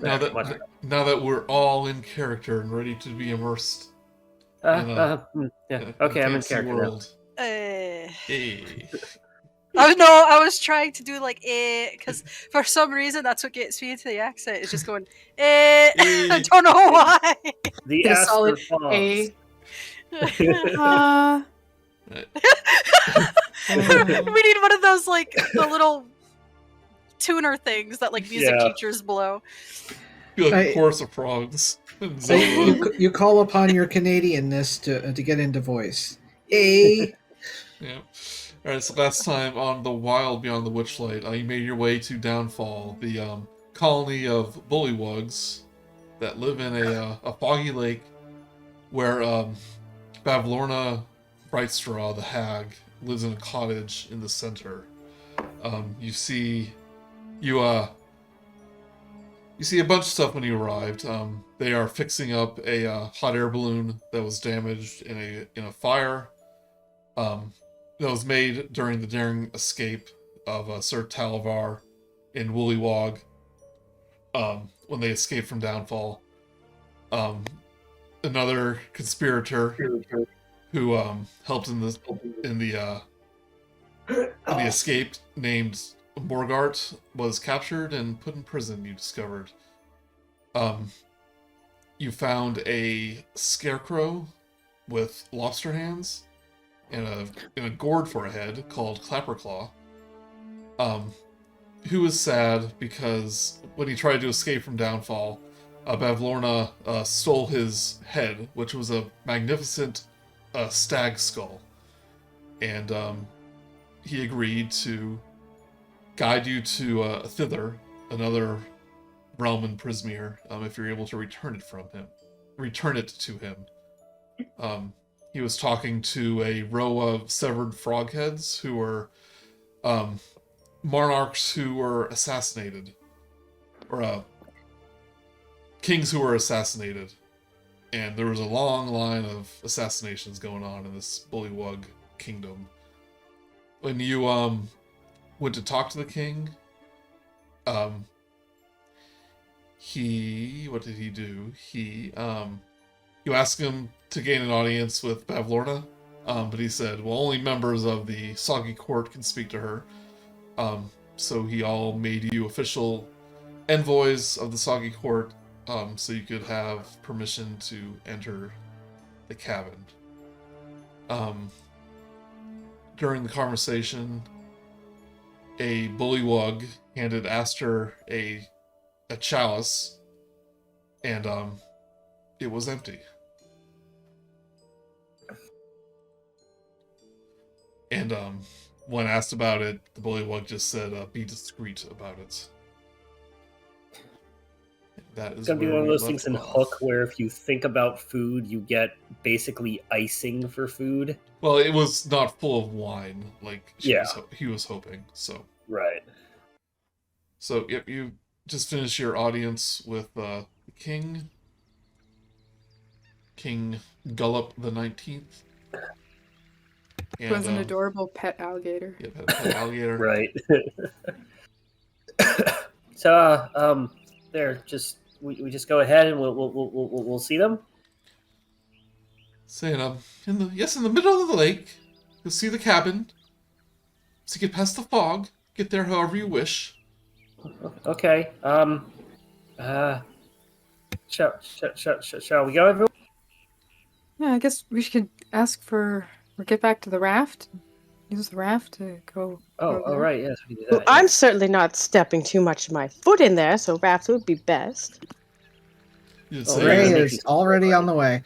Now that we're all in character and ready to be immersed Yeah. in Okay, I'm in fantasy character world. now. I was trying to do like because for some reason that's what gets me into the accent. It's just going I don't know why. The Get a Aster solid falls. A. We need one of those like the little tuner things that like music teachers blow. Feel like a chorus of frogs. You call upon your Canadianness to get into voice. A. Yeah. Alright, so last time on the Wild Beyond the Witchlight, you made your way to Downfall, the colony of bullywugs that live in a foggy lake where Bavlorna Brightstraw, the hag, lives in a cottage in the center. You see a bunch of stuff when you arrived. They are fixing up a hot air balloon that was damaged in a fire. That was made during the daring escape of Sir Talavar in Woolywog when they escaped from Downfall. Another conspirator who helped in the escape, named Morgart, was captured and put in prison. You discovered. You found a scarecrow with lobster hands and a gourd for a head called Clapperclaw, who was sad because when he tried to escape from Downfall, Bavlorna stole his head, which was a magnificent stag skull, and he agreed to guide you to thither, another realm in Prismere, if you're able to return it to him. He was talking to a row of severed frog heads who were monarchs who were assassinated, or kings who were assassinated, and there was a long line of assassinations going on in this bullywug kingdom. When you went to talk to the king, what did he do? You asked him to gain an audience with Bavlorna, but he said, well, only members of the Soggy Court can speak to her. So he all made you official envoys of the Soggy Court, so you could have permission to enter the cabin. During the conversation, a bullywug handed Aster a chalice, and it was empty. And when asked about it, the bullywug just said, "Be discreet about it." That is It's gonna be one of those things in Hook where if you think about food, you get basically icing for food. Well, it was not full of wine, like he was hoping. So right. So yep, you just finished your audience with the King Gullop the 19th. It was an adorable pet alligator. Yeah, pet alligator. Right. So, there, we just go ahead and we'll see them. Saying, in the middle of the lake, you'll see the cabin. So you get past the fog, get there however you wish. Okay. Shall we go, everyone? Yeah, I guess we should ask for or get back to the raft. Use the raft to go. Oh, right. Yes, we can do that. Well, I'm certainly not stepping too much of my foot in there, so raft would be best. Gray is already on the way.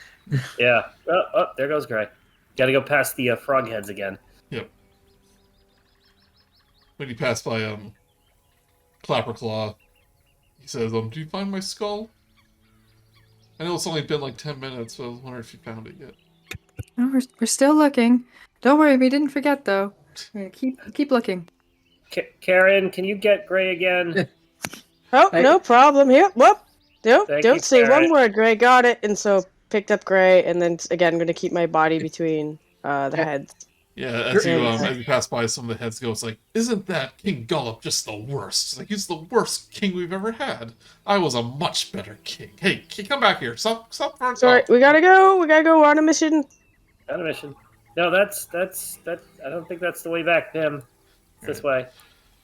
Yeah. Oh, there goes Gray. Got to go past the frog heads again. Yep. When you pass by Clapperclaw, he says, "Do you find my skull?" I know it's only been like 10 minutes, so I was wondering if you found it yet. No, we're still looking. Don't worry, we didn't forget though. Keep looking. Karen, can you get Gray again? No problem. Here, whoop. No, Thank don't you, say Karen. one word. Gray got it, and so picked up Gray, and then again, going to keep my body between the heads. Yeah, as you pass by, some of the heads go, it's like, isn't that King Gollop just the worst? It's like, he's the worst king we've ever had. I was a much better king. Hey, come back here. Stop for Sorry, we gotta go. We're on a mission. On a mission. No, that's I don't think that's the way back, Pim. It's this way.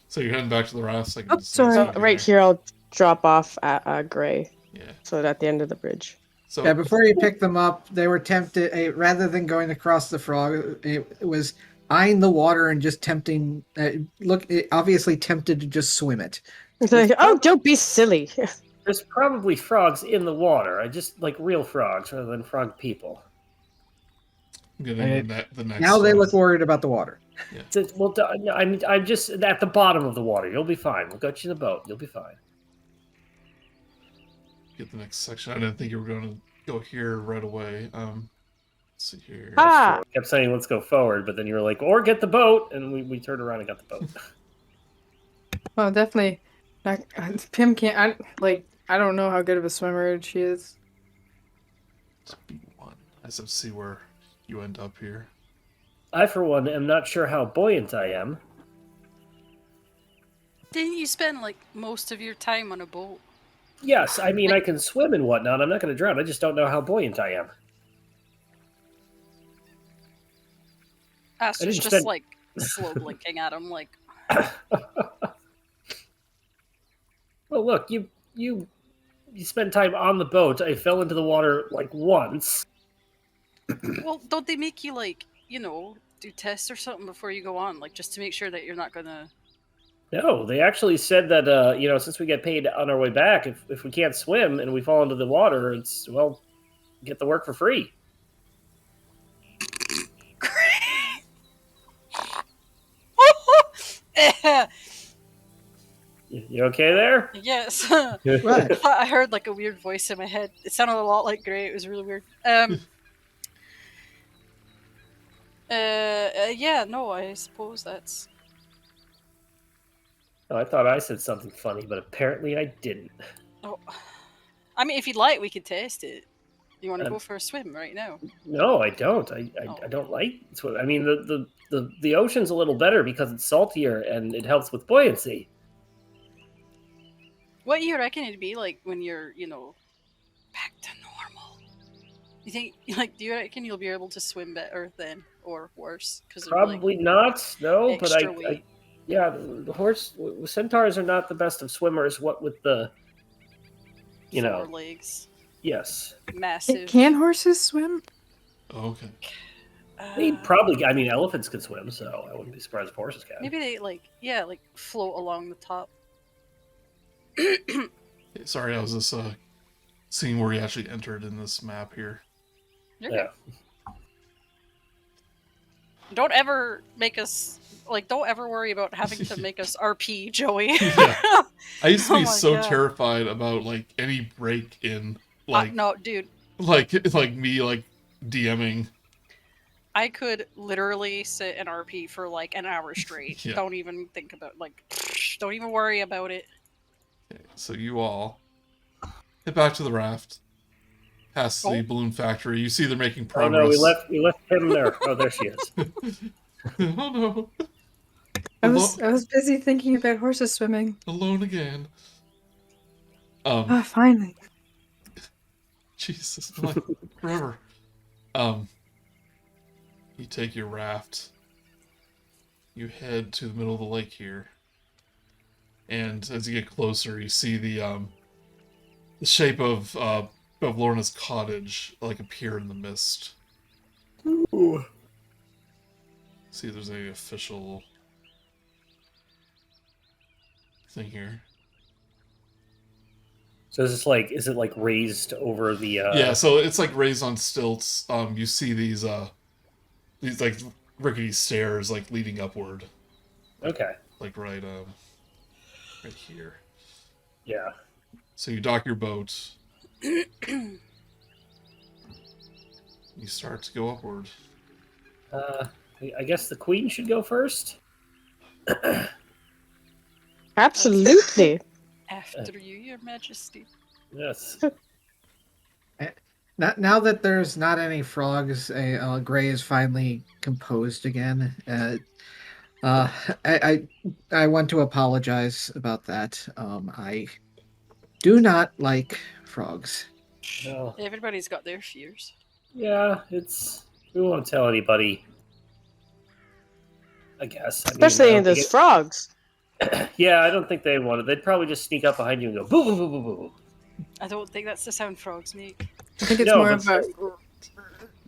So you're heading back to the rafts. Like, Oh, sorry. Right here, I'll drop off at Gray. Yeah. So at the end of the bridge. So Yeah, before you pick them up, they were tempted. Rather than going across the frog, it was eyeing the water and just tempting. Obviously tempted to just swim it. It's like, oh, don't be silly. There's probably frogs in the water. I just like real frogs rather than frog people. getting the next. Now they look worried about the water. Well, I'm just at the bottom of the water. You'll be fine. We'll get you in the boat. You'll be fine. Get the next section. I didn't think you were going to go here right away. Let's see here. Ah! I kept saying let's go forward, but then you were like, or get the boat, and we turned around and got the boat. Well, definitely. Pim can't. I don't know how good of a swimmer she is. It's B1. I just have to see where you end up here. I, for one, am not sure how buoyant I am. Didn't you spend like most of your time on a boat? Yes, I mean I can swim and whatnot. I'm not going to drown. I just don't know how buoyant I am. Aster's didn't just spend- like slow blinking at him, like, Well, look, you spend time on the boat. I fell into the water like once. well, don't they make you like, do tests or something before you go on, like just to make sure that you're not gonna? No, they actually said that since we get paid on our way back, if we can't swim and we fall into the water, it's get the work for free. You okay there? Yes. What? I heard like a weird voice in my head. It sounded a lot like Gray. It was really weird. Yeah, no, I suppose that's. Oh, I thought I said something funny, but apparently I didn't. Oh, I mean, if you'd like, we could test it. You want to go for a swim right now? No, I don't. I don't like swim. I mean, the ocean's a little better because it's saltier and it helps with buoyancy. What do you reckon it'd be like when you're, back to normal? You think, do you reckon you'll be able to swim better then, or worse? Probably not. No, but extra weight. yeah, the centaurs are not the best of swimmers. What with the, 4 legs, yes, massive. Can horses swim? Oh, okay. they probably. I mean, elephants can swim, so I wouldn't be surprised if horses can. Maybe they float along the top. Sorry, I was just seeing where you actually entered in this map here. You're Yeah. good. Don't ever make us don't ever worry about having to make us RP, Joey. Yeah. I used to Oh be my so God. terrified about any break in No, dude. like me DMing. I could literally sit and RP for an hour straight. Yeah. Don't even think about don't even worry about it. Okay, so you all head back to the raft, past the Oh. balloon factory. You see they're making Oh progress. no, we left him there. Oh, there she is. Oh no. I was busy thinking about horses swimming. Alone again. Ah, finally. Jesus, forever. You take your raft. You head to the middle of the lake here. And as you get closer, you see the shape of Bavlorna's cottage appear in the mist. Ooh. See if there's any official thing here. So is it raised over the? Yeah, so it's raised on stilts. You see these rickety stairs leading upward. Okay. Right here. Yeah. So you dock your boat. You start to go upward. I guess the queen should go first. Absolutely. After you, Your Majesty. Yes. Now that there's not any frogs, Gray is finally composed again. I want to apologize about that. I do not like frogs. No. Everybody's got their fears. Yeah, we won't tell anybody. I guess. Especially in those frogs. Yeah, I don't think they want it. They'd probably just sneak up behind you and go boo boo boo boo boo. I don't think that's the sound frogs make. I think it's No, more but of a.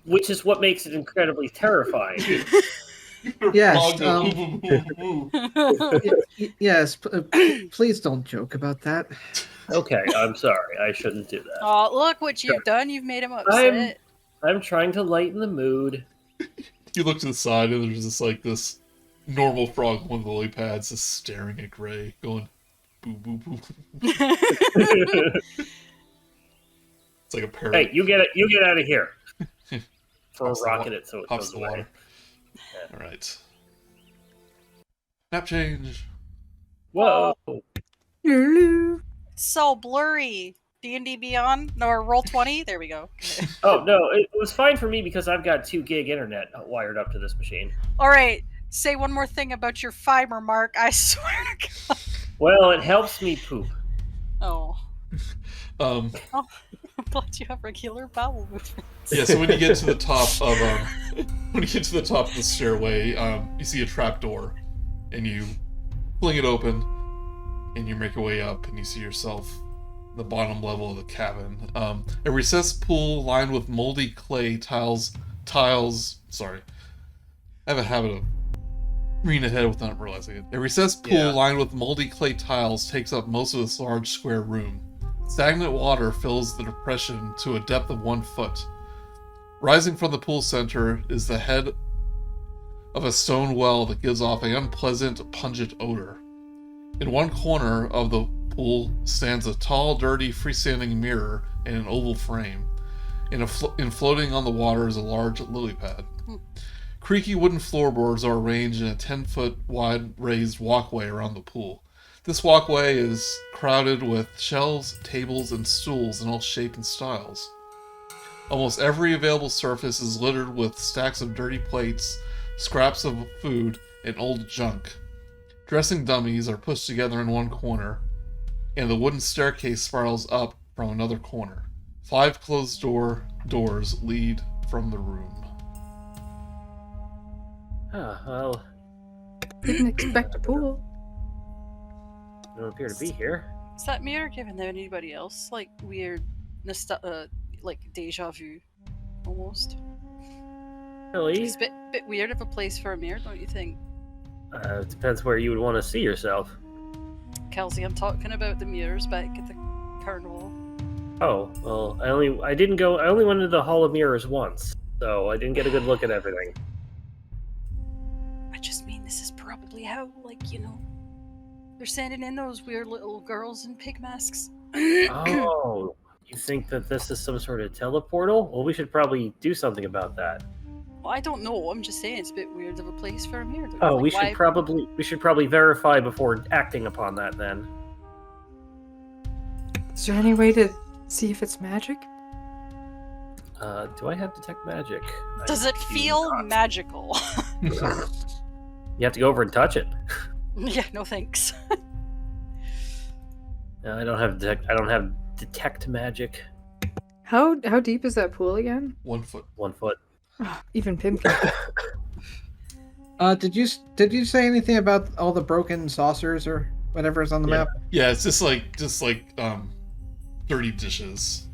which is what makes it incredibly terrifying. Yes. Frog goes, "Boo, boo, boo, boo, boo." Yes. Please don't joke about that. Okay, I'm sorry. I shouldn't do that. Oh, look what you've done. You've made him upset. I'm trying to lighten the mood. You look to the side, and there's just like this normal frog with one of the lily pads just staring at Gray, going, boo, boo, boo. It's like a parrot. Hey, you get out of here. Throw Hops a the rock wa- at it so it hops goes the away. water. All right. Map change. Whoa. So blurry. D&D Beyond? No, or Roll20? There we go. Oh, no, it was fine for me because I've got 2 gig internet wired up to this machine. All right. Say one more thing about your fiber, Mark. I swear to God. Well, it helps me poop. Oh. Um, I'm glad you have regular bowel movements. yeah. So when you get to the top of the stairway, you see a trap door, and you fling it open, and you make your way up, and you see yourself the bottom level of the cabin. A recessed pool lined with moldy clay tiles. Sorry, I have a habit of reading ahead without realizing it. A recessed pool lined with moldy clay tiles takes up most of this large square room. Stagnant water fills the depression to a depth of 1 foot. Rising from the pool center is the head of a stone well that gives off an unpleasant, pungent odor. In one corner of the pool stands a tall, dirty, freestanding mirror in an oval frame. And floating on the water is a large lily pad. Creaky wooden floorboards are arranged in a 10-foot wide raised walkway around the pool. This walkway is crowded with shelves, tables, and stools in all shapes and styles. Almost every available surface is littered with stacks of dirty plates, scraps of food, and old junk. Dressing dummies are pushed together in one corner, and the wooden staircase spirals up from another corner. 5 closed doors lead from the room. Well, Didn't expect a pool. you don't appear to be here. Is that mirror giving anybody else like weird, like deja vu, almost? Really? It's a bit weird of a place for a mirror, don't you think? It depends where you would want to see yourself. Kal'zi, I'm talking about the mirrors back at the carnival. Oh, well, I only went into the Hall of Mirrors once, so I didn't get a good look at everything. I just mean this is probably how, like, you know, they're sending in those weird little girls in pig masks. Oh, you think that this is some sort of teleportal? Well, we should probably do something about that. Well, I don't know. I'm just saying it's a bit weird of a place for a mirror. Oh, Like, we why- should probably verify before acting upon that then. Is there any way to see if it's magic? Do I have detect magic? Does I it do feel not. magical? You have to go over and touch it. Yeah, no thanks. No, I don't have detect magic. How deep is that pool again? 1 foot. 1 foot. Oh, even Pim can. Did you say anything about all the broken saucers or whatever is on the Yeah. map? Yeah, it's just like dirty dishes.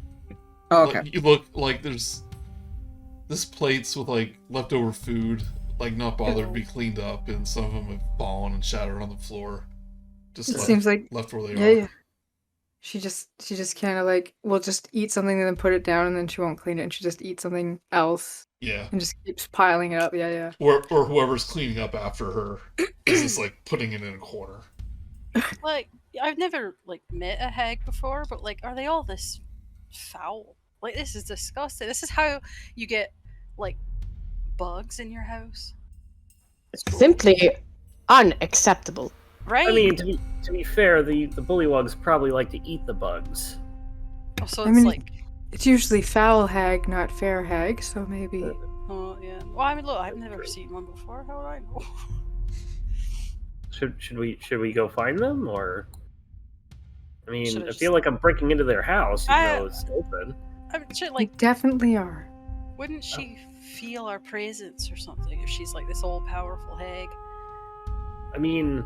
Oh, okay. Like, you look like there's plates with like leftover food, like not bothered to be cleaned up, and some of them have fallen and shattered on the floor. Just It left, seems like left where they yeah, are. yeah. She just kind of like will just eat something and then put it down and then she won't clean it and she just eats something else Yeah. and just keeps piling it up. Yeah, yeah. Or whoever's cleaning up after her is just like putting it in a corner. Like, I've never like met a hag before, but like, are they all this foul? Like, this is disgusting. This is how you get like bugs in your house, Simply unacceptable. right? I mean, to be fair, the bullywugs probably like to eat the bugs. Oh, so I it's mean, like It's usually foul hag, not fair hag, so maybe. Oh yeah. Well, I mean, look, I've never seen one before. How would I know? Should we go find them, or? I mean, Should've I just- feel like I'm breaking into their house, even I- though it's open. I mean, shit, We like, definitely are. wouldn't she feel our presence or something if she's like this all-powerful hag? I mean,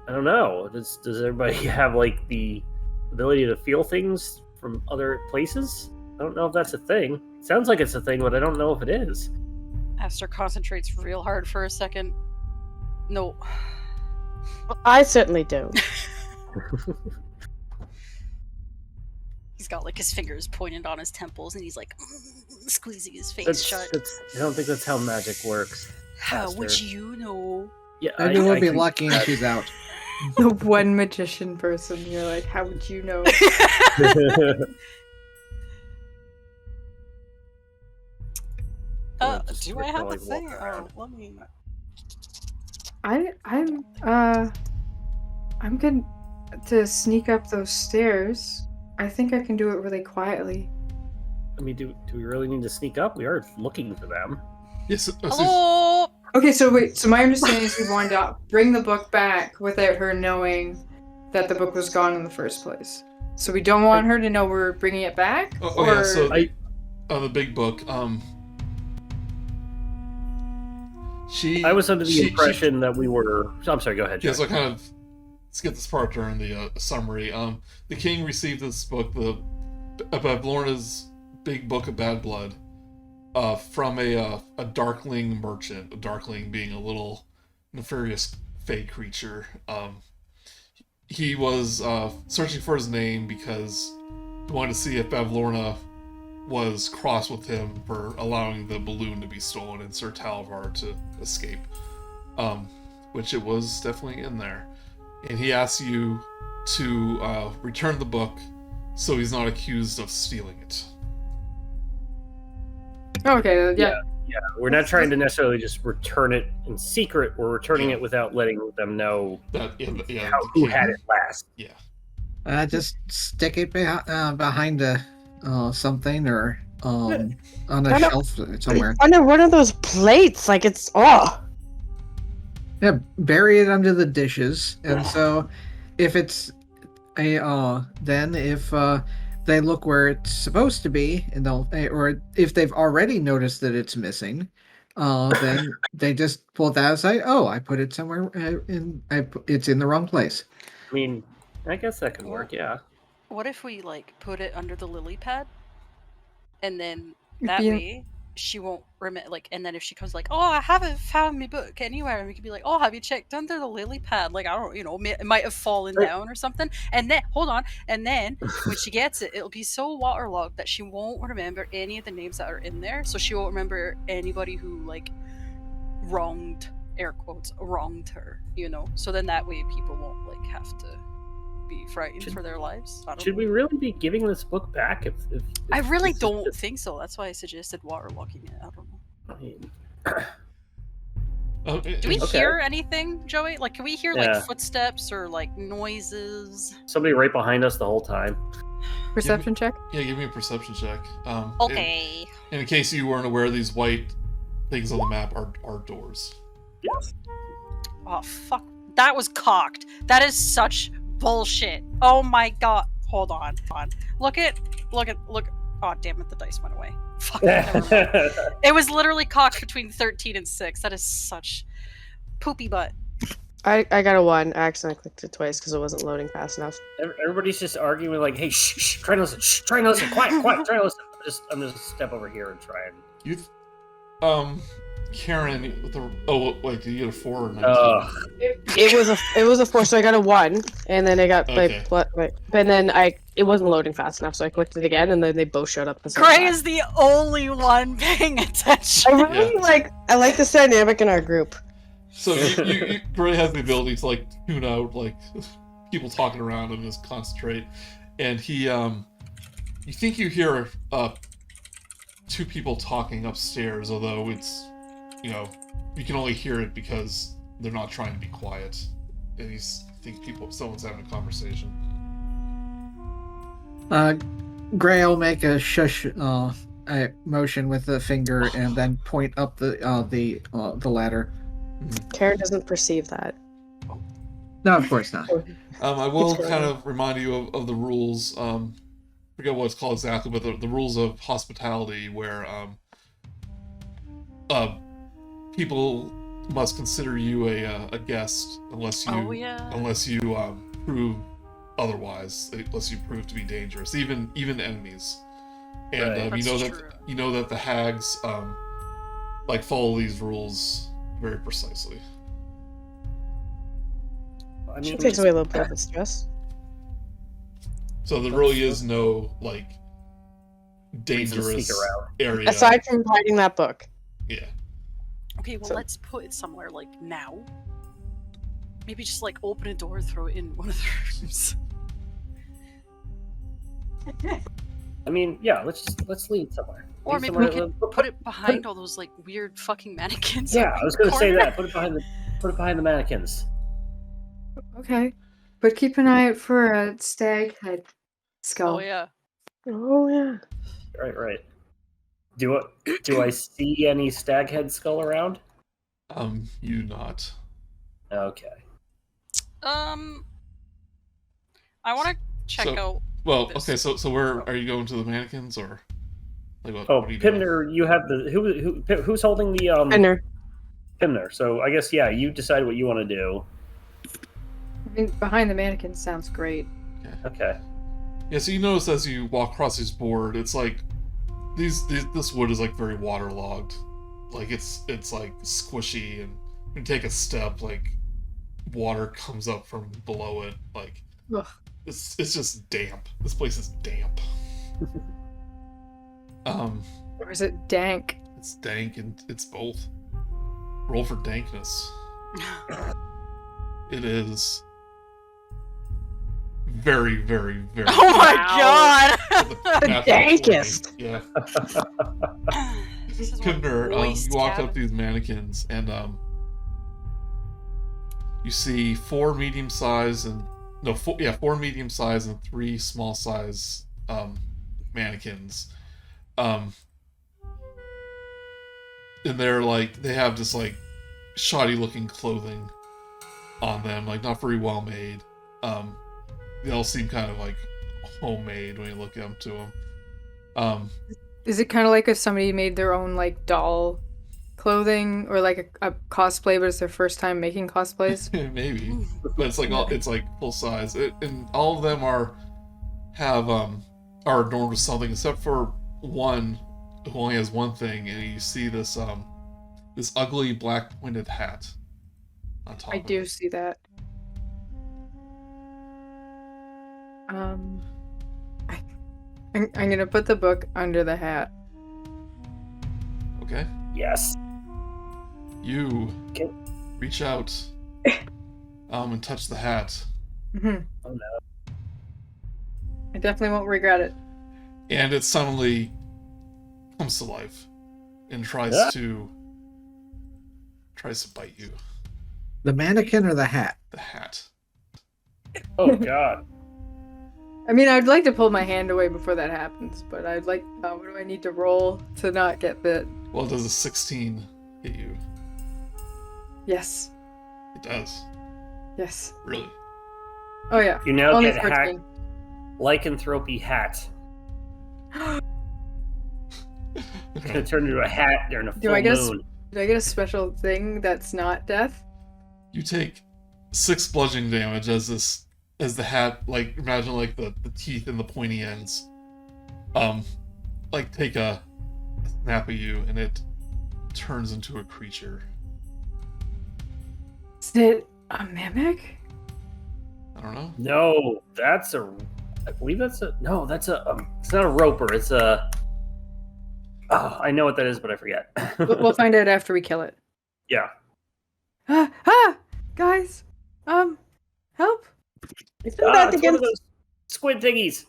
I don't know. Does everybody have like the ability to feel things from other places? I don't know if that's a thing. Sounds like it's a thing, but I don't know if it is. Aster concentrates real hard for a second. No. Well, I certainly do. He's got like his fingers pointed on his temples and he's like squeezing his face That's, shut. I don't think that's how magic works. How would Aster. you know? Yeah, Maybe we'll be can- lucky and she's out. The one magician person, you're like, how would you know? Just Do I have a like, thing? walk Oh, around. let me. I'm good to sneak up those stairs. I think I can do it really quietly. I mean, do we really need to sneak up? We are looking for them. Yes. Hello. Okay, so wait, so my understanding is we wanted to bring the book back without her knowing that the book was gone in the first place. So we don't want her to know we're bringing it back? Yeah. So I- the big book. I was under the impression that we were. I'm sorry. Go ahead. Yeah, Jack. so I kind of skip this part during the summary. The king received this book, the Bavlorna's Big Book of Bad Blood, from a darkling merchant. A darkling being a little nefarious fey creature. He was searching for his name because he wanted to see if Bavlorna was cross with him for allowing the balloon to be stolen and Sir Talvar to escape. Which it was definitely in there. And he asks you to return the book so he's not accused of stealing it. Okay, yeah. Yeah, we're not trying to necessarily just return it in secret. We're returning it without letting them know who had it last. Yeah. Just stick it behind something or on a shelf somewhere. Under one of those plates, like it's Yeah, bury it under the dishes, and so if it's then if they look where it's supposed to be, and or if they've already noticed that it's missing, then they just pull it out and say, "Oh, I put it somewhere, it's in the wrong place." I mean, I guess that could work. Yeah. What if we like put it under the lily pad, and then that Yeah. way she won't remember. Like, and then if she comes like, "Oh, I haven't found my book anywhere," and we could be like, "Oh, have you checked under the lily pad? Like, I don't, it might have fallen down or something." And then hold on, and then when she gets it, it'll be so waterlogged that she won't remember any of the names that are in there. So she won't remember anybody who like wronged, air quotes, wronged her. So then that way people won't like have to be frightened for their lives. I don't Should know. we really be giving this book back? If I really this is don't just- think so. That's why I suggested waterlocking it. I don't know. I mean, Do we Okay. hear anything, Joey? Like, can we hear Yeah. like footsteps or like noises? somebody right behind us the whole time. Perception check? Yeah, give me a perception check. Okay. In case you weren't aware, these white things on the map are doors. Yes. Oh fuck! That was cocked. That is such bullshit. Oh my god. Hold on. Look. Oh damn it! The dice went away. Fuck. Never mind. It was literally cocked between 13 and 6. That is such poopy butt. I got a 1. I accidentally clicked it twice because it wasn't loading fast enough. Everybody's just arguing like, "Hey, shh, try to listen. Shh, try to listen. Quiet, try to listen." I'm just step over here and try and. Karen with the wait, did you get a 4 or 19? It was a 4, so I got a 1, and then I got Okay. and then it wasn't loading fast enough, so I clicked it again, and then they both showed up. at the same Gray time. is the only one paying attention. I really I like this dynamic in our group. So you Gray has the ability to like tune out like people talking around him and just concentrate. And he you think you hear 2 people talking upstairs, although it's you can only hear it because they're not trying to be quiet. And he thinks someone's having a conversation. Gray will make a shush motion with the finger and then point up the ladder. Karen doesn't perceive that. No, of course not. I will It's kind of remind you of the rules. Forget what it's called exactly, but the rules of hospitality, where people must consider you a guest unless you prove otherwise, unless you prove to be dangerous, even enemies. And Right. you know that the hags like follow these rules very precisely. I She mean, takes away a little bit of the stress. So there really is no like Reason to sneak dangerous around. area. Aside from hiding that book. Yeah. Okay, well, So- let's put it somewhere like now. Maybe just like open a door, throw it in one of the rooms. I mean, yeah. Let's leave it somewhere. Or Leave maybe somewhere- we could put it behind all those like weird fucking mannequins. Yeah, in I was the gonna say corner. that. Put it behind the mannequins. Okay. But keep an eye out for a stag head skull. Oh yeah. Oh yeah. Right. Do I see any stag head skull around? You not. Okay. I want to check So- out. Well, This. okay, so where are you going to the mannequins or like what? Oh, what are you doing? Pimner, you have the who's holding the Pimner. Pimner. So I guess yeah, you decide what you want to do. I mean, behind the mannequin sounds great. Okay. Yeah, so you notice as you walk across this board, it's like this wood is like very waterlogged. Like it's like squishy, and you take a step, like water comes up from below it. Like Ugh. it's just damp. This place is damp. Or is it dank? It's dank and it's both. Roll for dankness. It is very, very, very. Oh my The natural dankest. 20. Yeah. god! This is one Pimner, moist you walk cabin. up these mannequins and you see four medium size and four medium size and three small size mannequins. And they're like they have this like shoddy looking clothing on them, like not very well made. They all seem kind of like homemade when you look up to them. Is it kind of like if somebody made their own like doll clothing or like a cosplay, but it's their first time making cosplays? Maybe, but it's like full size, and all of them are adorned with something, except for one who only has one thing, and you see this this ugly black pointed hat on top. I of do it. see that. I'm gonna put the book under the hat. Okay, Yes. you Okay. reach out and touch the hat, Hmm. Oh no. I definitely won't regret it. and it suddenly comes to life and tries Ah. to bite you. The mannequin or the hat? The hat. Oh god. I mean, I'd like to pull my hand away before that happens, but I'd like. What do I need to roll to not get bit? Well, does a 16 hit you? Yes. It does. Yes. Really. Oh yeah. You now Only get hacked 14. lycanthropy hat. It's gonna turn into a hat during a full Do I get a moon. Do I get a special thing that's not death? You take 6 bludgeoning damage as the hat, like imagine like the teeth and the pointy ends like take a snap at you, and it turns into a creature. Is it a mimic? I don't know. No, that's a. I believe that's a. No, that's a. It's not a roper. It's a. Oh, I know what that is, but I forget. We'll find out after we kill it. Yeah. Guys, help! Isn't Ah, that it's one of against? those squid thingies.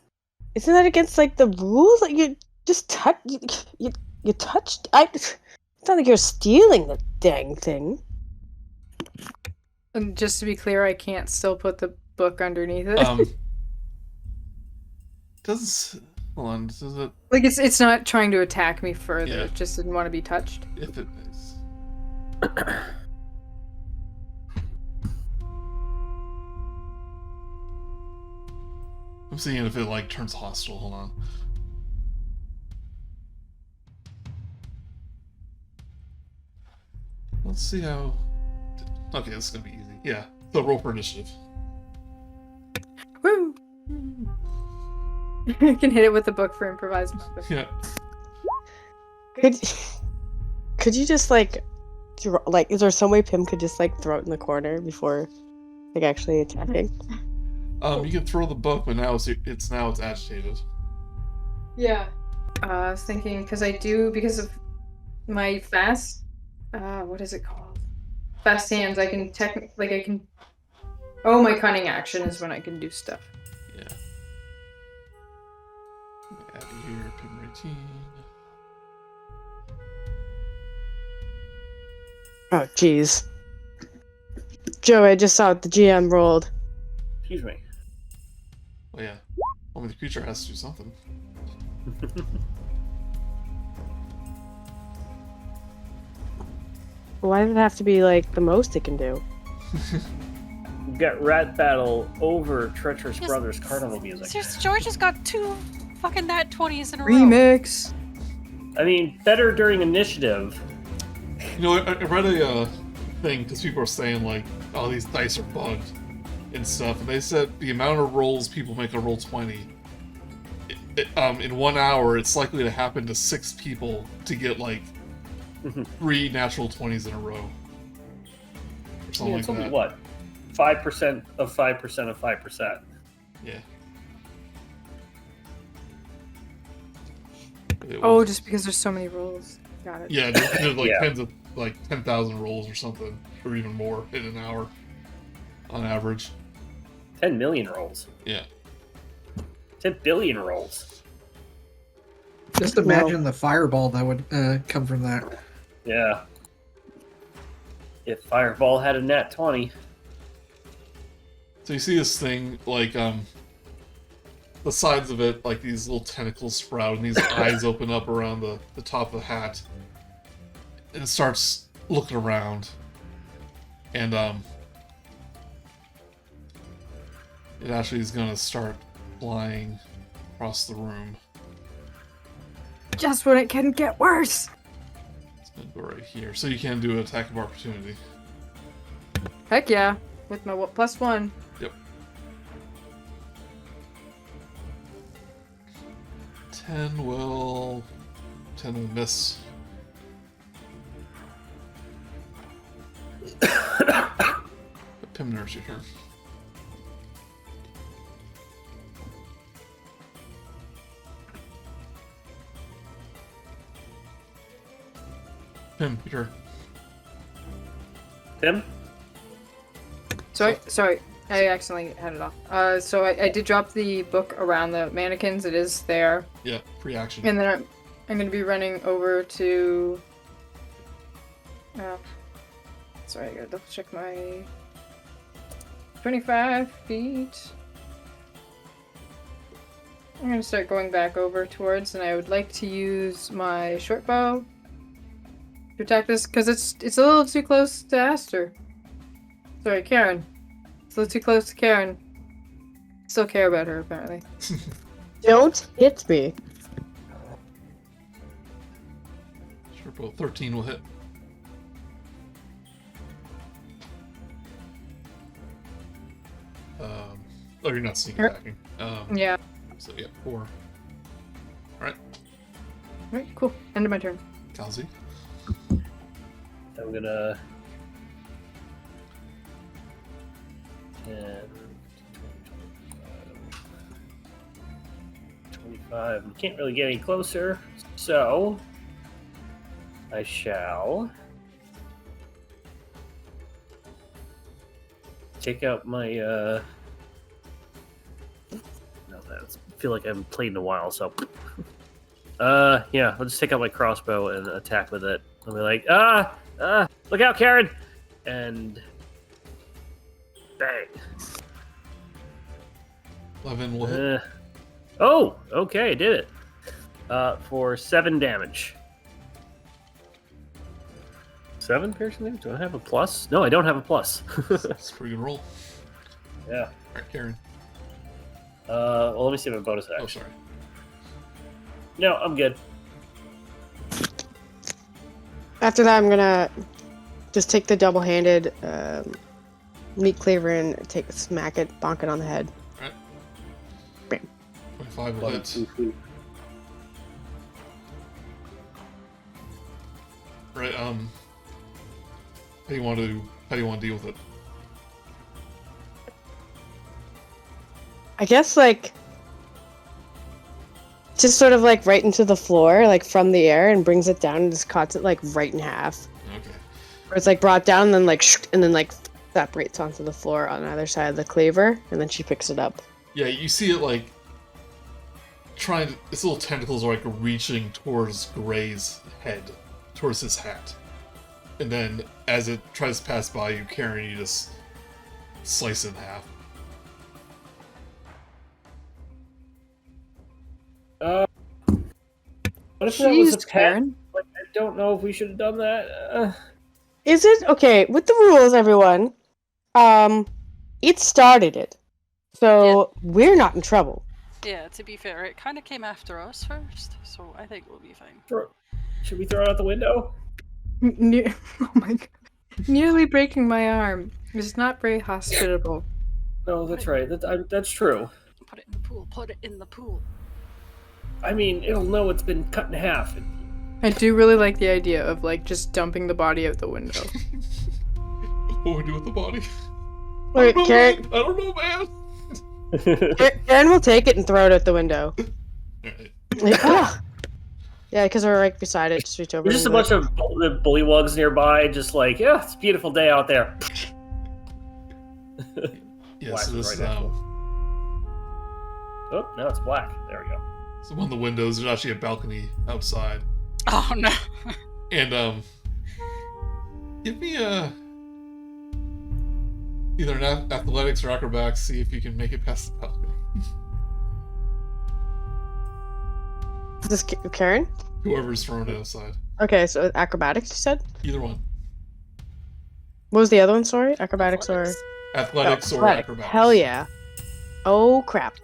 Isn't that against like the rules? Like you just touch. You touched. It's not like you're stealing the dang thing. And just to be clear, I can't still put the book underneath it. Does Hold on, this is it. Like it's not trying to attack me further. Yeah. It just didn't want to be touched. If it is. I'm seeing if it like turns hostile. Hold on. Let's see how. Okay, this is gonna be easy. Yeah, the roll for initiative. Woo! I can hit it with the book for improvised weapon. Yeah. Could you just like is there some way Pim could just like throw it in the corner before like actually attacking? You can throw the book, but now it's agitated. Yeah. I was thinking because of my fast. What is it called? Fast hands. I can Oh, my cunning action is when I can do stuff. Yeah. Add here, Pim routine. Oh jeez. Joe, I just saw what the GM rolled. Excuse me. Oh yeah. Well, the creature has to do something. Why does it have to be like the most it can do? We've got Rat Battle over Treacherous Yes. Brothers carnival music. Seriously, George has got 2 fucking nat 20s in a row. Remix. I mean, better during initiative. You know, I read a thing because people are saying like, "Oh, these dice are bugged" and stuff, and they said the amount of rolls people make a roll 20, in 1 hour, it's likely to happen to 6 people to get like 3 natural 20s in a row, or something It's like only that. what? 5% of 5% of 5%. Yeah. Oh, just because there's so many rolls. Got it. Yeah, there's like Yeah. tens of like 10,000 rolls or something, or even more in an hour, on average. 10 million rolls. Yeah. 10 billion rolls. Just imagine the fireball that would come from that. Yeah. If Fireball had a nat 20. So you see this thing, like, the sides of it, like these little tentacles sprout, and these eyes open up around the top of the hat. And it starts looking around. And, it actually is gonna start flying across the room. Just when it can get worse. It's gonna go right here. So you can do an attack of opportunity. Heck yeah. With my +1. Yep. 10 will miss. Pimner, it's your turn. Pim, your turn. Tim? Sorry. I accidentally had it off. So I did drop the book around the mannequins. It is there. Yeah, free action. And then I'm going to be running over to... sorry, I gotta double check my... 25 feet. I'm going to start going back over towards, and I would like to use my short bow to attack this, because it's a little too close to Aster. Sorry, Karen. It's a little too close to Karen. Still care about her, apparently. Don't hit me. Sure, both 13 will hit. Oh, you're not sneak attacking. Yeah. So yeah, 4. Alright, Alright, cool. End of my turn. Kal'zi. I'm gonna... 10, 25. We can't really get any closer, so I shall take out my no, I feel like I haven't played in a while, so yeah, I'll just take out my crossbow and attack with it. I'll be like, look out, Karen! And bang. 11 will hit. Oh, okay, I did it. For 7 damage. 7 piercing damage? Do I have a plus? No, I don't have a plus. That's a pretty good roll. Yeah. All right, Karen. Well, let me see my bonus action. Oh, sorry. No, I'm good. After that, I'm gonna just take the double-handed meat cleaver and smack it, bonk it on the head. All right. Bam. 25 will hit. Right. How do you want to deal with it? I guess like just sort of like right into the floor, like from the air, and brings it down and just cuts it like right in half. Okay. Or it's like brought down and then like and then like separates onto the floor on either side of the cleaver, and then she picks it up. Yeah, you see it like its little tentacles are like reaching towards Gray's head, towards his hat. And then as it tries to pass by you, Karen, you just slice it in half. What if that was a Jeez, pet? Karen. Like, I don't know if we should have done that. Is it okay with the rules, everyone? It started it, so we're not in trouble. Yeah, to be fair, it kind of came after us first, so I think we'll be fine. Should we throw it out the window? Oh my god. Nearly breaking my arm. It's not very hospitable. No, that's right. That's true. Put it in the pool. Put it in the pool. I mean, it'll know it's been cut in half. I do really like the idea of like just dumping the body out the window. What do we do with the body? Wait, I Karen, don't know, man. Karen will take it and throw it out the window. Alright. Like, ah! Yeah, because we're right beside it. Just reach over. There's just a bunch of bullywugs nearby, just like, yeah, it's a beautiful day out there. Yeah, Black so is this right now. Oh, now it's black. There we go. so one of the windows, there's actually a balcony outside. Oh no. And give me either an athletics or acrobatics, see if you can make it past the balcony. Is this Karen? Whoever's thrown it outside. Okay, so acrobatics, you said? Either one. What was the other one, sorry? Acrobatics or... Athletics or Athletic. acrobatics. Hell yeah. Oh, crap.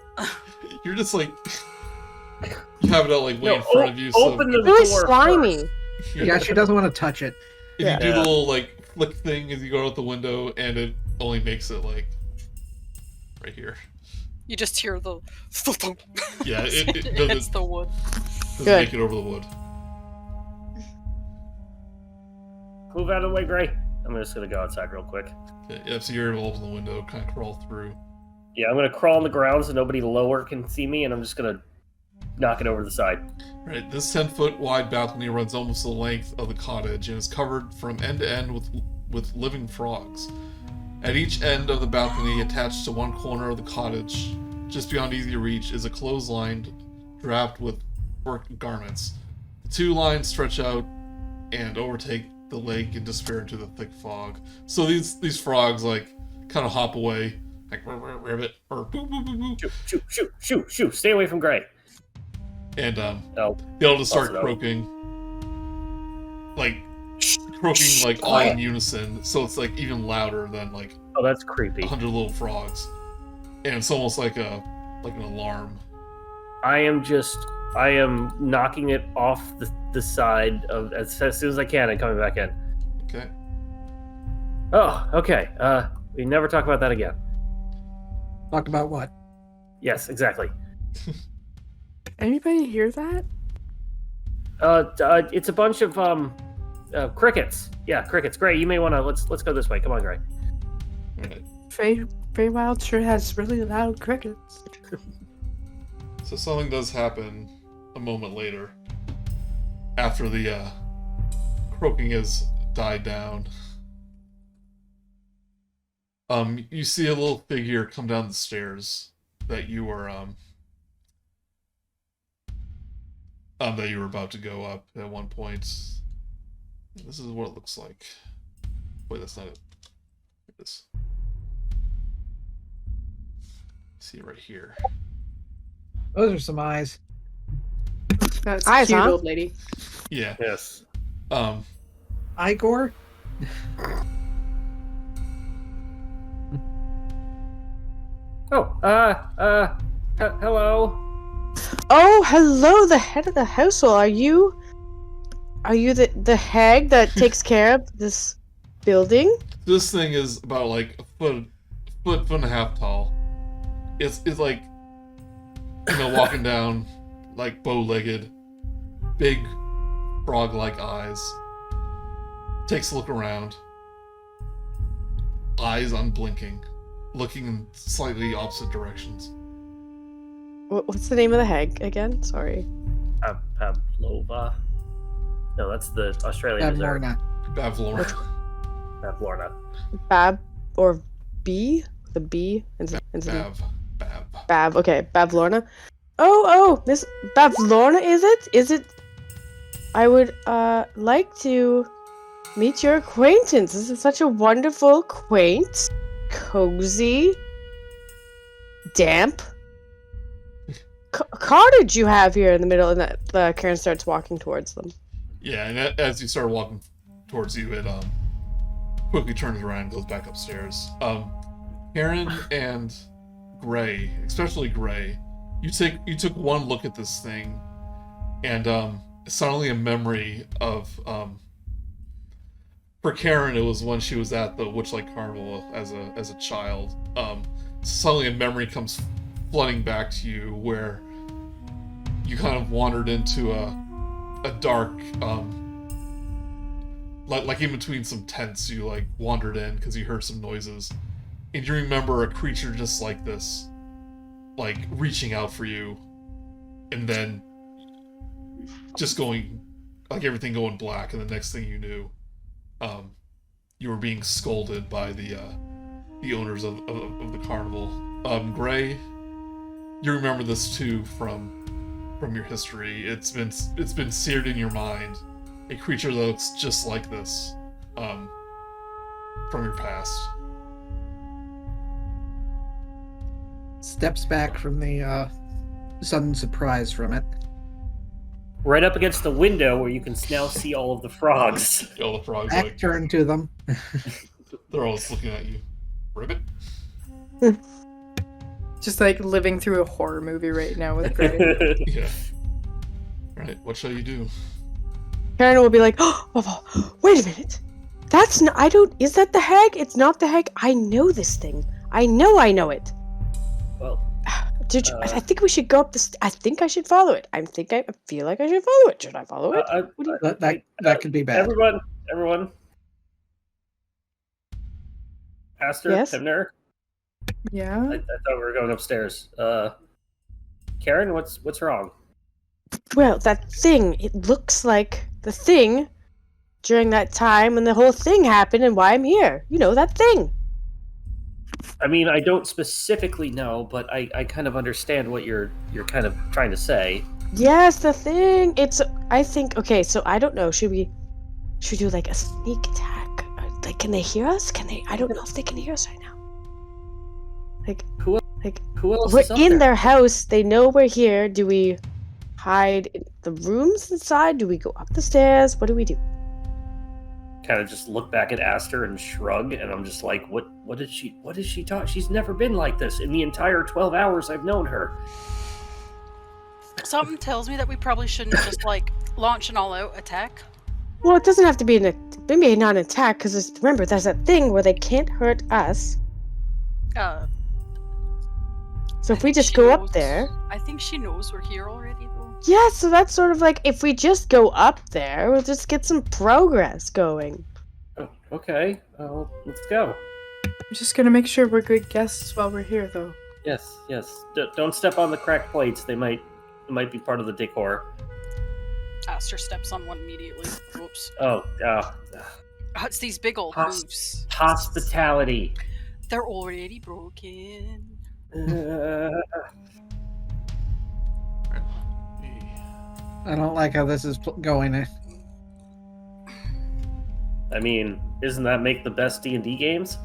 You're just like... You have it out like way in front of you, so... Open the Really door slimy. first. Yeah, she doesn't want to touch it. If Yeah. you do the little like flick thing as you go out the window, and it only makes it like right here. You just hear the. Yeah, it It's doesn't, the wood. doesn't Good. make it over the wood. Move out of the way, Gray. I'm just gonna go outside real quick. Yeah, so you're able to open the window, kind of crawl through. Yeah, I'm gonna crawl on the ground so nobody lower can see me, and I'm just gonna knock it over to the side. Right, this 10-foot wide balcony runs almost the length of the cottage and is covered from end to end with living frogs. At each end of the balcony, attached to one corner of the cottage, just beyond easy reach, is a clothesline draped with work garments. The two lines stretch out and overtake the lake and disappear into the thick fog. So these frogs like kind of hop away, like ribbit or boo boo boo boo, Shoot. Stay away from Gray. and No. they'll just start Also no. croaking, like all in unison. So it's like even louder than like Oh, that's creepy. 100 little frogs, and it's almost like an alarm. I am knocking it off the side of as soon as I can and coming back in. Okay. Oh, okay. We never talk about that again. Talk about what? Yes, exactly. Anybody hear that? It's a bunch of crickets. Yeah, crickets. Gray, you may want to let's go this way. Come on, Gray. All right. Feywild sure has really loud crickets. So something does happen a moment later, after the croaking has died down. You see a little figure come down the stairs that you were about to go up at one point. This is what it looks like. Wait, that's not it. It is. See it right here. Those are some eyes. That's Eyes, cute, huh? old lady. Yeah. Yes. Igor? Oh, hello. Oh, hello, the head of the household. Are you the hag that takes care of this building? This thing is about like a foot and a half tall. It's like, walking down, like bow-legged, big frog-like eyes. Takes a look around. Eyes unblinking, looking in slightly opposite directions. What's the name of the hag again? Sorry. Pavlova. No, that's the Australian dessert. Bavlorna. Bavlorna. Bab or B? The B and Bav. Okay, Bavlorna. Oh, Miss Bavlorna, is it? Is it? I would like to meet your acquaintance. This is such a wonderful, quaint, cozy, damp cottage you have here in the middle. And that Karen starts walking towards them. Yeah, and as you start walking towards you, it quickly turns around and goes back upstairs. Karen and Gray, especially Gray, you took one look at this thing, and suddenly a memory of for Karen, it was when she was at the Witchlight Carnival as a child. Suddenly a memory comes flooding back to you where you kind of wandered into a dark, like in between some tents, you like wandered in because you heard some noises, and you remember a creature just like this, like reaching out for you, and then just going, like everything going black, and the next thing you knew, you were being scolded by the owners of the carnival. Gray, you remember this too from your history. It's been seared in your mind. A creature that looks just like this, from your past. Steps back from the sudden surprise from it. Right up against the window where you can now see all of the frogs. All the frogs Back like turned to them. they're all looking at you. Ribbit. Just like living through a horror movie right now with Gray. Yeah. Right. What shall you do? Karen will be like, oh, wait a minute. That's not, is that the hag? It's not the hag. I know this thing. I know it. Well, I think we should go up I think I should follow it. I feel like I should follow it. Should I follow it? That could be bad. Everyone. Aster, Yes? Pimner. Yeah. I thought we were going upstairs. Karen, what's wrong? Well, that thing, it looks like the thing during that time when the whole thing happened and why I'm here. You know, that thing. I mean, I don't specifically know, but I kind of understand what you're kind of trying to say. Yes, the thing. Okay, so I don't know. Should we do like a sneak attack? Like, can they hear us? I don't know if they can hear us right now. Who else We're is up in there? their house. They know we're here. Do we hide in the rooms inside? Do we go up the stairs? What do we do? Kind of just look back at Aster and shrug, and I'm just like, what is she talking? She's never been like this in the entire 12 hours I've known her. Something tells me that we probably shouldn't just like launch an all-out attack. Well, it doesn't have to be maybe not an attack, because remember, there's that thing where they can't hurt us. So if we just go up there... I think she knows we're here already, though. Yeah, so that's sort of like, if we just go up there, we'll just get some progress going. Oh, okay, let's go. I'm just gonna make sure we're good guests while we're here, though. Yes. Don't step on the cracked plates. It might be part of the decor. Aster steps on one immediately. Whoops. Oh, It's these big old hooves. hospitality. They're already broken. I don't like how this is going. I mean, isn't that make the best D&D games?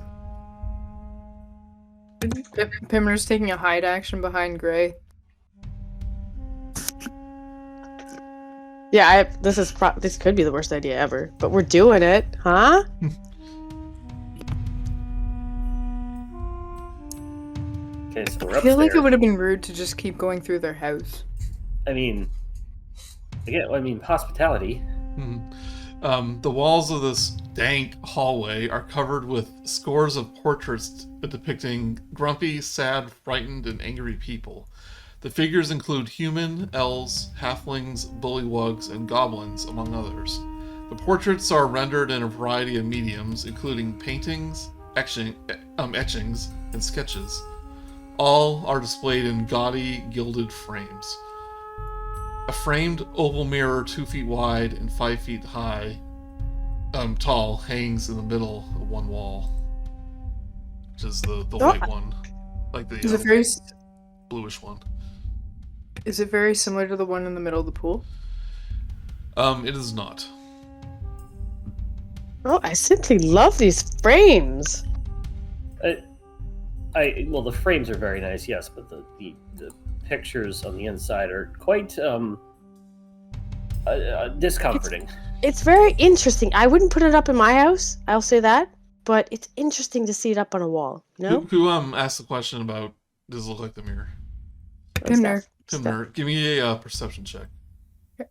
Pimner's taking a hide action behind Gray. Yeah, this could be the worst idea ever, but we're doing it, huh? Okay, so we're I upstairs. feel like it would have been rude to just keep going through their house. I mean, hospitality. The walls of this dank hallway are covered with scores of portraits depicting grumpy, sad, frightened, and angry people. The figures include human, elves, halflings, bullywugs, and goblins, among others. The portraits are rendered in a variety of mediums, including paintings, etchings, and sketches. All are displayed in gaudy, gilded frames. A framed oval mirror 2 feet wide and 5 feet tall hangs in the middle of one wall, which is the white one, like the Is it very bluish one. Is it very similar to the one in the middle of the pool? It is not. Oh, I simply love these frames. Well, the frames are very nice, yes, but the pictures on the inside are quite discomforting. It's very interesting. I wouldn't put it up in my house, I'll say that, but it's interesting to see it up on a wall, you know? Who asked the question about does it look like the mirror? Pimner. Pimner, give me a perception check. Okay.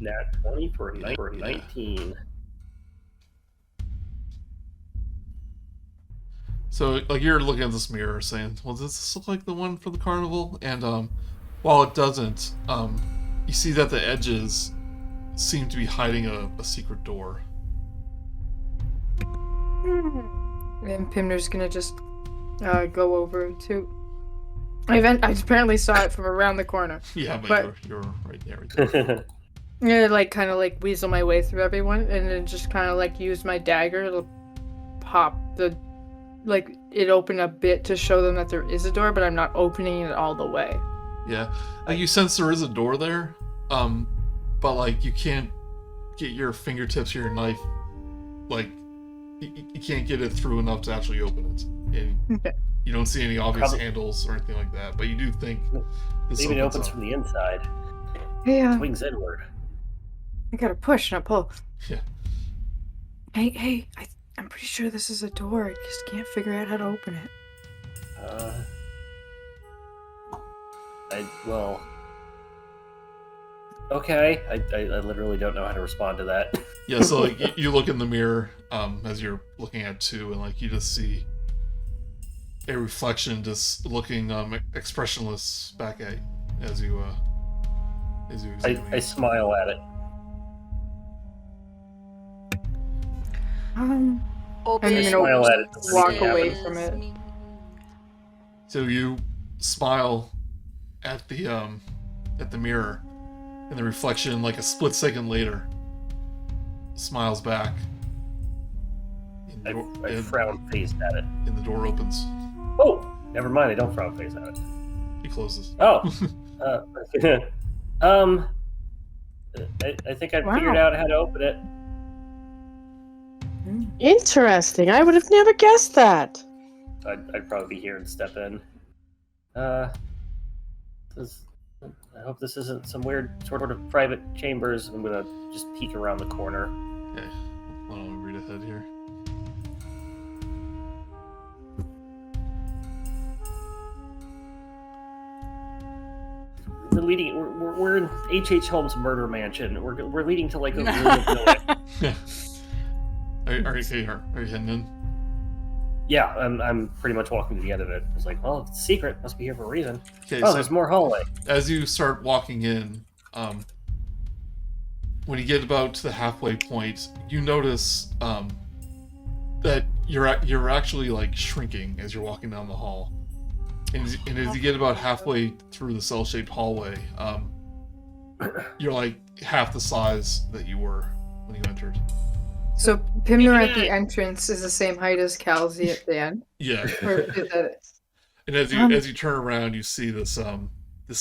Nat 20 for 19. So, like, you're looking at this mirror saying, well, does this look like the one for the carnival? And while it doesn't, you see that the edges seem to be hiding a secret door. And Pimner's gonna just go over to. I apparently saw it from around the corner. Yeah, but you're right there. Yeah, kind of weasel my way through everyone, and then just kind of use my dagger to pop the. It opened a bit to show them that there is a door, but I'm not opening it all the way. Yeah, you sense there is a door there, but you can't get your fingertips or your knife, you can't get it through enough to actually open it. And you don't see any obvious handles or anything like that, but you do think this maybe it opens from the inside. Yeah. Wings inward. I gotta push, not pull. Yeah. Hey, I'm pretty sure this is a door. I just can't figure out how to open it. Okay. I literally don't know how to respond to that. Yeah, so you look in the mirror as you're looking at two, and you just see a reflection just looking expressionless back at you as you examine I smile at it. I'm Obvious. gonna smile at it. walk Yeah. away from it. So you smile at the mirror, and the reflection, a split second later, smiles back. I frown faced at it. And the door opens. Oh, never mind. I don't frown face at it. He closes. Oh, I think I figured out how to open it. Interesting. I would have never guessed that. I'd probably be here and step in. I hope this isn't some weird sort of private chambers. I'm gonna just peek around the corner. Okay, hold on, let me read ahead here. We're in H.H. Holmes' murder mansion. We're leading to a room of villain. Are you heading in? Yeah, I'm pretty much walking to the end of it. It's well, if it's secret, must be here for a reason. Okay, so so there's more hallway. as you start walking in, when you get about to the halfway point, you notice that you're actually shrinking as you're walking down the hall. And as you get about halfway through the cell-shaped hallway, you're half the size that you were when you entered. So Pimner at the entrance is the same height as Kal'zi at the end. Yeah. Or is that And as you turn around, you see this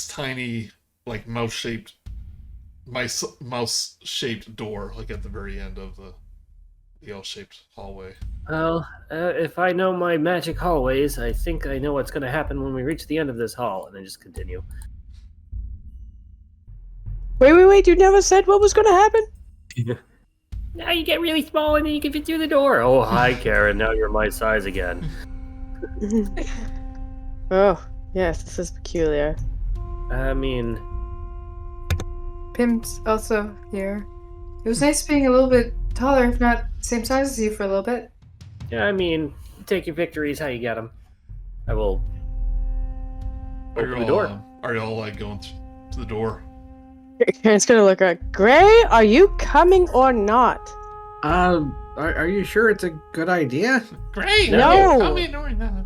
tiny mouse-shaped door at the very end of the L-shaped hallway. Well, if I know my magic hallways, I think I know what's going to happen when we reach the end of this hall, and then just continue. Wait, you never said what was gonna happen? Now you get really small and then you can fit through the door. Oh, hi, Karen. Now you're my size again. Oh, yes, this is peculiar. I mean, Pim's also here. It was nice being a little bit taller, if not same size as you for a little bit. yeah, I mean, take your victories how you get them. I will Are open you the door. all, are you all like going to the door? Karen's gonna look like, Gray, are you coming or not? Are you sure it's a good idea? Great! No. Come in or not.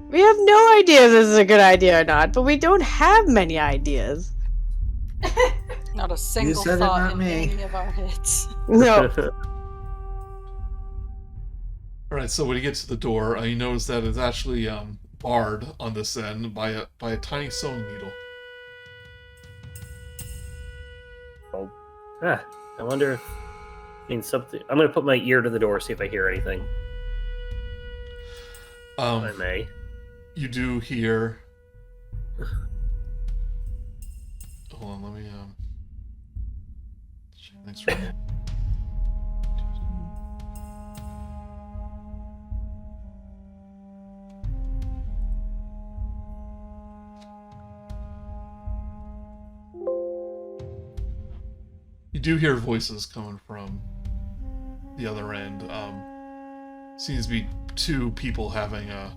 We have no idea if this is a good idea or not, but we don't have many ideas. Not a single said it, thought not in me. any of our heads. No. Alright, so when you get to the door, you notice that it's actually barred on this end by a tiny sewing needle. I wonder if means something. I'm going to put my ear to the door, see if I hear anything. If I may. You do hear. Hold on, let me check next roll. You do hear voices coming from the other end. Seems to be two people having a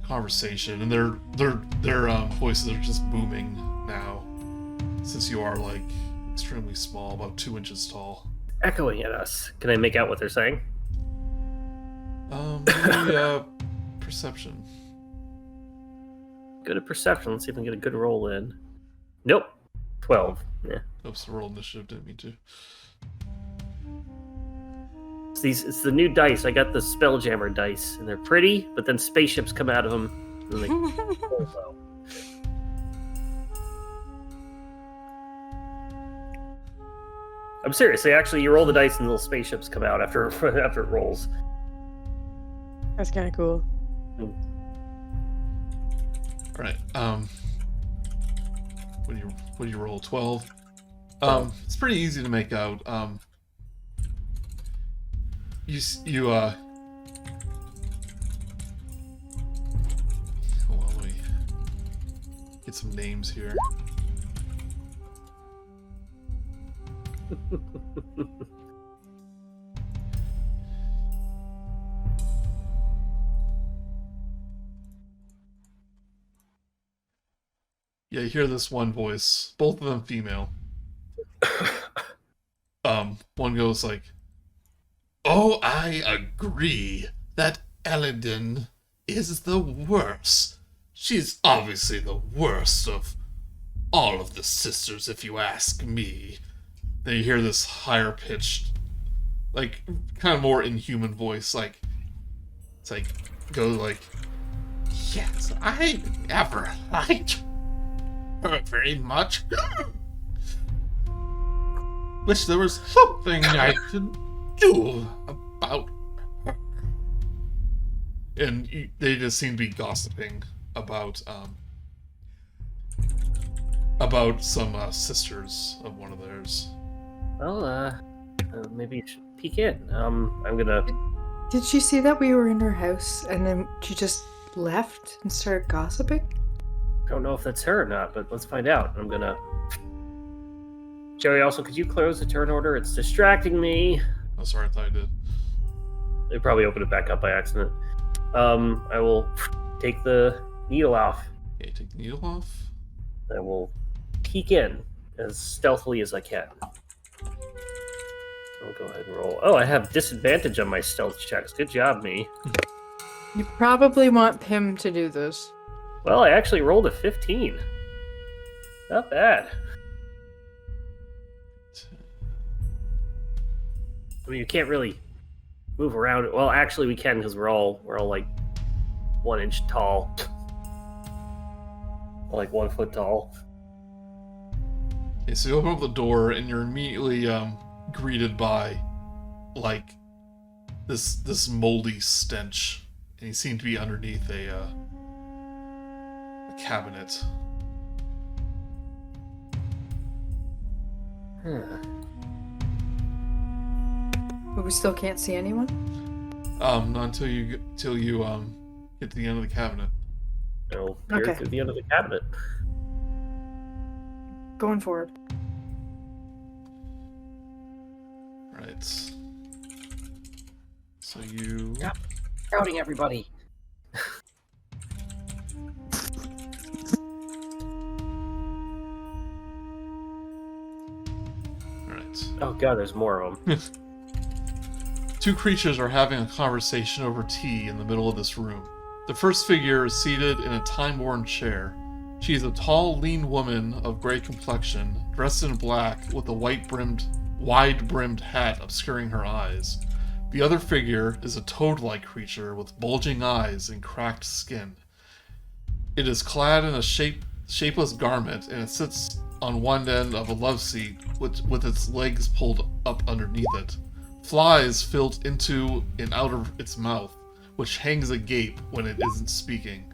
conversation, and their voices are just booming now, since you are like extremely small, about 2 inches tall. Echoing at us. Can I make out what they're saying? Maybe, perception. Good at perception. Let's see if I can get a good roll in. Nope. 12. Yeah. Oops, roll initiative, didn't mean to. It's the new dice. I got the Spelljammer dice, and they're pretty, but then spaceships come out of them. And they roll low. I'm serious. You roll the dice, and little spaceships come out after after it rolls. That's kind of cool. Alright, what do you roll? 12? It's pretty easy to make out. You hold on, let me get some names here. Yeah, you hear this one voice, both of them female. One goes like, "Oh, I agree that Elodin is the worst. She's obviously the worst of all of the sisters, if you ask me." Then you hear this higher pitched, like, kind of more inhuman voice, like, it's like, go like, "Yes, I never liked her very much. Wish there was something I could do about her." And they just seem to be gossiping about some sisters of one of theirs. Well, maybe you should peek in. I'm gonna. Did she see that we were in her house and then she just left and started gossiping? Don't know if that's her or not, but let's find out. I'm gonna. Joey, also, could you close the turn order? It's distracting me. Oh, sorry, I thought I did. They probably opened it back up by accident. I will take the needle off. Okay, take the needle off. I will peek in as stealthily as I can. I'll go ahead and roll. Oh, I have disadvantage on my stealth checks. Good job, me. You probably want Pim to do this. Well, I actually rolled a 15. Not bad. I mean, you can't really move around. Well, actually, we can because we're all like 1 inch tall, like 1 foot tall. Okay, so you open up the door and you're immediately greeted by like this moldy stench, and you seem to be underneath a cabinet. But we still can't see anyone? Not until you get to the end of the cabinet. It'll peer Okay. through the end of the cabinet. Going forward. Right. So you. Yep. Crowding everybody. Alright. Oh god, there's more of them. Two creatures are having a conversation over tea in the middle of this room. The first figure is seated in a time-worn chair. She is a tall, lean woman of gray complexion, dressed in black with a wide-brimmed hat obscuring her eyes. The other figure is a toad-like creature with bulging eyes and cracked skin. It is clad in a shapeless garment, and it sits on one end of a love seat with its legs pulled up underneath it. Flies filled into and out of its mouth, which hangs agape when it isn't speaking.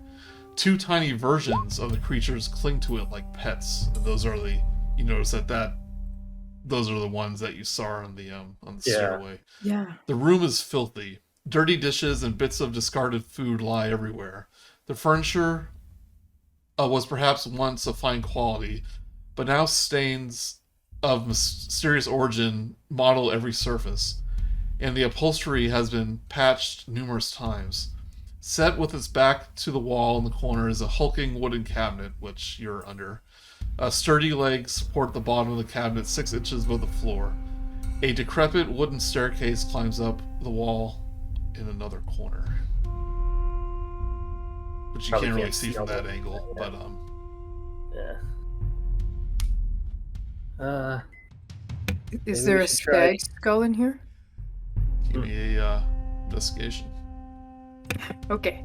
Two tiny versions of the creatures cling to it like pets, and those are you notice that those are the ones that you saw on the stairway. Yeah. The room is filthy. Dirty dishes and bits of discarded food lie everywhere. The furniture was perhaps once of fine quality, but now stains of mysterious origin model every surface, and the upholstery has been patched numerous times. Set with its back to the wall in the corner is a hulking wooden cabinet, which you're under. Sturdy legs support the bottom of the cabinet 6 inches above the floor. A decrepit wooden staircase climbs up the wall in another corner, which you Probably can't really can't see see from all that that. angle, but Yeah. Is Maybe there we a should try- stag skull in here? give me a investigation. Okay.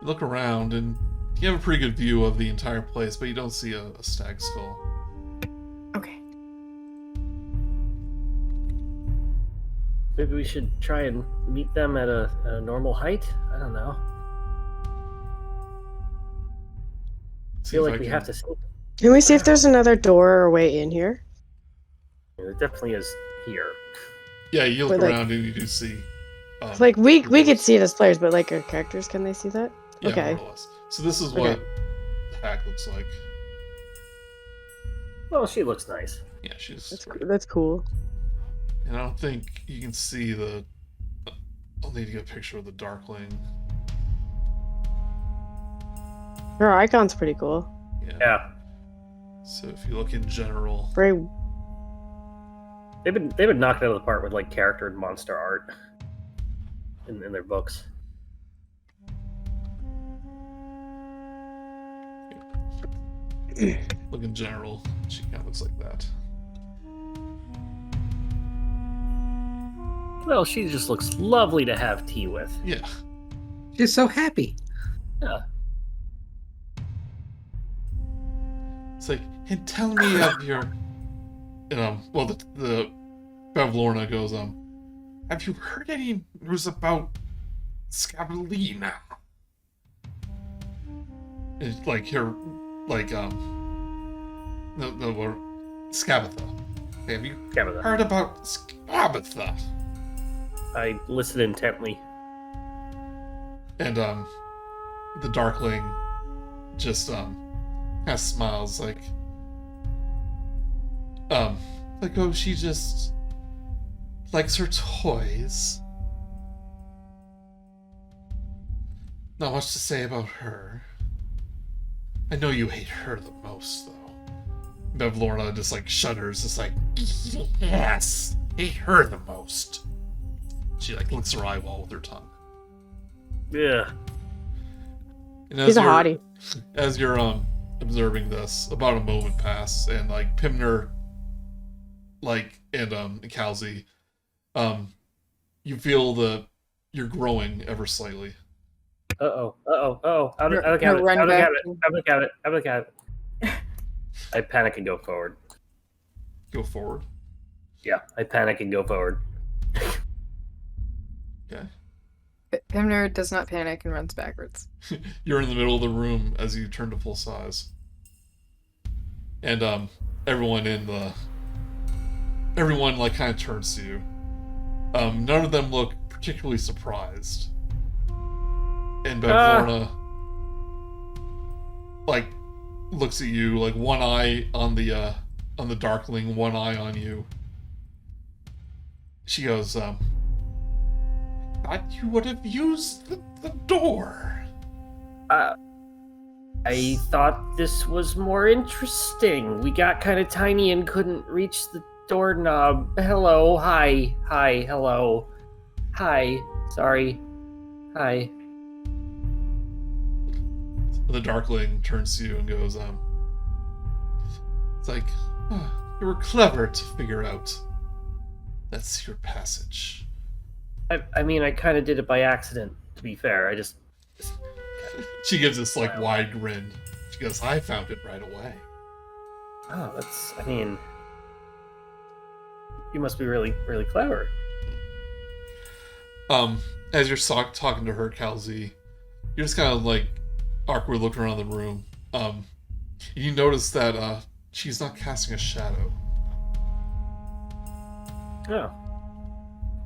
You look around and you have a pretty good view of the entire place, but you don't see a stag skull. Okay. Maybe we should try and meet them at a normal height? I don't know. I See feel if like I we can- have to see them. Can we see if there's another door or way in here? There definitely is here. Yeah, you look But, like- around and you do see. Like we could doors. see it as players, but like our characters, can they see that? Yeah, okay. more or less. So this is Okay. what the hack looks like. Well, she looks nice. Yeah, she's. That's cool. And I don't think you can see the. I'll need to get a picture of the Darkling. Her icon's pretty cool. Yeah. So if you look in general, Very. They've been knocked out of the park with like character and monster art in their books. look in general, she kind of looks like that. Well, she just looks lovely to have tea with. Yeah. She's so happy. Yeah. It's like, and tell me of your. Well, the Bavlorna goes, have you heard any news about Scabellina? It's like her, like, no, or Scabatha. Have you Tabitha. heard about Scabatha? I listened intently. And, the Darkling just, kind of smiles, like, oh, she just likes her toys. Not much to say about her. I know you hate her the most, though. Bavlorna just, like, shudders, just like, yes, hate her the most. She, like, licks her eyeball with her tongue. Yeah. And as He's a you're- hottie. As you're observing this, about a moment pass, and like Pimner, like and Kal'zi, you feel you're growing ever slightly. Uh-oh. Out No, of cabinet. run Out of back. cabinet. I panic and go forward. Go forward. Yeah, I panic and go forward. Okay. Pimner does not panic and runs backwards. You're in the middle of the room as you turn to full size. And everyone like kind of turns to you. None of them look particularly surprised. And Bavlorna like looks at you, like one eye on the Darkling, one eye on you. She goes, thought you would have used the door. I thought this was more interesting. We got kind of tiny and couldn't reach the doorknob. Hello, hi, hello. Hi, sorry. Hi. The Darkling turns to you and goes, it's like, you were clever to figure out that secret passage. I mean, I kind of did it by accident, to be fair. I just She gives this like wide grin. She goes, I found it right away. Oh, I mean, you must be really, really clever. As you're talking to her, Kal'zi, you're just kind of like awkward looking around the room. You notice that she's not casting a shadow. Oh.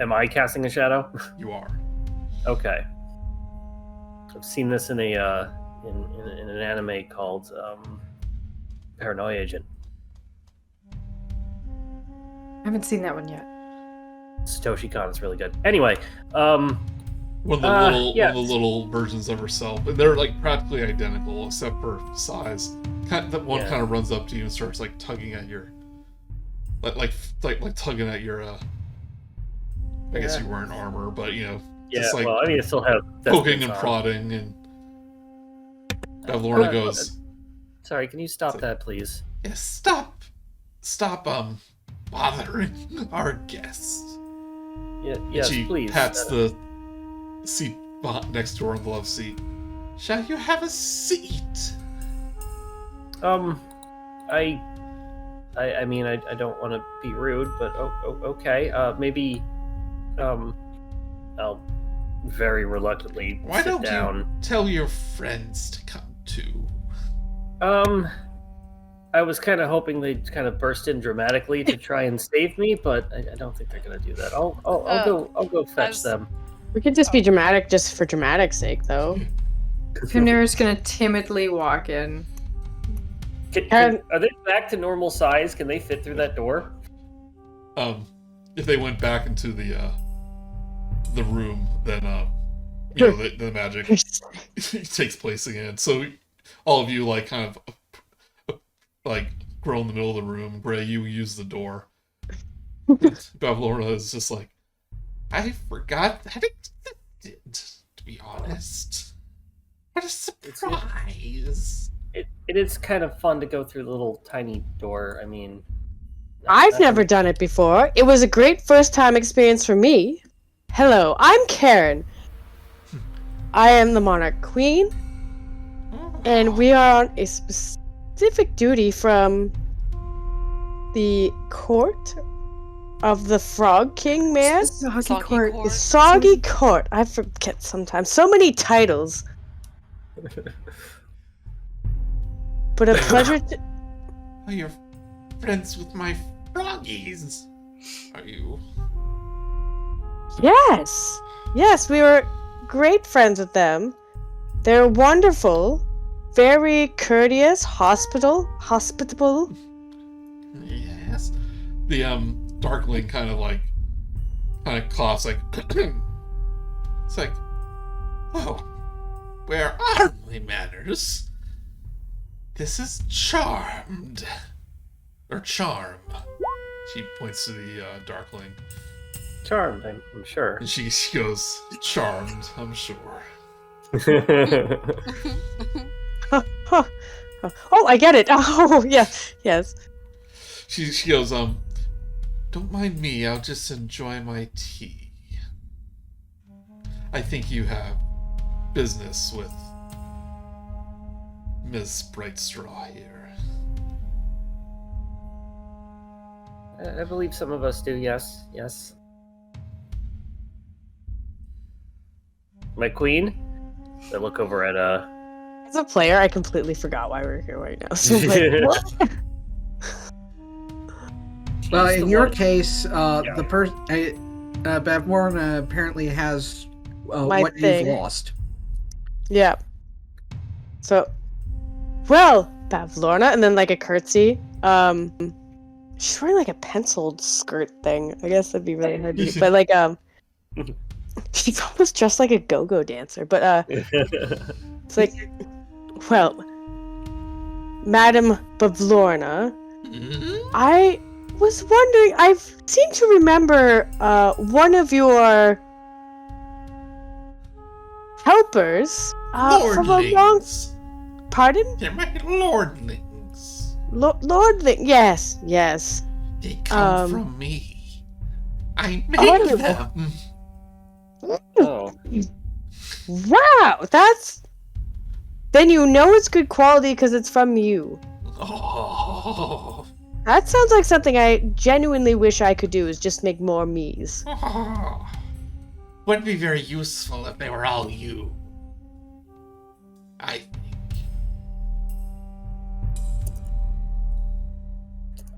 Am I casting a shadow? You are. Okay. I've seen this in a in an anime called Paranoia Agent. I haven't seen that one yet. Satoshi Kon is really good. Anyway, One of yes. the little versions of herself, and they're like practically identical except for size. That one kind of runs up to you and starts like tugging at your, like tugging at your. I guess you weren't armor, but just like well, I mean, I still have poking and on. prodding, and Bavlorna goes, Sorry, can you stop that, please? "Yes, stop, bothering our guest." Yeah, yes, she please. pats the seat next to her on the love seat. Shall you have a seat? I mean, I don't want to be rude, but okay. Maybe, I'll very reluctantly Why sit don't down. you tell your friends to come too? I was kind of hoping they'd kind of burst in dramatically to try and save me, but I don't think they're gonna do that. I'll go fetch them. We could just be dramatic just for dramatic's sake, though. Pimner is gonna timidly walk in. Are they back to normal size? Can they fit through that door? If they went back into the room, then the magic takes place again. So all of you like kind of like grow in the middle of the room. Gray, you use the door. Bavlorna is just like, I forgot that existed, to be honest. What a surprise! It is kind of fun to go through the little tiny door. I mean, I've never done it before. It was a great first-time experience for me. Hello, I'm Karen. I am the Monarch Queen, and we are on a specific duty from the court of the Frog King man. Soggy Court. Court. The Soggy Court. I forget sometimes. So many titles. But a pleasure to... Oh, you're friends with my froggies, are you? Yes. Yes, we were great friends with them. They're wonderful. Very courteous, hospitable. Yes. The Darkling kind of coughs like it's like, oh, where are my manners? This is charmed. Or charm. She points to the Darkling. charmed. I'm sure. And she goes, charmed, I'm sure. Oh, I get it. Oh, yeah. Yes. She goes, don't mind me, I'll just enjoy my tea. I think you have business with Ms. Brightstraw here. I believe some of us do, yes. Yes. My queen? I look over at, As a player, I completely forgot why we're here right now. So I'm like, what? Well, She's in the your one- case, Yeah. the person, Bavlorna apparently has My what thing. you've lost. Yeah. So, well, Bavlorna, and then like a curtsy. She's wearing like a penciled skirt thing. I guess that'd be really hard to, but like she's almost dressed like a go-go dancer. But it's like, well, Madam Bavlorna, I was wondering. I seem to remember one of your helpers from a long. Lordlings! Pardon? They're my lordlings. Lordling. Yes. They come from me. I make Oh. them. Oh. Wow, that's. Then you know it's good quality because it's from you. Oh. That sounds like something I genuinely wish I could do. Is just make more me's. Oh. Would be very useful if they were all you. I think.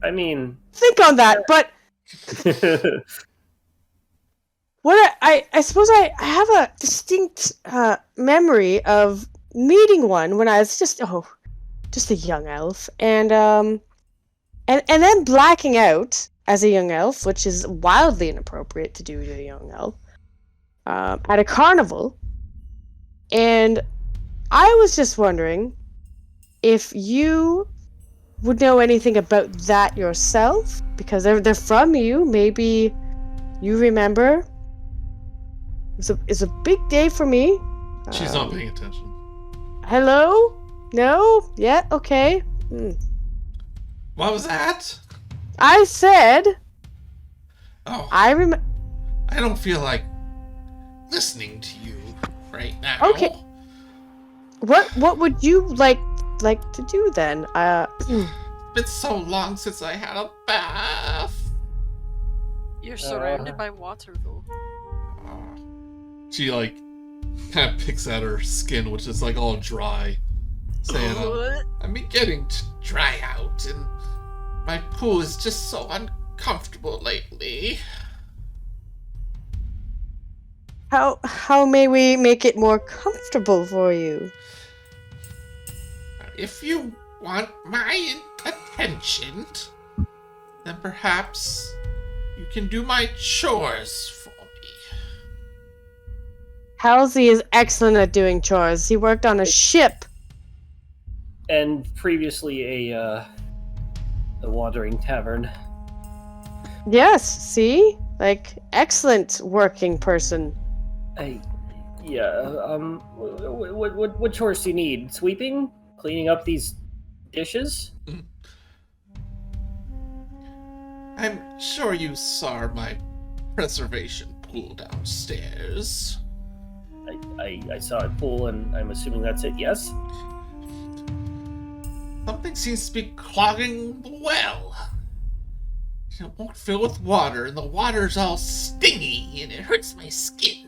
I mean, Think on that, but what I suppose I have a distinct memory of meeting one when I was just a young elf, and then blacking out as a young elf, which is wildly inappropriate to do to a young elf, at a carnival, and I was just wondering if you would know anything about that yourself, because they're from you. Maybe you remember. It's a big day for me. She's not paying attention. Hello? No? Yeah, okay. What was that? I said Oh, I remember. I don't feel like listening to you right now. Okay. What would you like to do then? It's been so long since I had a bath. You're surrounded by water, though. She like kind of picks at her skin, which is like all dry, saying, "I'm beginning to dry out, and my pool is just so uncomfortable lately." How may we make it more comfortable for you? If you want my attention, then perhaps you can do my chores for me. Kal'zi is excellent at doing chores. He worked on a ship. and previously a wandering tavern. Yes, see? Like, excellent working person. What chores do you need? Sweeping? Cleaning up these dishes? I'm sure you saw my preservation pool downstairs. I saw a pool, and I'm assuming that's it, yes? Something seems to be clogging the well. It won't fill with water, and the water's all stingy, and it hurts my skin.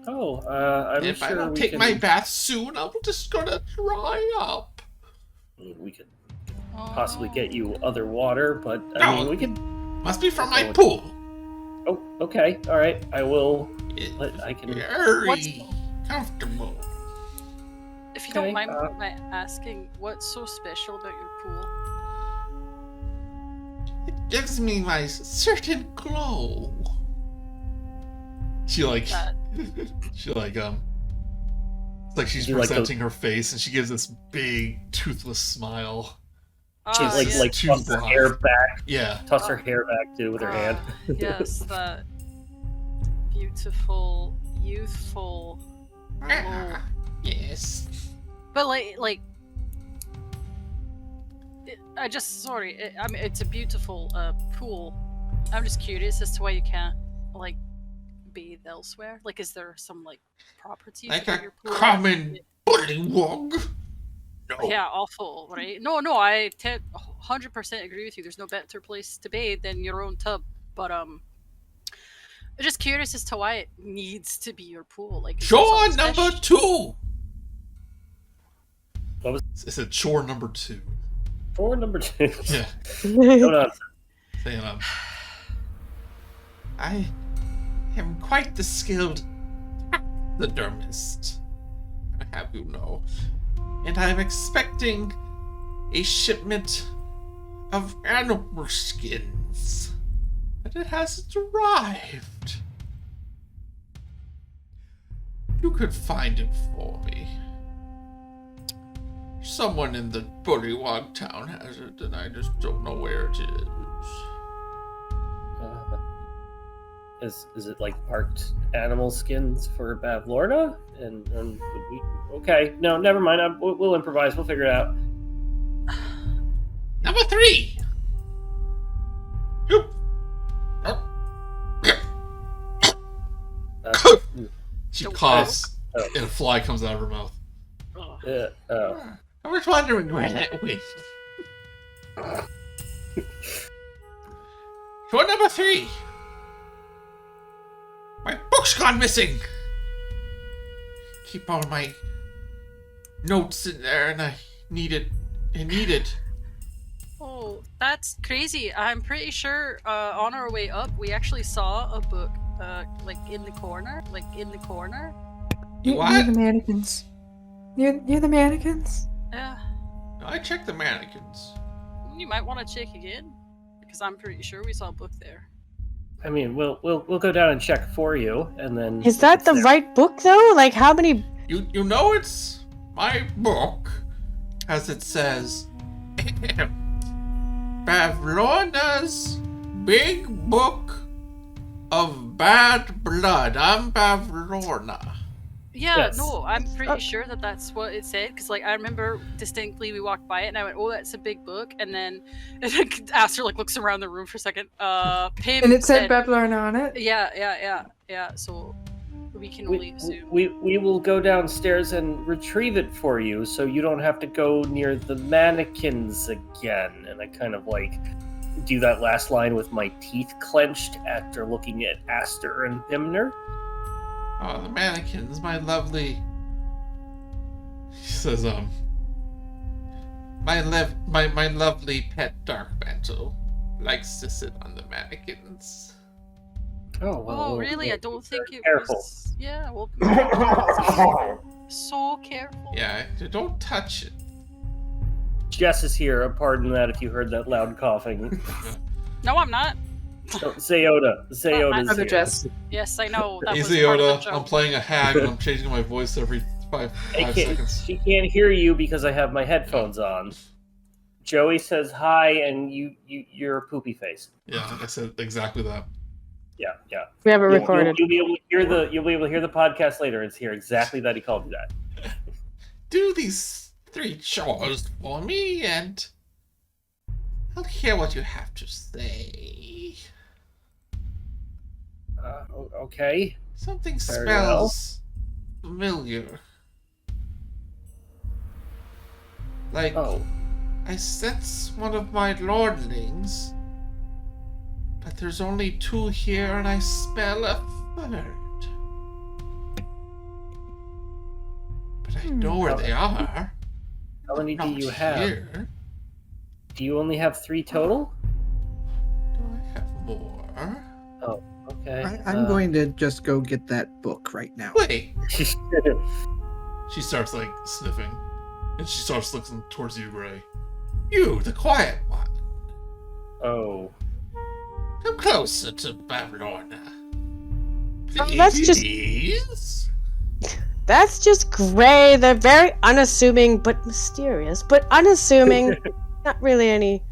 I'm If sure I don't we take can... my bath soon, I'm just gonna dry up. We could possibly get you other water, but we could... Must be from my pool. Oh, okay, all right. I will. It's I can. very comfortable. If you Okay, don't mind my asking, what's so special about your pool? It gives me my certain glow. She like, That. she like it's like she's You like presenting her face, and she gives this big toothless smile. She's yes. like Too toss her blind. hair back, Yeah. toss her hair back too with her hand. Yes, that beautiful, youthful glow. Yes. But it's a beautiful pool. I'm just curious as to why you can't bathe elsewhere? Like, is there some like properties Like about a your pool? common bullywug. No. Yeah, awful, right? No, I 100% agree with you. There's no better place to bathe than your own tub. But I'm just curious as to why it needs to be your pool. Like, is there Chore something number special? 2. What was It's a chore number 2. for number 2? Yeah. Hold on. Saying, I am quite the skilled taxidermist, I have you know, and I'm expecting a shipment of animal skins, but it hasn't arrived. You could find it for me. Someone in the Bullywog town has it, and I just don't know where it is. Is it like parked animal skins for Bavlorna? And okay, no, never mind. We'll improvise. We'll figure it out. Number 3. She coughs, and a fly comes out of her mouth. I was wondering where that went. Chore number 3. My book's gone missing. Keep all my notes in there, and I need it. Oh, that's crazy. I'm pretty sure on our way up, we actually saw a book, like in the corner. What? Near the mannequins. Near the mannequins. Yeah, I checked the mannequins. you might want to check again, because I'm pretty sure we saw a book there. I mean, we'll go down and check for you, and then. Is that the right book though? Like how many? You know it's my book, as it says. Bavlorna's Big Book of Bad Blood. I'm Bavlorna. Yeah, Yes. no, I'm pretty sure that that's what it said, because like I remember distinctly we walked by it and I went, "Oh, that's a big book," and then Aster like looks around the room for a second. Pim And it said Bavlorna on it. Yeah. So we can only assume. We will go downstairs and retrieve it for you, so you don't have to go near the mannequins again. And I kind of like do that last line with my teeth clenched after looking at Aster and Pimner. Oh, the mannequins, my lovely. She says, my lovely pet dark mantle likes to sit on the mannequins. Oh, well. Oh, really? I don't think it careful. was. Yeah, well, so careful. Yeah, don't touch it. Jess is here. Pardon that if you heard that loud coughing. No, I'm not. Oh, Zayoda's Other here. Jess. Yes, I know. That was Easy part of Yoda, the I'm joke. playing a hag and I'm changing my voice every five seconds. She can't hear you because I have my headphones on. Joey says hi, and you're a poopy face. Yeah, I said exactly that. Yeah. We have it recorded. You'll be able to hear the podcast later. It's here exactly that he called you that. Do these 3 chores for me, and I'll hear what you have to say. Okay. Something Very smells familiar. Like, Oh. I sense one of my lordlings, but there's only 2 here, and I smell a 3rd. But I know where they are. How many do Not you have? here. Do you only have 3 total? Do I have more? Okay. I'm going to just go get that book right now. Wait. She starts like sniffing, and she starts looking towards you, Gray. You, the quiet one. Oh. Come closer to Bavlorna. That's just- Please? That's just Gray. They're very unassuming but mysterious. But unassuming, not really any.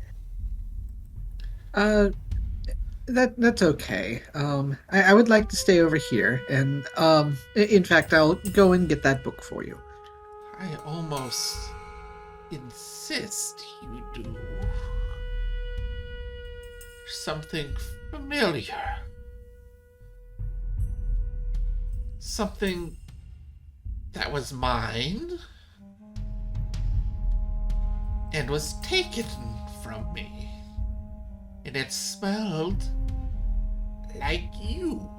That's okay. I would like to stay over here, and in fact, I'll go and get that book for you. I almost insist you do. Something familiar. something that was mine and was taken from me. And it smelled like you.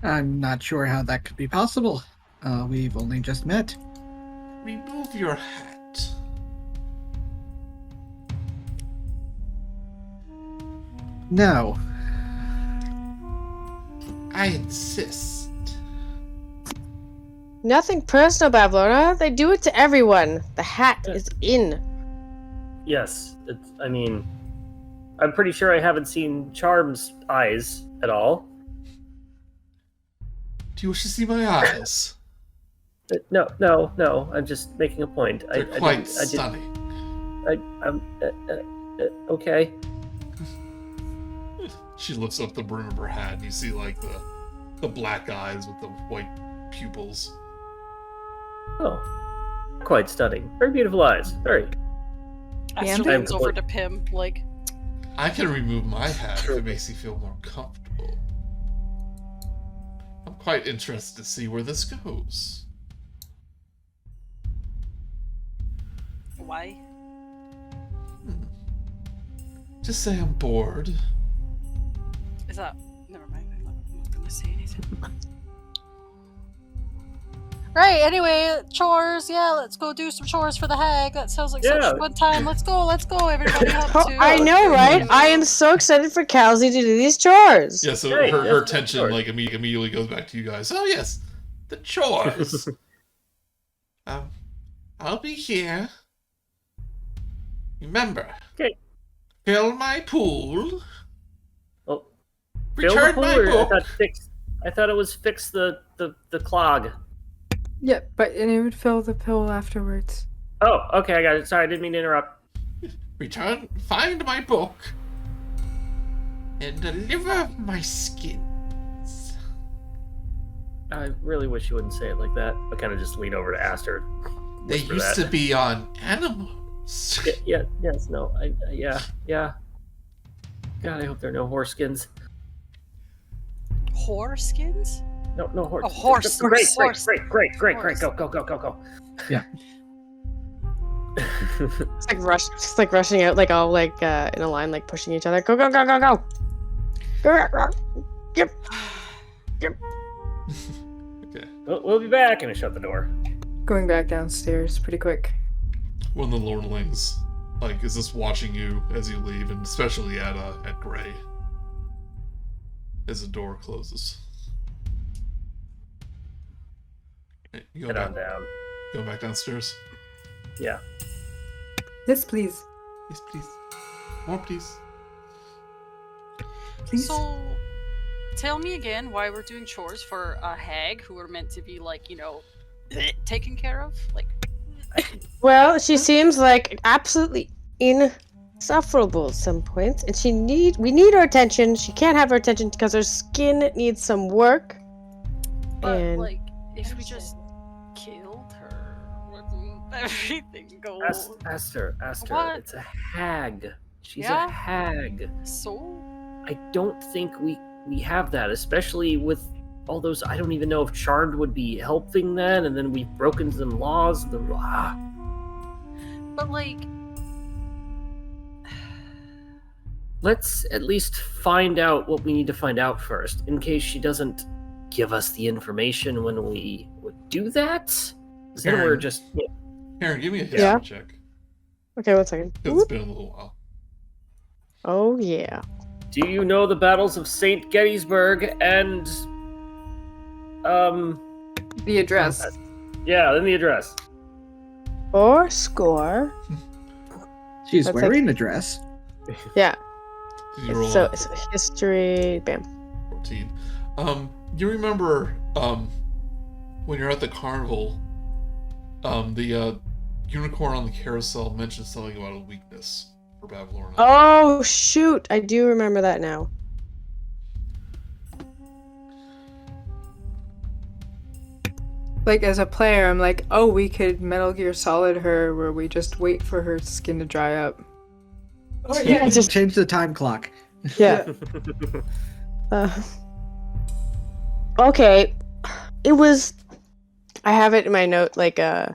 I'm not sure how that could be possible. We've only just met. Remove your hat. No. I insist. Nothing personal, Bavlorna. They do it to everyone. The hat is in. Yes, I'm pretty sure I haven't seen Charm's eyes at all. Do you wish to see my eyes? No. I'm just making a point. They're quite stunning. Okay. She lifts up the brim of her hat, and you see like the black eyes with the white pupils. Oh, quite stunning. Very beautiful eyes. Very. Aster Yeah. leans over to Pim, like, I can remove my hat if it makes you feel more comfortable. I'm quite interested to see where this goes. why? Just say I'm bored. Is that... Never mind, I'm not gonna say anything. Right, anyway, chores, yeah, let's go do some chores for the hag. That sounds like such a fun time. Let's go, everybody up to... I know, right? I am so excited for Kal'zi to do these chores. Yeah, so Great, her that's attention chores. like immediately goes back to you guys. Oh yes, the chores. I'll be here. Remember. Okay. Fill my pool. Oh, Return fill the my pool, or book. I thought it was fix the clog. Yeah, and it would fill the pill afterwards. Oh, okay, I got it. Sorry, I didn't mean to interrupt. Find my book. And deliver my skins. I really wish you wouldn't say it like that. I kind of just lean over to Aster. They whisper used that. to be on animals. Yes, no, yeah. God, I hope there are no horse skins. Whore skins? No horse. Oh, horse. Great. Horse. Go. Yeah. It's like rushing out, like all like in a line, like pushing each other. Go. Yep. Okay. We'll be back, and I shut the door. Going back downstairs pretty quick. One of the Lordlings, like, is just watching you as you leave, and especially at Gray, as the door closes. You Head on down. Go back downstairs. Yeah. Yes, please. Yes, please. More, please. Please. So, tell me again why we're doing chores for a hag who are meant to be, like, taken care of? Like, Well, she seems like absolutely insufferable at some points, and we need her attention. She can't have her attention because her skin needs some work. but, And like, if we just killed her, wouldn't everything go... Aster, What? it's a hag. She's Yeah? a hag. So? I don't think we have that, especially with all those. I don't even know if Charmed would be helping then, and then we've broken some laws. But, like... Let's at least find out what we need to find out first, in case she doesn't give us the information when we would do that. 'Cause then we're Aaron. just. Aaron, give me a history Yeah? check. okay, 1 second. Because it's been a little while. Oh yeah. Do you know the battles of St. Gettysburg and The address. yeah, then the address. Or score. She's That's wearing a dress. Yeah. Did you roll So it's history. Bam. 14? You remember, when you're at the carnival, the unicorn on the carousel mentioned something about a weakness for Bavlorna. Oh shoot! I do remember that now. Like, as a player, I'm like, oh, we could Metal Gear Solid her where we just wait for her skin to dry up. Yeah, Just change the time clock. Yeah. Okay. It was. I have it in my note, like, I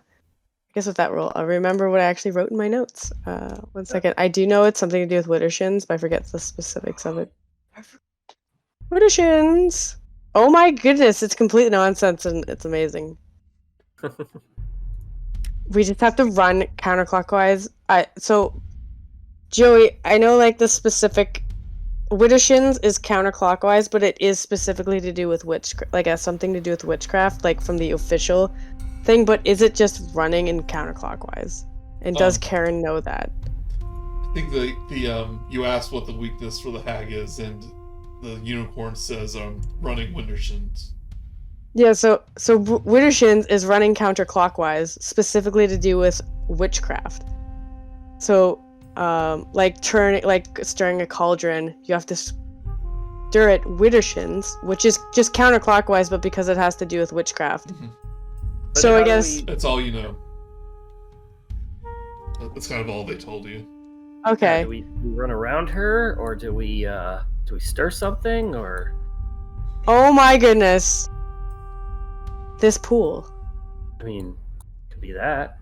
guess with that rule, I'll remember what I actually wrote in my notes. 1 second. I do know it's something to do with Widdershins, but I forget the specifics of it. Widdershins! Oh my goodness, it's complete nonsense and it's amazing. We just have to run counterclockwise. So, Joey, I know like the specific Widdershins is counterclockwise, but it is specifically to do with witchcraft, like has something to do with witchcraft, like from the official thing. But is it just running in counterclockwise? And does Karen know that? I think the you asked what the weakness for the hag is, and the unicorn says running Wintershins. Yeah, so Widdershins is running counterclockwise, specifically to do with witchcraft. So, like stirring a cauldron, you have to stir it Widdershins, which is just counterclockwise, but because it has to do with witchcraft. Mm-hmm. So I guess that's all you know. That's kind of all they told you. Okay. Yeah, do we run around her, or do we stir something, or? Oh my goodness! This pool. I mean, could be that.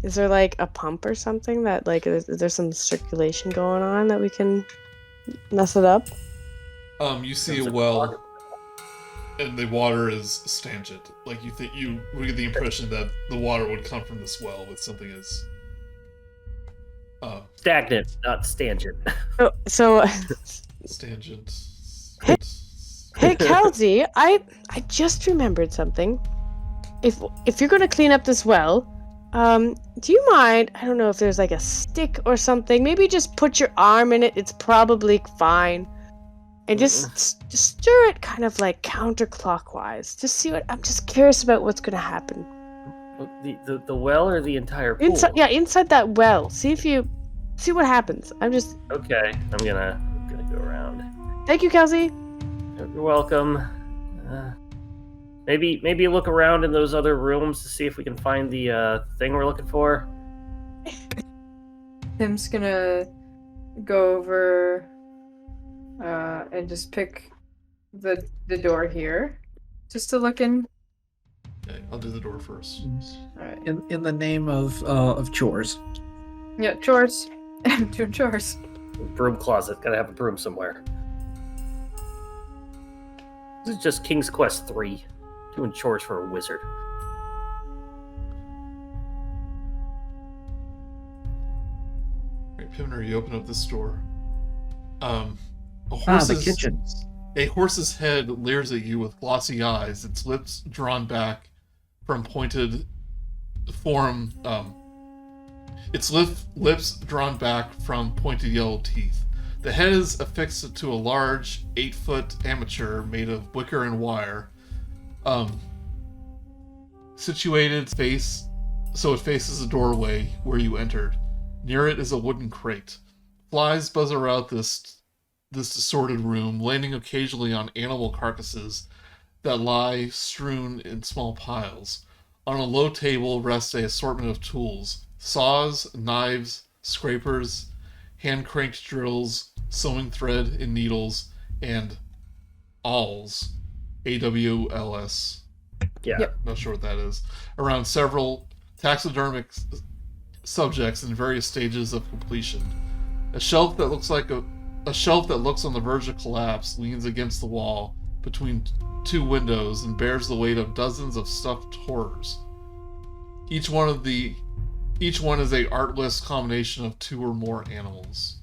Is there like a pump or something that like is there some circulation going on that we can mess it up? You see a well, and the water is stagnant. Like you get the impression that the water would come from this well, but something is stagnant, not stangent. So Stangent. Hey Kal'zi, I just remembered something. If you're gonna clean up this well, do you mind? I don't know if there's like a stick or something. Maybe just put your arm in it. It's probably fine. And just stir it kind of like counterclockwise. Just see what I'm just curious about what's gonna happen. The well or the entire pool? Inside that well. See what happens. Okay. I'm gonna go around. Thank you, Kal'zi. You're welcome. Maybe look around in those other rooms to see if we can find the thing we're looking for. Tim's gonna go over and just pick the door here, just to look in. Okay, I'll do the door first. All right. In the name of chores. Yeah, chores. I'm doing chores. Broom closet. Gotta have a broom somewhere. This is just King's Quest 3. Doing chores for a wizard. Right, Pimner, you open up this door. The kitchen. A horse's head leers at you with glossy eyes, its lips drawn back from pointed form. Its lips drawn back from pointed yellow teeth. The head is affixed to a large 8-foot armature made of wicker and wire. Situated so it faces the doorway where you entered. Near it is a wooden crate. Flies buzz around this disordered room, landing occasionally on animal carcasses that lie strewn in small piles. On a low table rests an assortment of tools: saws, knives, scrapers, hand-cranked drills, sewing thread and needles, and awls. AWLS. Yeah. Yep. Not sure what that is. Around several taxidermic subjects in various stages of completion. A shelf that looks on the verge of collapse leans against the wall between two windows and bears the weight of dozens of stuffed horrors. Each one is a artless combination of two or more animals.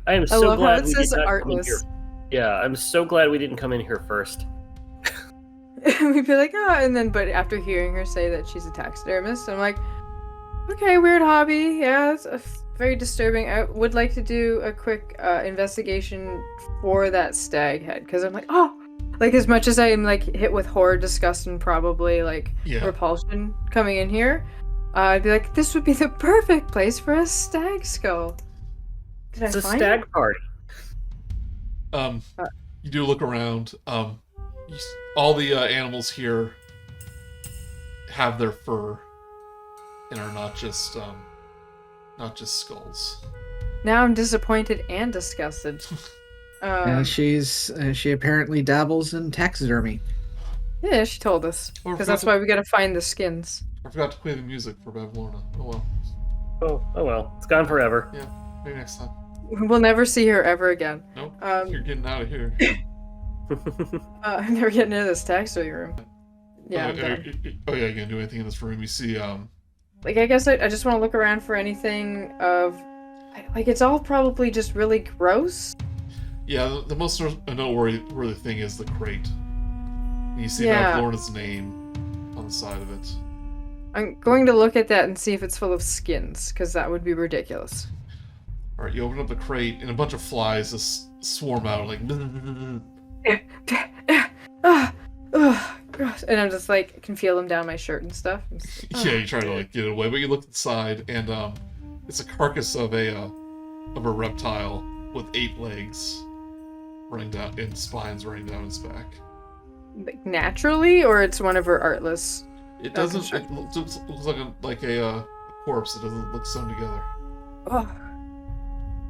I am I so love how glad it we says did not come in artless. here. Yeah, I'm so glad we didn't come in here first. We'd be like, but after hearing her say that she's a taxidermist, I'm like, okay, weird hobby. Yeah, it's very disturbing. I would like to do a quick investigation for that stag head, because I'm like, like as much as I am like hit with horror, disgust, and probably like repulsion coming in here, I'd be like, this would be the perfect place for a stag skull. It's a stag party. You do look around. All the animals here have their fur and are not just skulls. Now I'm disappointed and disgusted. She apparently dabbles in taxidermy. Yeah, she told us. Or Because that's why we gotta find the skins. I forgot to play the music for Bavlorna. Oh well. Oh well, it's gone forever. Yeah, maybe next time. We'll never see her ever again. Nope. Um, You're getting out of here. I'm never getting into this taxidermy room. Yeah, Oh, I'm done. oh yeah, you gonna do anything in this room? You see, Like, I guess I just want to look around for anything of... Like, it's all probably just really gross. yeah, the most noteworthy thing is the crate. And you see Yeah. Bavlorna's name on the side of it. I'm going to look at that and see if it's full of skins, because that would be ridiculous. All right, you open up the crate, and a bunch of flies just swarm out, like. And I'm just like, can feel them down my shirt and stuff. I'm just like, Yeah, you try to like get it away, but you look inside, and it's a carcass of a reptile with 8 legs running down and spines running down its back. like, naturally, or it's one of her artless. It doesn't. It looks like a corpse. It doesn't look sewn together. Oh,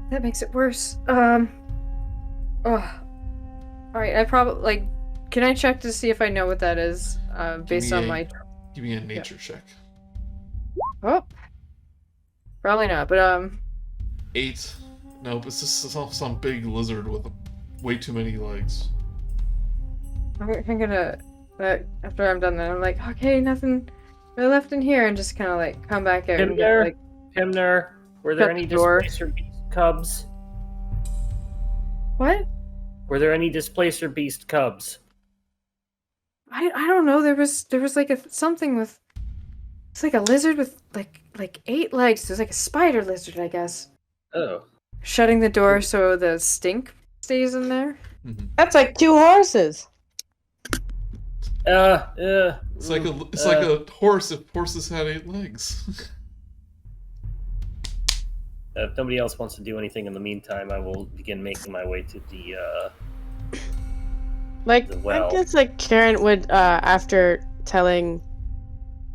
that makes it worse. Oh, all right. I probably like. Can I check to see if I know what that is? Based on my. Give me a nature check. Oh. Probably not, but 8. Nope, it's just some big lizard with way too many legs. I'm gonna. After I'm done, then I'm like, okay, nothing really left in here, and just kind of like come back out and get Pimner, like. Pimner, were there Shut any the door. displacer beast cubs? What? Were there any displacer beast cubs? I don't know. There was like something with. It's like a lizard with like 8 legs. There's like a spider lizard, I guess. Oh. Shutting the door so the stink stays in there. That's like 2 horses. It's like a horse if horses had 8 legs. If nobody else wants to do anything in the meantime, I will begin making my way to the Like, well. I guess like Karen would, after telling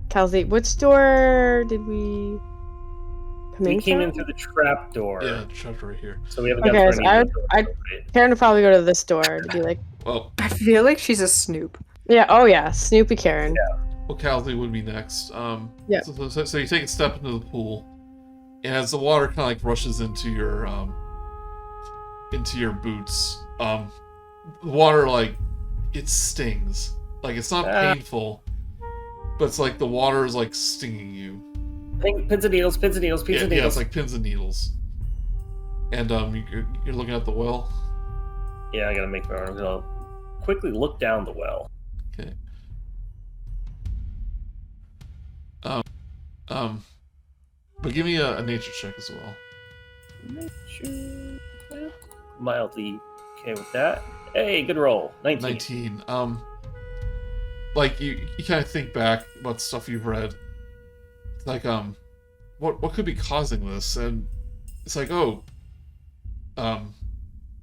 Kal'zi, which door did we come We in came from? in through the trap door. Yeah, chapter right here. So we haven't Okay, got so through any of the I'd doors, right? Karen would probably go to this door to be like, Well, I feel like she's a Snoop. yeah, oh yeah, Snoopy Karen. Kal'zi would be next. Yeah. So you take a step into the pool, and as the water kind of like rushes into your boots, the water like it stings. Like it's not painful, but it's like the water is like stinging you. I think pins and needles, pins and needles, pins and Yeah, needles. it's like pins and needles. And you're looking at the well. Yeah, I gotta make my arm. I'll quickly look down the well. Okay. But give me a nature check as well. Mildly okay with that. Hey, good roll. 19. 19. Like you kind of think back about stuff you've read. Like what could be causing this? And it's like, oh,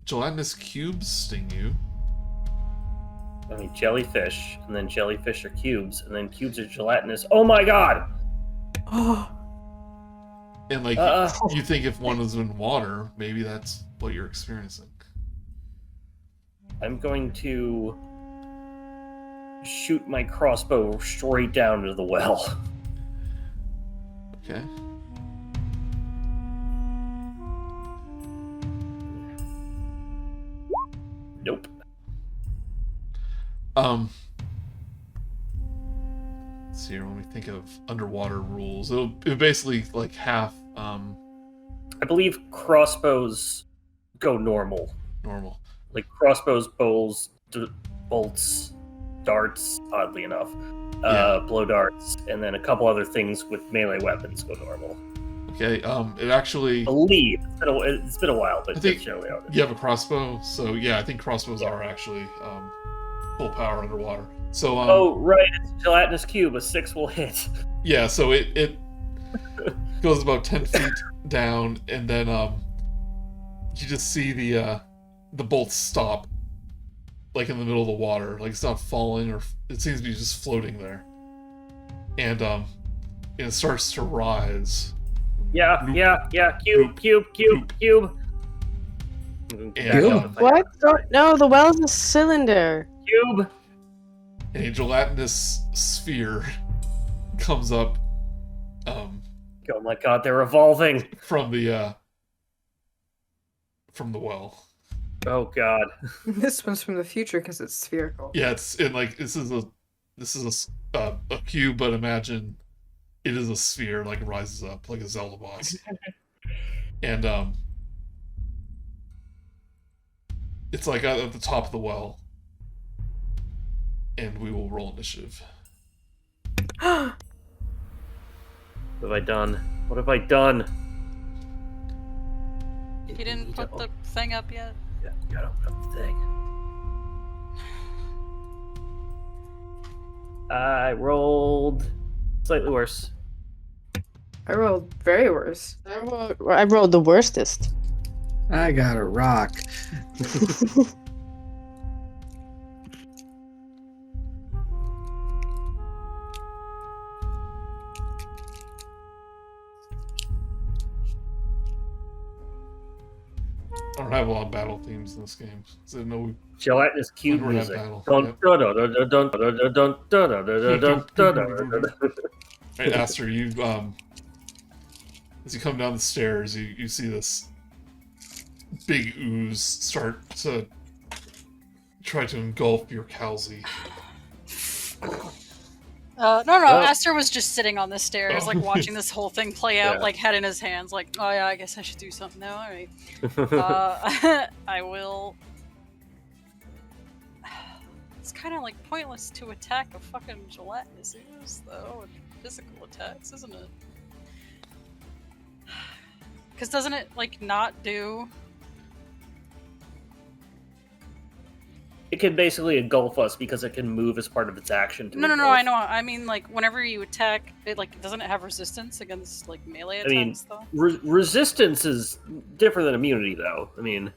gelatinous cubes sting you. I mean, jellyfish, and then jellyfish are cubes, and then cubes are gelatinous. Oh my god! Oh, And like you think if one was in water, maybe that's what you're experiencing. I'm going to shoot my crossbow straight down into the well. Okay. Nope. Let's see here, when we think of underwater rules, it'll basically like half I believe crossbows go normal. normal. Like crossbows, bolts, darts, oddly enough. Blow darts, and then a couple other things with melee weapons go normal. Okay, it actually... I believe. It's been a while, but I think that's generally how it is. you have a crossbow, so yeah, I think crossbows are actually full power underwater. So Oh, right, it's a gelatinous cube, a 6 will hit. yeah, so it goes about 10 feet down, and then you just see the bolts stop, like in the middle of the water, like it's not falling, or it seems to be just floating there, and it starts to rise. Yeah. Cube. And, Back up if I What? have time. No, the well's a cylinder. Cube. a gelatinous sphere comes up Oh my god, they're evolving. from the well. Oh god. This one's from the future because it's spherical. Yeah, it's in like this is a cube, but imagine it is a sphere, like rises up like a Zelda boss, and it's like at the top of the well, and we will roll initiative. What have I done? What have I done? You didn't put the thing up yet? Yeah, gotta open up the thing. I rolled slightly worse. I rolled very worse. I rolled the worstest. I got a rock. I don't have a lot of battle themes in this game, so no. Gelatinous cube We're music. at battle. Dun, Yep. dun, dun, dun, dun, dun, dun, dun, dun, dun, dun, dun, dun, dun. Right, Aster, you as you come down the stairs, you see this big ooze start to try to engulf your Kal'zi. No, Oh. Aster was just sitting on the stairs, Oh. like watching this whole thing play out, Yeah. like head in his hands, like, oh yeah, I guess I should do something now. All right, I will. It's kind of like pointless to attack a fucking gelatinous ooze, though, with physical attacks, isn't it? Because doesn't it like not do? It can basically engulf us because it can move as part of its action. To No, engulf. I know. I mean, like, whenever you attack, it like doesn't it have resistance against like melee attacks I mean, though? Resistance is different than immunity, though. I mean,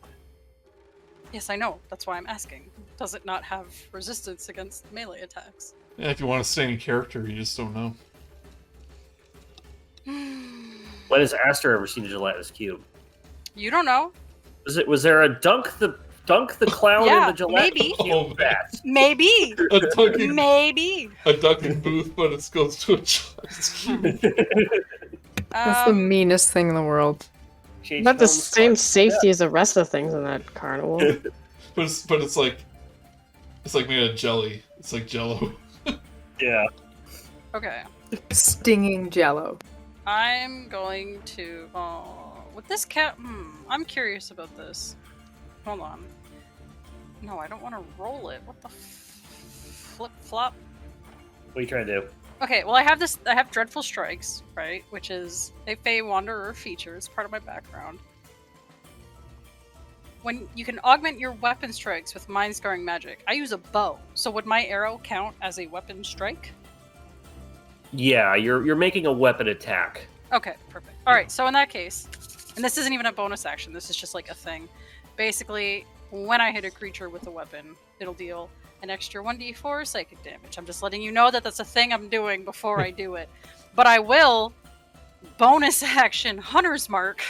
Yes, I know. That's why I'm asking. Does it not have resistance against melee attacks? Yeah, if you want to stay in character, you just don't know. when has Aster ever seen a gelatinous cube? You don't know. Was there a dunk the clown Yeah, in the gelatinous maybe. cube? Oh, That. Maybe. Maybe. Maybe. A ducking booth, but it goes to a child's cube. That's the meanest thing in the world. Change Not the films, same but- safety as the rest of the things in that carnival. But it's like made of jelly. It's like Jello. Yeah. Okay. Stinging jello. I'm going to. With this cat. I'm curious about this. Hold on. No, I don't want to roll it. What the flip flop? What are you trying to do? Okay, well, I have Dreadful Strikes, right? Which is a Fey Wanderer feature. It's part of my background. When you can augment your weapon strikes with mind scarring magic, I use a bow. So would my arrow count as a weapon strike? Yeah, you're making a weapon attack. Okay, perfect. All right, so in that case, and this isn't even a bonus action. This is just like a thing. Basically, when I hit a creature with a weapon, it'll deal an extra 1d4 psychic damage. I'm just letting you know that that's a thing I'm doing before I do it. But I will bonus action Hunter's Mark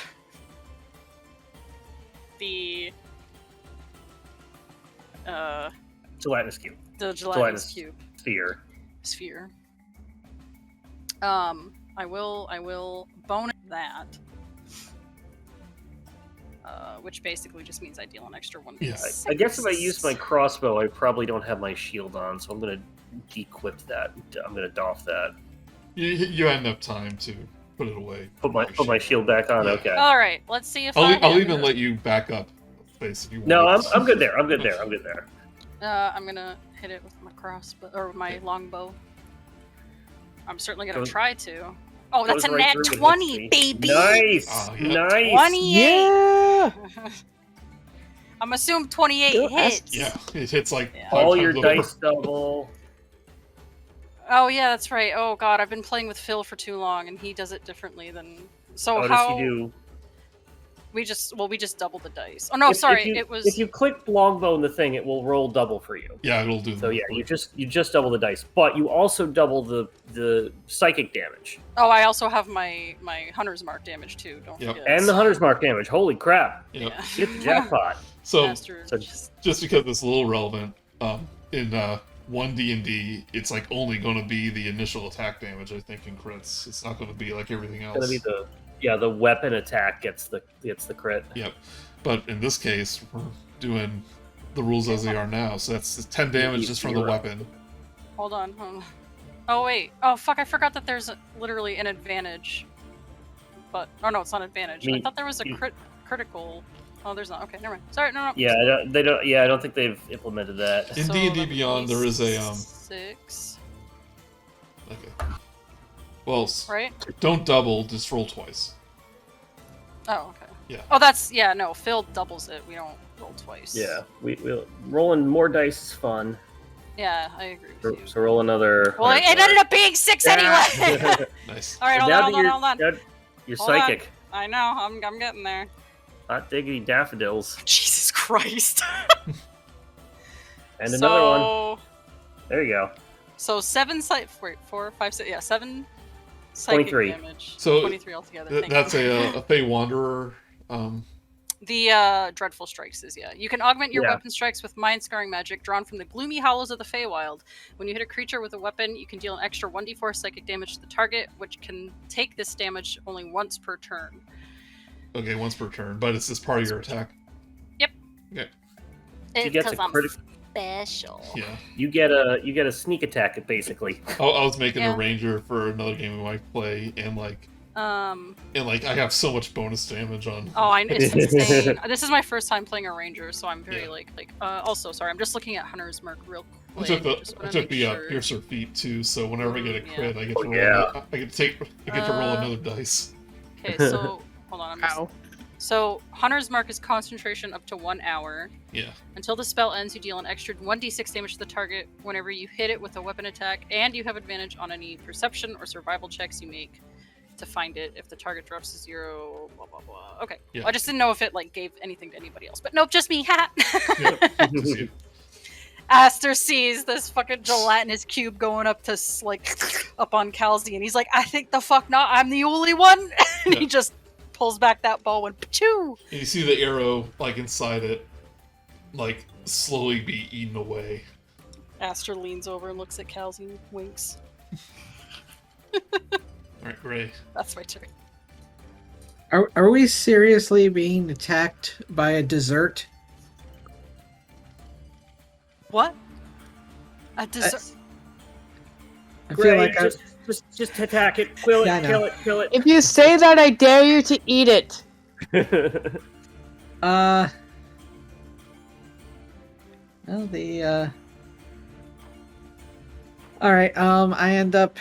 the Gelatinous cube. gelatinous cube Sphere. I will bonus that. Which basically just means I deal an extra 1d6. Yeah, I guess if I use my crossbow, I probably don't have my shield on, so I'm gonna de-equip that. I'm gonna doff that. You end up time to put it away. Put my shield back on. Yeah. Okay. All right, let's see if I'll even let you back up space if you want. No, I'm good there. I'm good there. I'm gonna hit it with my crossbow or my longbow. I'm certainly gonna try to. Oh, that's a Goes nat right through and 20, hits me. baby! Nice, Oh, yeah. nice. 28. Yeah. I'm assuming 28 Yo, hits. Yeah, it hits like Yeah. 5 All your times over. dice double. Oh yeah, that's right. Oh god, I've been playing with Phil for too long, and he does it differently than. So How how? does he do? We just double the dice. Oh no, it was. If you click longbow in the thing, it will roll double for you. Yeah, it'll do. So yeah, you just double the dice, but you also double the psychic damage. Oh, I also have my hunter's mark damage too. Don't Yep. forget. And the hunter's mark damage. Holy crap! Yep. Yeah. Get the jackpot. So Aster just- just because it's a little relevant, in 1D&D, it's like only going to be the initial attack damage. I think in crits, it's not going to be like everything else. It's gonna be the weapon attack gets the crit. Yep. But in this case, we're doing the rules as they are now, so that's 10 damage just from the weapon. Hold on. Oh wait. Oh fuck! I forgot that there's literally an advantage. But no, it's not advantage. I thought there was a critical. Oh, there's not. Okay, never mind. Sorry, no. Yeah, they don't. Yeah, I don't think they've implemented that. In D&D Beyond, there is a 6. Okay. Well, Right? don't double. Just roll twice. Oh, okay. Yeah. Oh, no. Phil doubles it. We don't roll twice. Yeah, we'll rolling more dice is fun. Yeah, I agree with you. So roll another. Well, it ended up being 6 anyway. Nice. All right, hold on. You're Hold on. psychic. I know. I'm getting there. Hot diggity daffodils. Jesus Christ. And another one. There you go. So 7 psychic. Wait, 4, 5, 6. Yeah, 7 psychic 23. damage. So 23 altogether. That's a Fey Wanderer. The Dreadful Strikes is, yeah. You can augment your weapon strikes with Mind Scarring magic drawn from the gloomy hollows of the Feywild. When you hit a creature with a weapon, you can deal an extra 1d4 psychic damage to the target, which can take this damage only once per turn. Okay, once per turn, but it's just part of your attack. Yep. Okay. Because I'm special. Yeah. You get a sneak attack basically. I was making a ranger for another game we might play, and I have so much bonus damage on. Oh, it's insane. This is my first time playing a ranger, so I'm very also sorry. I'm just looking at Hunter's Mark real quick. I took the Piercer feat too, so whenever I get a crit, I get to roll. I get to roll another dice. Okay, so hold on. So Hunter's Mark is concentration up to 1 hour. Yeah. Until the spell ends, you deal an extra 1d6 damage to the target whenever you hit it with a weapon attack, and you have advantage on any perception or survival checks you make to find it if the target drops to 0. Blah blah blah. Okay. Yeah. I just didn't know if it gave anything to anybody else, but nope, just me. Just you. Aster sees this fucking gelatinous cube going up to up on Kal'zi, and he's like, "I think the fuck not. I'm the only one." And he just pulls back that bow and pachoo! And you see the arrow inside it, slowly be eaten away. Aster leans over and looks at Kal'zi and winks. Alright, Gray. That's my turn. Are we seriously being attacked by a dessert? What? A dessert? I feel like just attack it, kill it. If you say that, I dare you to eat it. Well, Alright, I end up...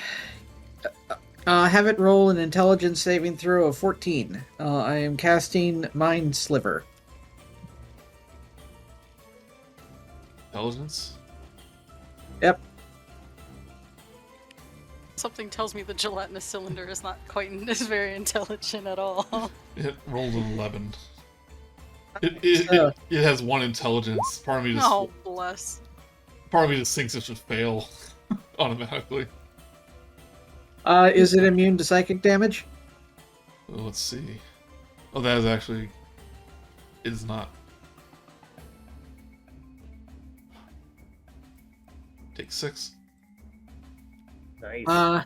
have it roll an intelligence saving throw of 14. I am casting Mind Sliver. Intelligence? Yep. Something tells me the gelatinous cylinder is not is very intelligent at all. It rolled an 11. It has 1 intelligence. Part of me just bless. Part of me just thinks it should fail automatically. Is it immune to psychic damage? Well, let's see. Oh, that is actually... It is not. Take 6. Nice.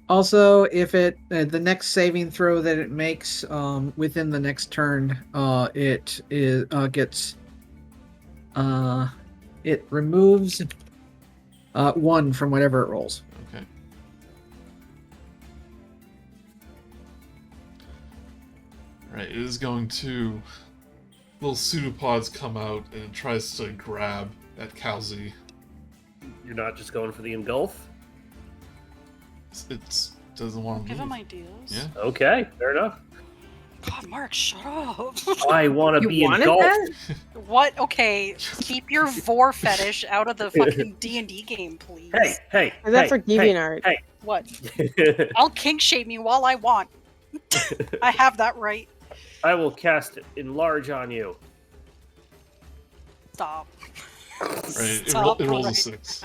Also, if it the next saving throw that it makes within the next turn, it gets it removes 1 from whatever it rolls. Okay. Right, it is going to... Little pseudopods come out and it tries to grab at Kal'zi. You're not just going for the engulf? It doesn't want to Give move. him ideas. Yeah. Okay, fair enough. God, Mark, shut up. I want to be engulfed. What? Okay, keep your vor fetish out of the fucking D&D game, please. Hey. Is that for DeviantArt? What? I'll kink shame you all I want. I have that right. I will cast Enlarge on you. Stop. Right, Stop it rolls a right 6.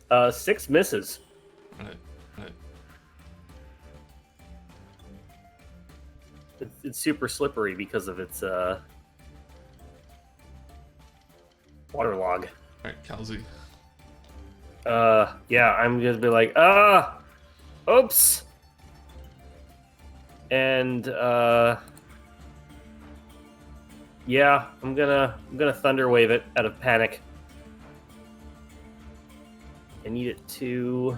now. 6 misses. Right, right. It's super slippery because of its waterlog. Alright, Kal'zi. Yeah, I'm gonna be like, oops. And yeah, I'm gonna thunder wave it out of panic. I need it to.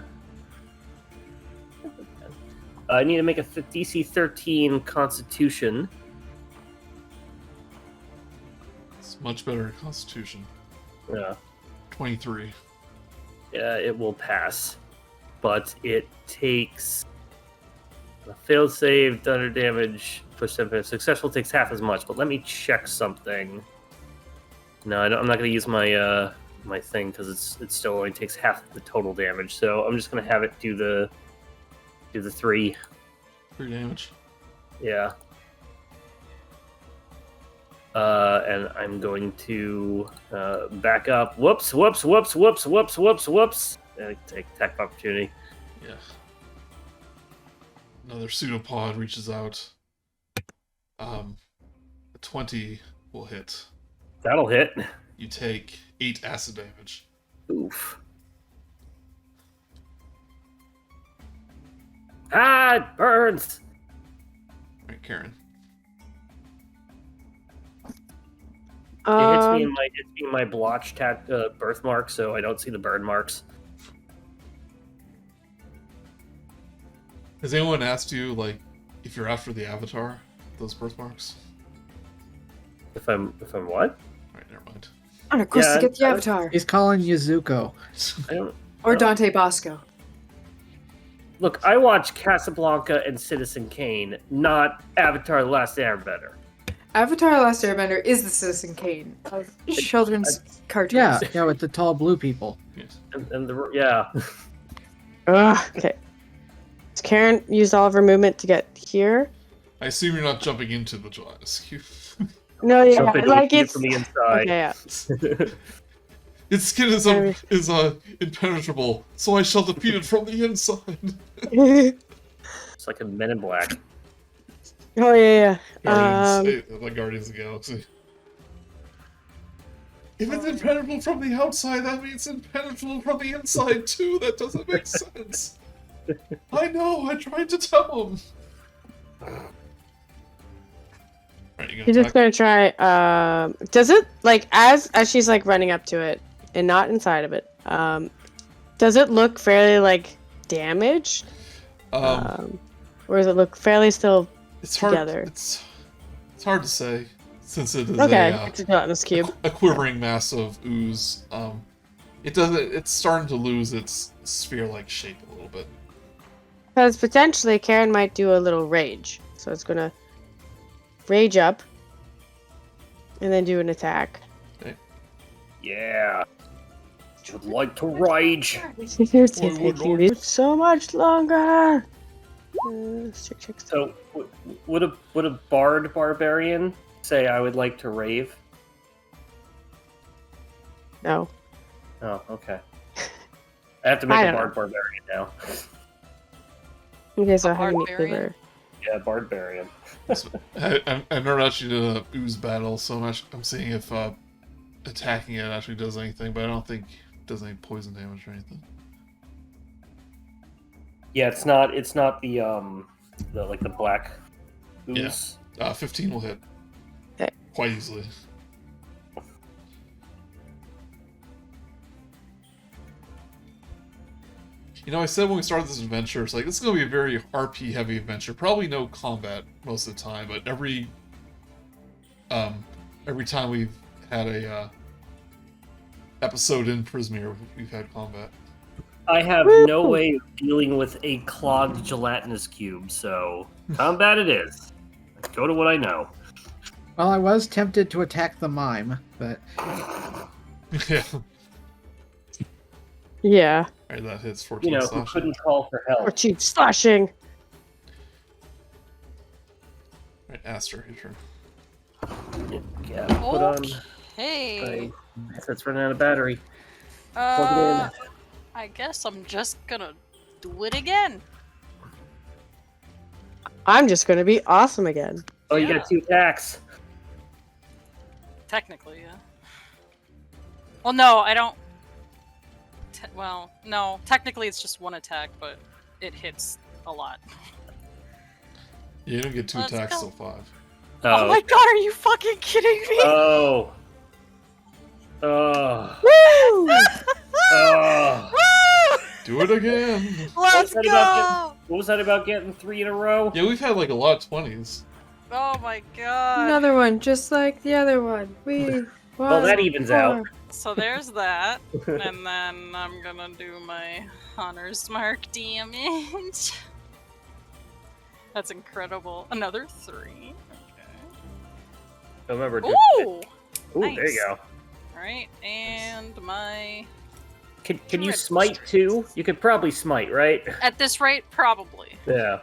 I need to make a DC 13 Constitution. It's much better at Constitution. Yeah. 23. Yeah, it will pass, but it takes a failed save, thunder damage, push 7. Successful takes half as much. But let me check something. No, I'm not going to use my my thing because it still only takes half the total damage. So I'm just going to have it do the 3. 3 damage. Yeah. And I'm going to back up. Whoops. And take attack of opportunity. Yeah. Another pseudopod reaches out. A 20 will hit. That'll hit. You take 8 acid damage. Oof. Ah, it burns. Alright, Karen. It hits me in my blotch birthmark, so I don't see the burn marks. Has anyone asked you, like, if you're after the avatar, those birthmarks? If I'm what? Alright, never mind. On a quest Yeah, to get the Avatar. He's calling you Zuko. I don't. Or Dante Bosco. Look, I watch Casablanca and Citizen Kane, not Avatar: The Last Airbender. Avatar: The Last Airbender is the Citizen Kane of children's cartoons. Yeah, with the tall blue people. Yes. And the yeah. Okay. Has Karen used all of her movement to get here? I assume you're not jumping into the Gelatinous Cube. No, yeah, Something like to it's from the inside. okay. Yeah. Its skin is impenetrable, so I shall defeat it from the inside. It's like a Men in Black. Oh yeah. Like Guardians of the Galaxy. If it's impenetrable from the outside, that means impenetrable from the inside too. That doesn't make sense. I know. I tried to tell him. Right, You're just gonna try. Does it like as she's like running up to it and not inside of it? Does it look fairly like damaged? Or does it look fairly still it's hard, together? It's hard to say since it is it's a gelatinous cube. a quivering mass of ooze. It's starting to lose its sphere-like shape a little bit. Because potentially Karen might do a little rage, so it's gonna rage up and then do an attack. Okay. Yeah. Would like to rage. It's so much longer. So, would a bard barbarian say I would like to rave? No. Oh, okay. I have to make a bard barbarian now. Okay, so A how do you barbarian? Yeah, barbarian. I've never actually did a ooze battle, so I'm seeing if attacking it actually does anything, but I don't think it does any poison damage or anything. Yeah, it's not the like the black ooze. Yeah. 15 will hit. Okay. Quite easily. You know, I said when we started this adventure, it's like, this is going to be a very RP-heavy adventure. Probably no combat most of the time, but every time we've had a episode in Prismere, we've had combat. I have no way of dealing with a clogged gelatinous cube, so combat it is. Let's go to what I know. Well, I was tempted to attack the mime, but... Yeah. Yeah. Alright, that hits 14 You know, who slashing. couldn't call for help. Or cheap slashing. Aster, your turn. Yeah, put on. Hey. That's running out of battery. Plug it in. I guess I'm just gonna do it again. I'm just gonna be awesome again. Oh, you Yeah. got 2 attacks. Technically, yeah. Well, no, I don't. Well, no. Technically, it's just 1 attack, but it hits a lot. Yeah, you don't get 2 Let's attacks go. till 5. Oh my god, are you fucking kidding me? Oh. Oh. Woo! Oh. Do it again! Let's What go! was that about getting 3 in a row? Yeah, we've had like a lot of 20s. Oh my god. Another one, just like the other one. Well, that evens out. So there's that. And then I'm gonna do my Hunter's Mark damage. That's incredible. Another 3. Okay. Remember. Ooh! Ooh, nice. there you go. Alright, and my... Can you Crit. smite too? You could probably smite, right? At this rate, probably. Yeah.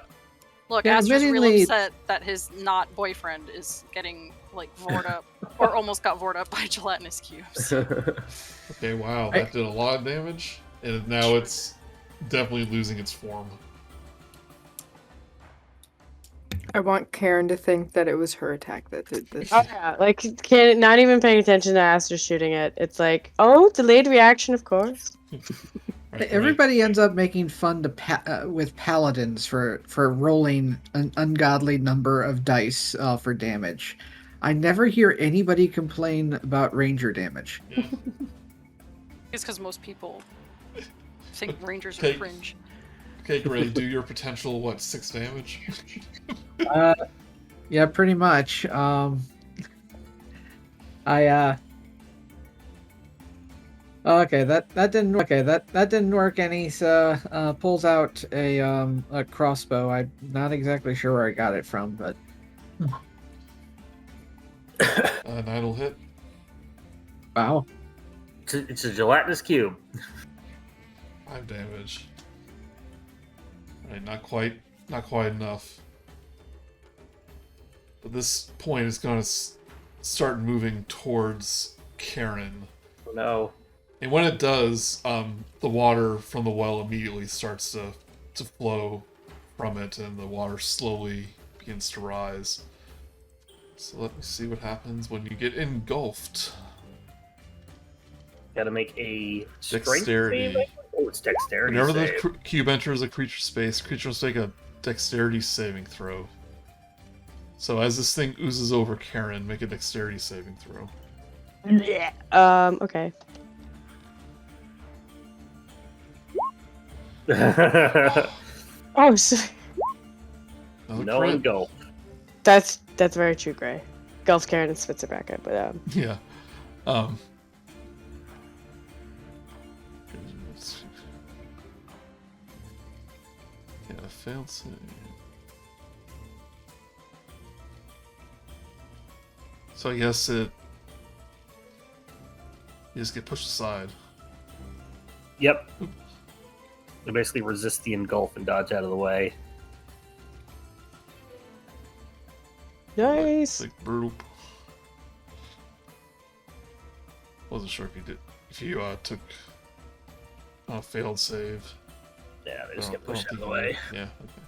Look, Yeah, Aster's real admittingly- upset that his not boyfriend is getting, like, vored up. Or almost got vored up by gelatinous cubes. Okay, wow, that did a lot of damage. And now it's definitely losing its form. I want Karen to think that it was her attack that did this. Oh yeah, like not even paying attention to Aster shooting it. It's like, oh, delayed reaction, of course. Right, Everybody ends up making fun with paladins for rolling an ungodly number of dice for damage. I never hear anybody complain about ranger damage. Yeah. It's because most people think rangers Okay. are cringe. Okay, Gray, do your potential, 6 damage? Yeah, pretty much. Okay, that didn't work any. So pulls out a crossbow. I'm not exactly sure where I got it from, but 9 will hit. wow. It's a gelatinous cube. 5 damage. Alright, not quite enough. But this point is going to start moving towards Karen. Oh, no. And when it does, the water from the well immediately starts to flow from it, and the water slowly begins to rise. So let me see what happens when you get engulfed. Gotta make a strength Dexterity. save. Oh, it's dexterity. Whenever save. the cube enters a creature space, creatures make a dexterity saving throw. So as this thing oozes over Karen, make a dexterity saving throw. Okay. Oh, so Another no crit. and go. that's very true, Gray. Gulf Karen and spits it back up, but Yeah. Yeah, failed save. So I guess you just get pushed aside. Yep. They basically resist the engulf and dodge out of the way. nice. Like brutal. Wasn't sure if you took a failed save. Yeah, they just Oh, get pushed out of the think way. you- Yeah, okay.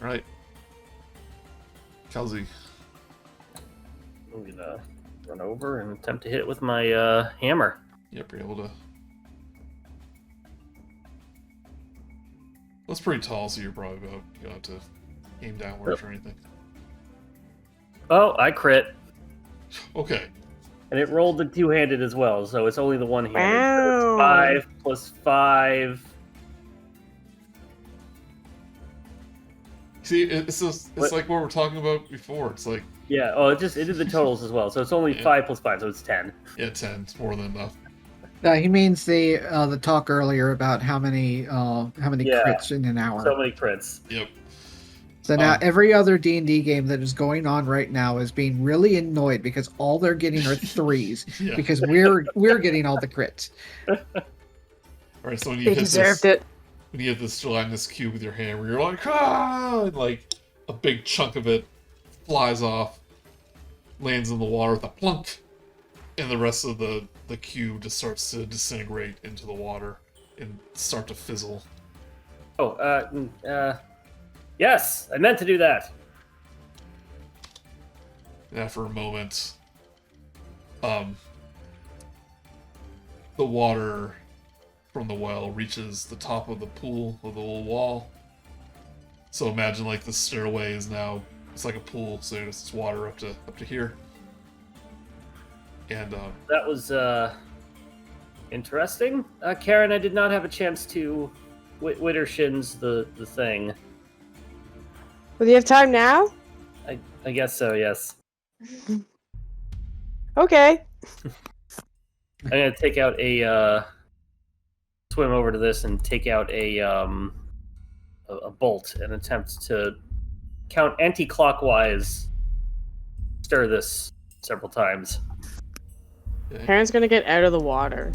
Alright. Kal'zi. I'm gonna run over and attempt to hit it with my hammer. Yep, you're able to. That's pretty tall, so you're probably about, you don't have to aim downwards or anything. Oh, I crit. Okay. And it rolled the two-handed as well, so it's only the one-handed. So Wow. it's 5 plus 5. See, it's What? like what we're talking about before. It's like, Yeah, oh, it did the totals as well, so it's only Yeah. 5 plus 5, so it's 10. yeah, 10. It's more than enough. He means the talk earlier about how many Yeah. crits in an hour. So many crits. Yep. So now Um, every other D&D game that is going on right now is being really annoyed because all they're getting are threes Yeah. because we're getting all the crits. Alright, so when you They hit deserved this, it. when you hit this gelatinous cube with your hammer, you're like, ah! And like, a big chunk of it flies off, lands in the water with a plunk, and the rest of the cube just starts to disintegrate into the water and start to fizzle. Yes, I meant to do that. And after a moment, the water from the well reaches the top of the pool of the little wall. So imagine like the stairway is now, it's like a pool, so it's water up to here. And That was interesting. Karen, I did not have a chance to Wittershins the thing. Well, do you have time now? I guess so, yes. Okay. I'm gonna take out a swim over to this and take out a bolt and attempt to count anti-clockwise. Stir this several times. okay. Karen's gonna get out of the water.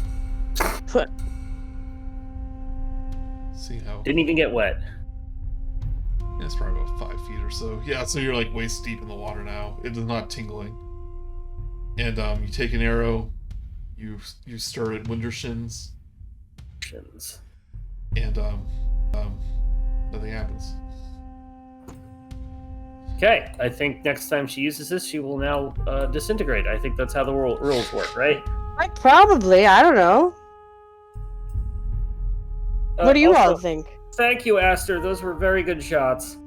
See how Didn't even get wet. yeah, it's probably about 5 feet or so. Yeah, so you're like waist deep in the water now. It is not tingling. And you take an arrow, you stir it Wintershins, Shins. and nothing happens. Okay, I think next time she uses this, she will now disintegrate. I think that's how the rules work, right? Probably. I don't know. What do you Also, all think? Thank you, Aster. Those were very good shots.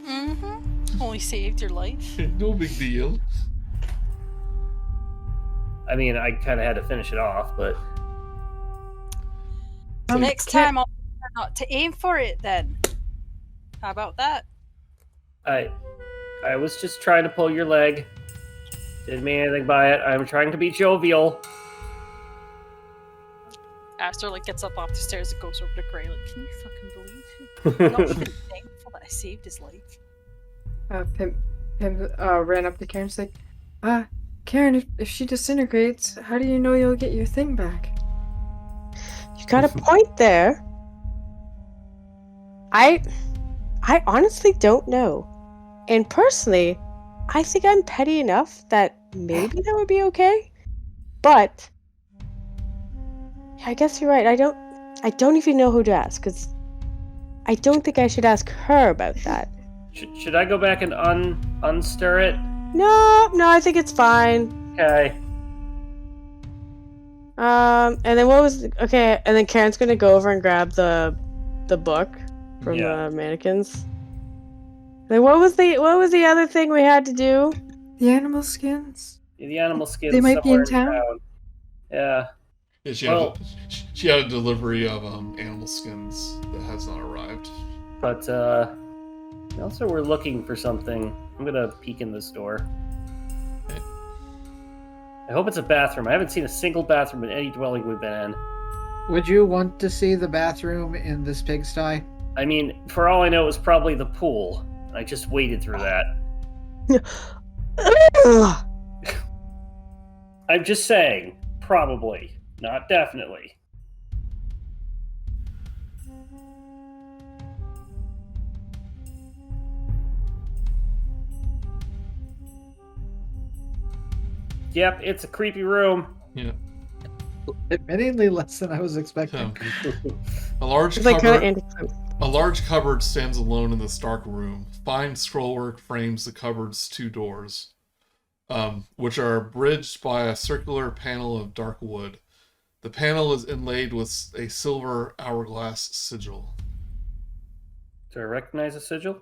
Mm-hmm. Only saved your life. No big deal. I mean, I kind of had to finish it off, but Next time, I'll try not to aim for it. Then, how about that? I was just trying to pull your leg. Didn't mean anything by it. I'm trying to be jovial. Aster gets up off the stairs and goes over to Gray. Can you fucking believe it? Not even thankful that I saved his life. Pim ran up to Karen. She's like, Karen, if she disintegrates, how do you know you'll get your thing back? You got a point there. I honestly don't know. And personally, I think I'm petty enough that maybe that would be okay. But I guess you're right. I don't even know who to ask, because I don't think I should ask her about that. Should I go back and unstir it? No, I think it's fine. Okay. And then and then Karen's gonna go over and grab the book from the mannequins. Then what was the other thing we had to do? The animal skins? The animal skins. They might be in somewhere town? Yeah. Yeah, she had a delivery of animal skins that has not arrived. But also we're looking for something. I'm gonna peek in this door. Okay. I hope it's a bathroom. I haven't seen a single bathroom in any dwelling we've been in. Would you want to see the bathroom in this pigsty? I mean, for all I know, it was probably the pool. I just waded through that. Ugh. I'm just saying, probably, not definitely. Yep, it's a creepy room. Yeah. Admittedly less than I was expecting. A large It's like cupboard. kind of A large cupboard stands alone in this dark room. Fine scrollwork frames the cupboard's 2 doors, which are bridged by a circular panel of dark wood. The panel is inlaid with a silver hourglass sigil. Do I recognize a sigil?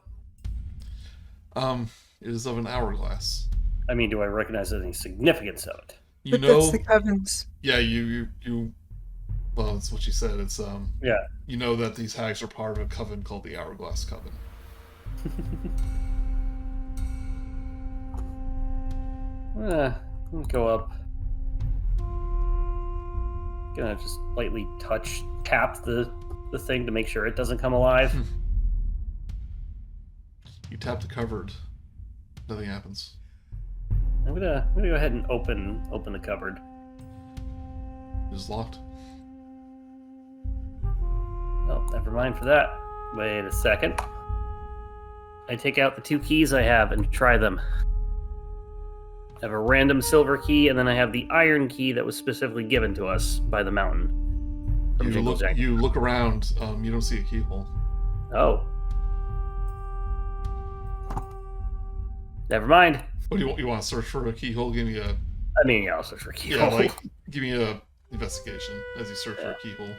It is of an hourglass. I mean, do I recognize any significance of it? You But know, that's the covens. yeah, you. Well, that's what you said. It's Yeah. You know that these hags are part of a coven called the Hourglass Coven. Let me go up. Gonna just lightly tap the thing to make sure it doesn't come alive. You tap the cupboard. Nothing happens. I'm gonna go ahead and open the cupboard. It is locked. Oh, never mind for that. Wait a second. I take out the 2 keys I have and try them. I have a random silver key, and then I have the iron key that was specifically given to us by the mountain. From Jingle Jangle. You look around. You don't see a keyhole. Oh. Never mind. What do you want? You want to search for a keyhole? Give me a. I mean, yeah, I'll search for a keyhole. Yeah, give me a investigation as you search for a keyhole.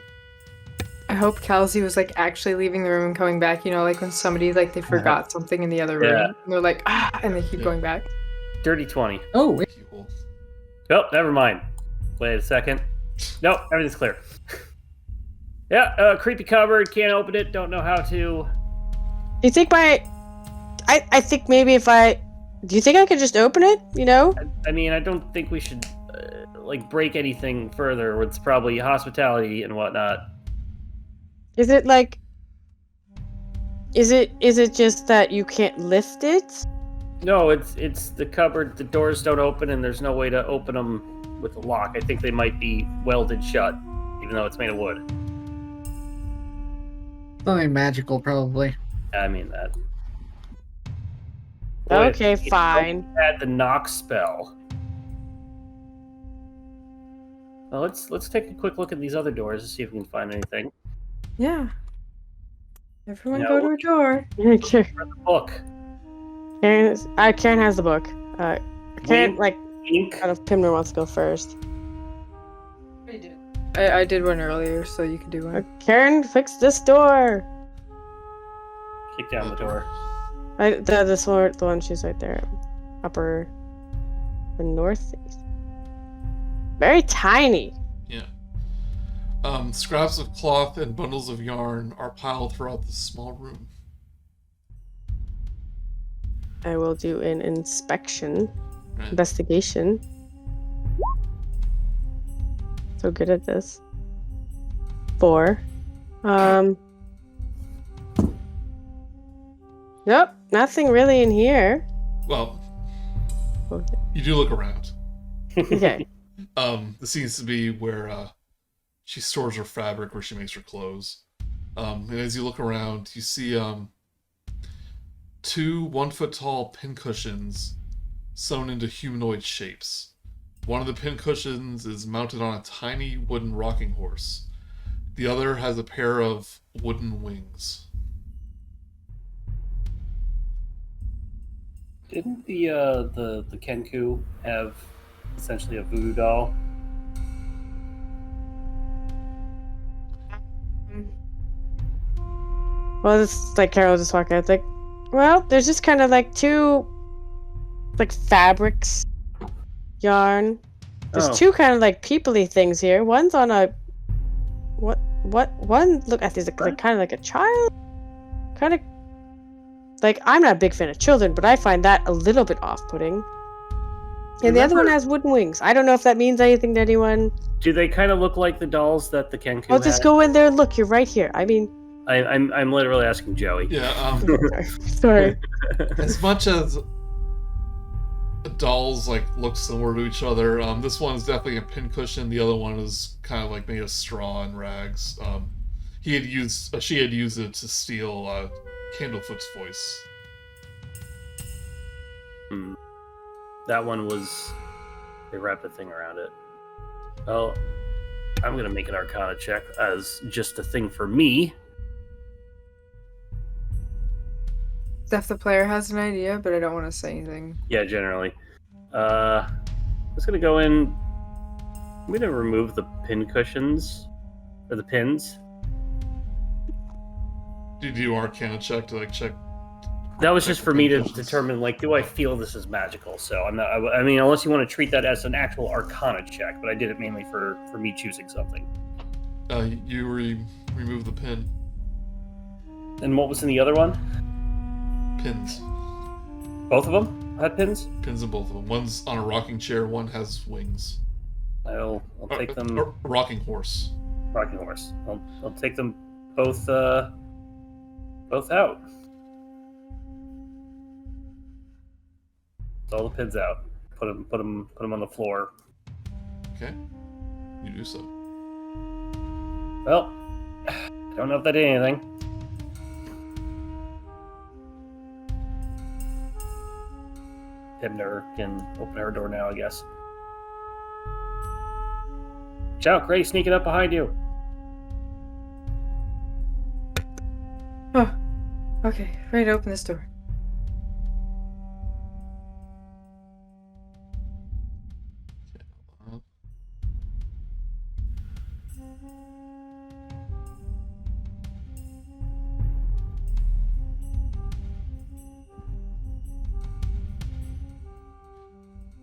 I hope Kal'zi was like actually leaving the room and coming back. You know, like when somebody like they forgot something in the other room, and they're like and they keep going back. Dirty 20. Oh, wait. Keyhole. Oh, never mind. Wait a second. Nope, everything's clear. Creepy cupboard. Can't open it. Don't know how to. Do you think I think maybe if I... Do you think I could just open it, you know? I mean, I don't think we should, break anything further. It's probably hospitality and whatnot. Is it like... Is it just that you can't lift it? No, it's the cupboard. The doors don't open, and there's no way to open them with a lock. I think they might be welded shut, even though it's made of wood. Something magical, probably. I mean that. Okay, fine. Add the knock spell. Well, let's take a quick look at these other doors to see if we can find anything. Yeah. Everyone go to a door. Okay. The book. Karen has the book. Karen, Ink. out of Pimner wants to go first. I did one earlier, so you could do one. Karen, fix this door. Kick down the door. The one she's right there, the northeast. Very tiny. Yeah. Scraps of cloth and bundles of yarn are piled throughout this small room. I will do an inspection, Right. investigation. So good at this. 4. Nope, nothing really in here. Well, Okay. you do look around. Okay. This seems to be where she stores her fabric, where she makes her clothes. And as you look around, you see 2 1-foot-tall pincushions sewn into humanoid shapes. One of the pincushions is mounted on a tiny wooden rocking horse. The other has a pair of wooden wings. Didn't the Kenku have essentially a voodoo doll? Well, it's like Carol just walking out. It's like, well, there's just kind of like 2, fabrics, yarn. There's 2 kind of people-y things here. One's on a one look at these kind of like a child, kind of I'm not a big fan of children, but I find that a little bit off-putting. And the other one has wooden wings. I don't know if that means anything to anyone. Do they kind of look like the dolls that the Kenku I'll just had? go in there and look. You're right here. I mean, I'm literally asking Joey. Yeah, sorry. as much as dolls look similar to each other, this one is definitely a pincushion. The other one is kind of made of straw and rags. She had used it to steal Candlefoot's voice. That one was... They wrapped a thing around it. Well, I'm going to make an Arcana check as just a thing for me. Steph, the player, has an idea, but I don't want to say anything. Yeah, generally. I'm just going to go in... I'm going to remove the pin cushions. Or the pins. Did you do Arcana check to check? That was just for me to determine, do I feel this is magical? So I'm not. I mean, unless you want to treat that as an actual Arcana check, but I did it mainly for me choosing something. You remove the pin. And what was in the other one? Pins. Both of them had pins. Pins in both of them. One's on a rocking chair. One has wings. I'll take them. Rocking horse. Rocking horse. I'll take them both. Both out. All the pins out. Put them on the floor. Okay. You do so. Well, don't know if that did anything. Pimner can open her door now, I guess. Watch out, Gray sneaking up behind you. Oh, okay. Ready to open this door.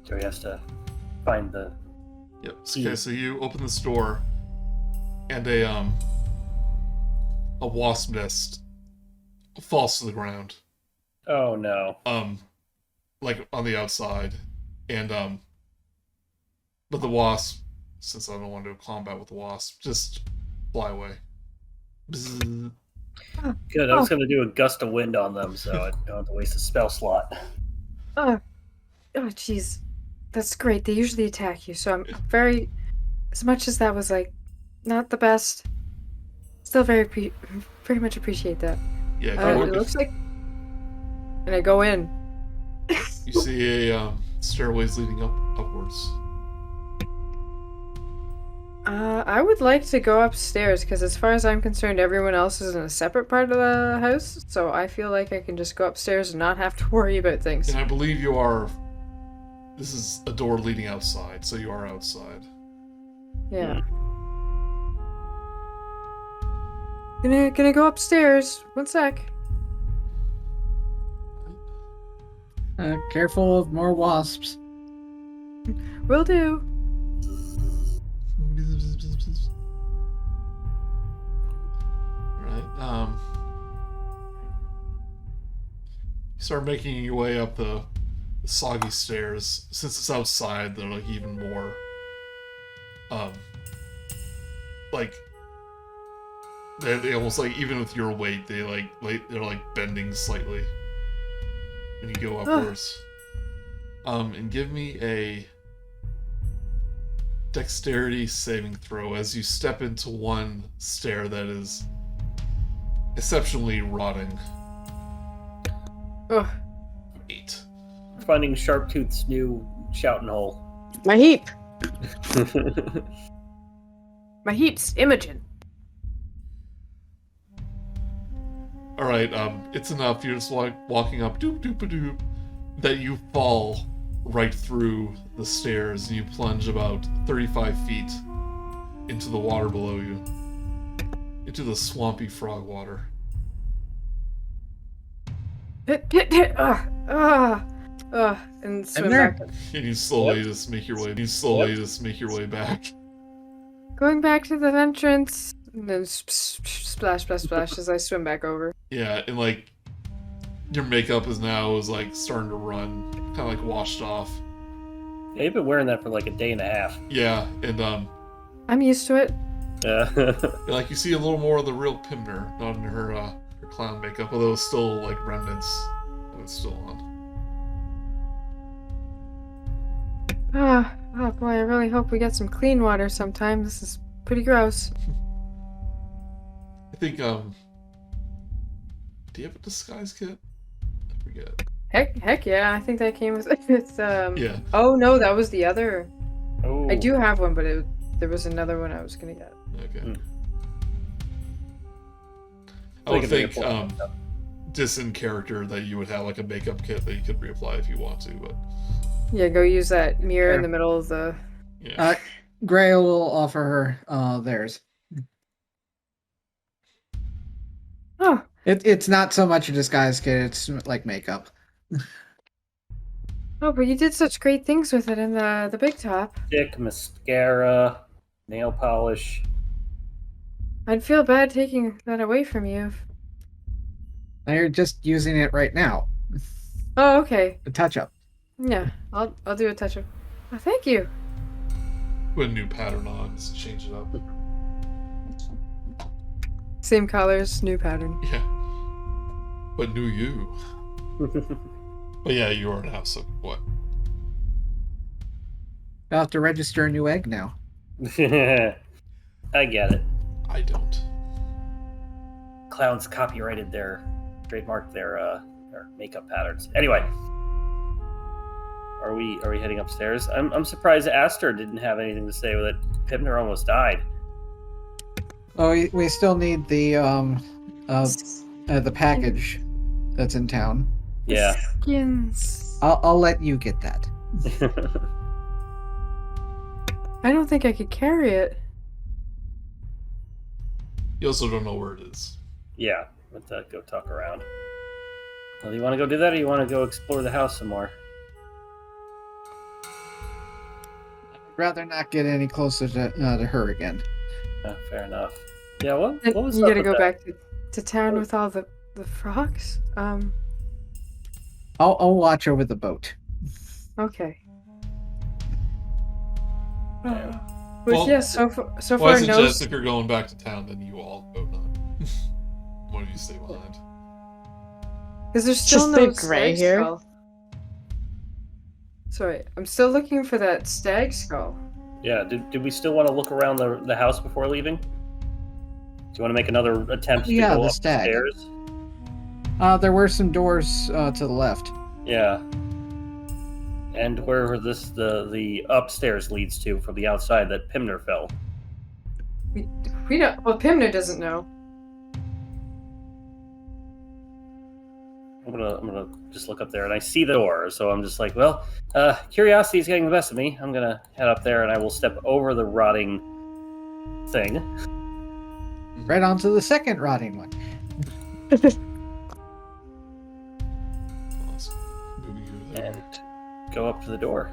So he has to find the... Yep. Okay, so you open this door, and a wasp nest falls to the ground. Oh no. Like on the outside, and but the wasp, since I don't want to do combat with the wasp, just fly away. Bzzz. Good, I was going to do a gust of wind on them, so I don't have to waste a spell slot. Oh, jeez. That's great. They usually attack you, so I'm very... As much as that was, like, not the best, still very much appreciate that. Yeah, It looks like... And I go in. you see a stairways leading upwards. I would like to go upstairs, because as far as I'm concerned, everyone else is in a separate part of the house, so I feel like I can just go upstairs and not have to worry about things. And I believe you are... This is a door leading outside, so you are outside. Yeah. Gonna go upstairs. One sec. Careful of more wasps. Will do. Alright, you start making your way up the soggy stairs. Since it's outside, they're like even more like they almost like, even with your weight, they're like bending slightly when you go upwards. And give me a dexterity saving throw as you step into one stair that is exceptionally rotting. Ugh. 8. Finding Sharptooth's new shouting hole. My heap. My heap's Imogen. Alright, it's enough. You're just walking up, doop doop a doop, that you fall right through the stairs and you plunge about 35 feet into the water below you. Into the swampy frog water. And swim there. back. And you slowly just make your way back. Going back to the entrance. And then splash, splash, splash as I swim back over. Yeah, and like your makeup is like starting to run, kind of like washed off. Yeah, you've been wearing that for like a day and a half. Yeah, and I'm used to it. Yeah. like you see a little more of the real Pimner, not in her clown makeup, although it's still like remnants of it's still on. Oh boy, I really hope we get some clean water sometime. This is pretty gross. I think do you have a disguise kit? I forget. Heck yeah, I think that came with it's Yeah. Oh no, that was the other. Oh. I do have one, but there was another one I was gonna get. Okay. I would think just in character that you would have like a makeup kit that you could reapply if you want to, but Yeah, go use that mirror in Sure. the middle of the... yeah. Gray will offer her theirs. Oh, It's not so much a disguise kit, it's like makeup. oh, but you did such great things with it in the big top. Stick, mascara, nail polish. I'd feel bad taking that away from you. Now you're just using it right now. Oh, okay. A touch-up. Yeah, I'll do a touch-up. Oh, thank you. Put a new pattern on, just change it up. Same colors, new pattern. Yeah. But new you. But yeah, you are now, so what? I'll have to register a new egg now. I get it. I don't. Clowns trademarked their makeup patterns. Anyway. are we heading upstairs? I'm surprised Aster didn't have anything to say with it. Pimner almost died. Oh, we still need the package that's in town. Yeah. Skins. I'll let you get that. I don't think I could carry it. You also don't know where it is. Yeah. Let's go talk around. Well, do you want to go do that, or you want to go explore the house some more? I'd rather not get any closer to her again. Fair enough. Yeah, what was You up gotta with go that? back to town with all the frogs? I'll watch over the boat. Okay. Yeah. But Well, yeah, so far Well, I no. suggest if you're going back to town, then you all go not. One of you stay behind. Because there's still Just no the gray stag here. skull. Sorry, I'm still looking for that stag skull. Yeah, did we still want to look around the house before leaving? Do you want to make another attempt to Yeah, go the stag. upstairs? There were some doors to the left. Yeah. And where the upstairs leads to from the outside that Pimner fell. We don't. Well, Pimner doesn't know. I'm gonna just look up there, and I see the door, so I'm just like, well, curiosity is getting the best of me. I'm gonna head up there, and I will step over the rotting thing. Right onto the second rotting one. Let's move you there. And go up to the door.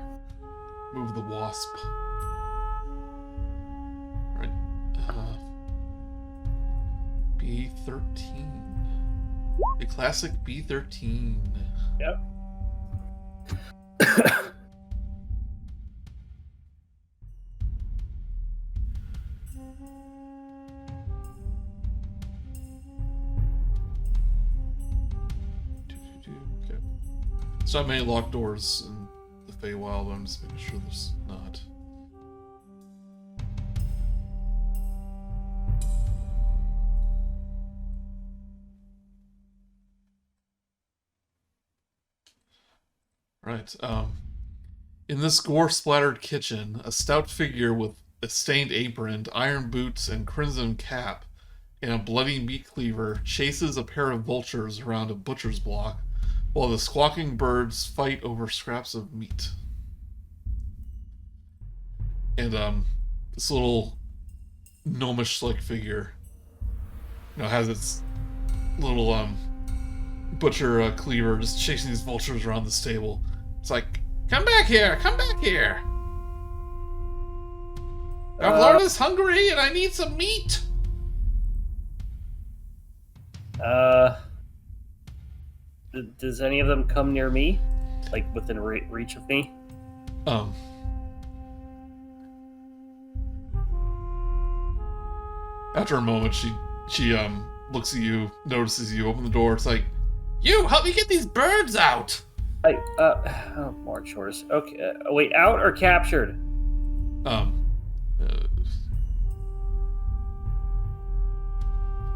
Move the wasp. Right. B13. The classic B13. Yep. Okay. There's not many locked doors in the Feywild, but I'm just making sure there's not. Right. In this gore-splattered kitchen, a stout figure with a stained apron, iron boots, and crimson cap, and a bloody meat cleaver chases a pair of vultures around a butcher's block, while the squawking birds fight over scraps of meat. And this little gnomish-like figure, has its little butcher cleaver just chasing these vultures around the stable. It's like, come back here, come back here. Bavlorna's hungry and I need some meat. Does any of them come near me? Like within reach of me? After a moment, she looks at you, notices you, open the door. It's like, you, help me get these birds out. More chores. Okay, wait, out or captured?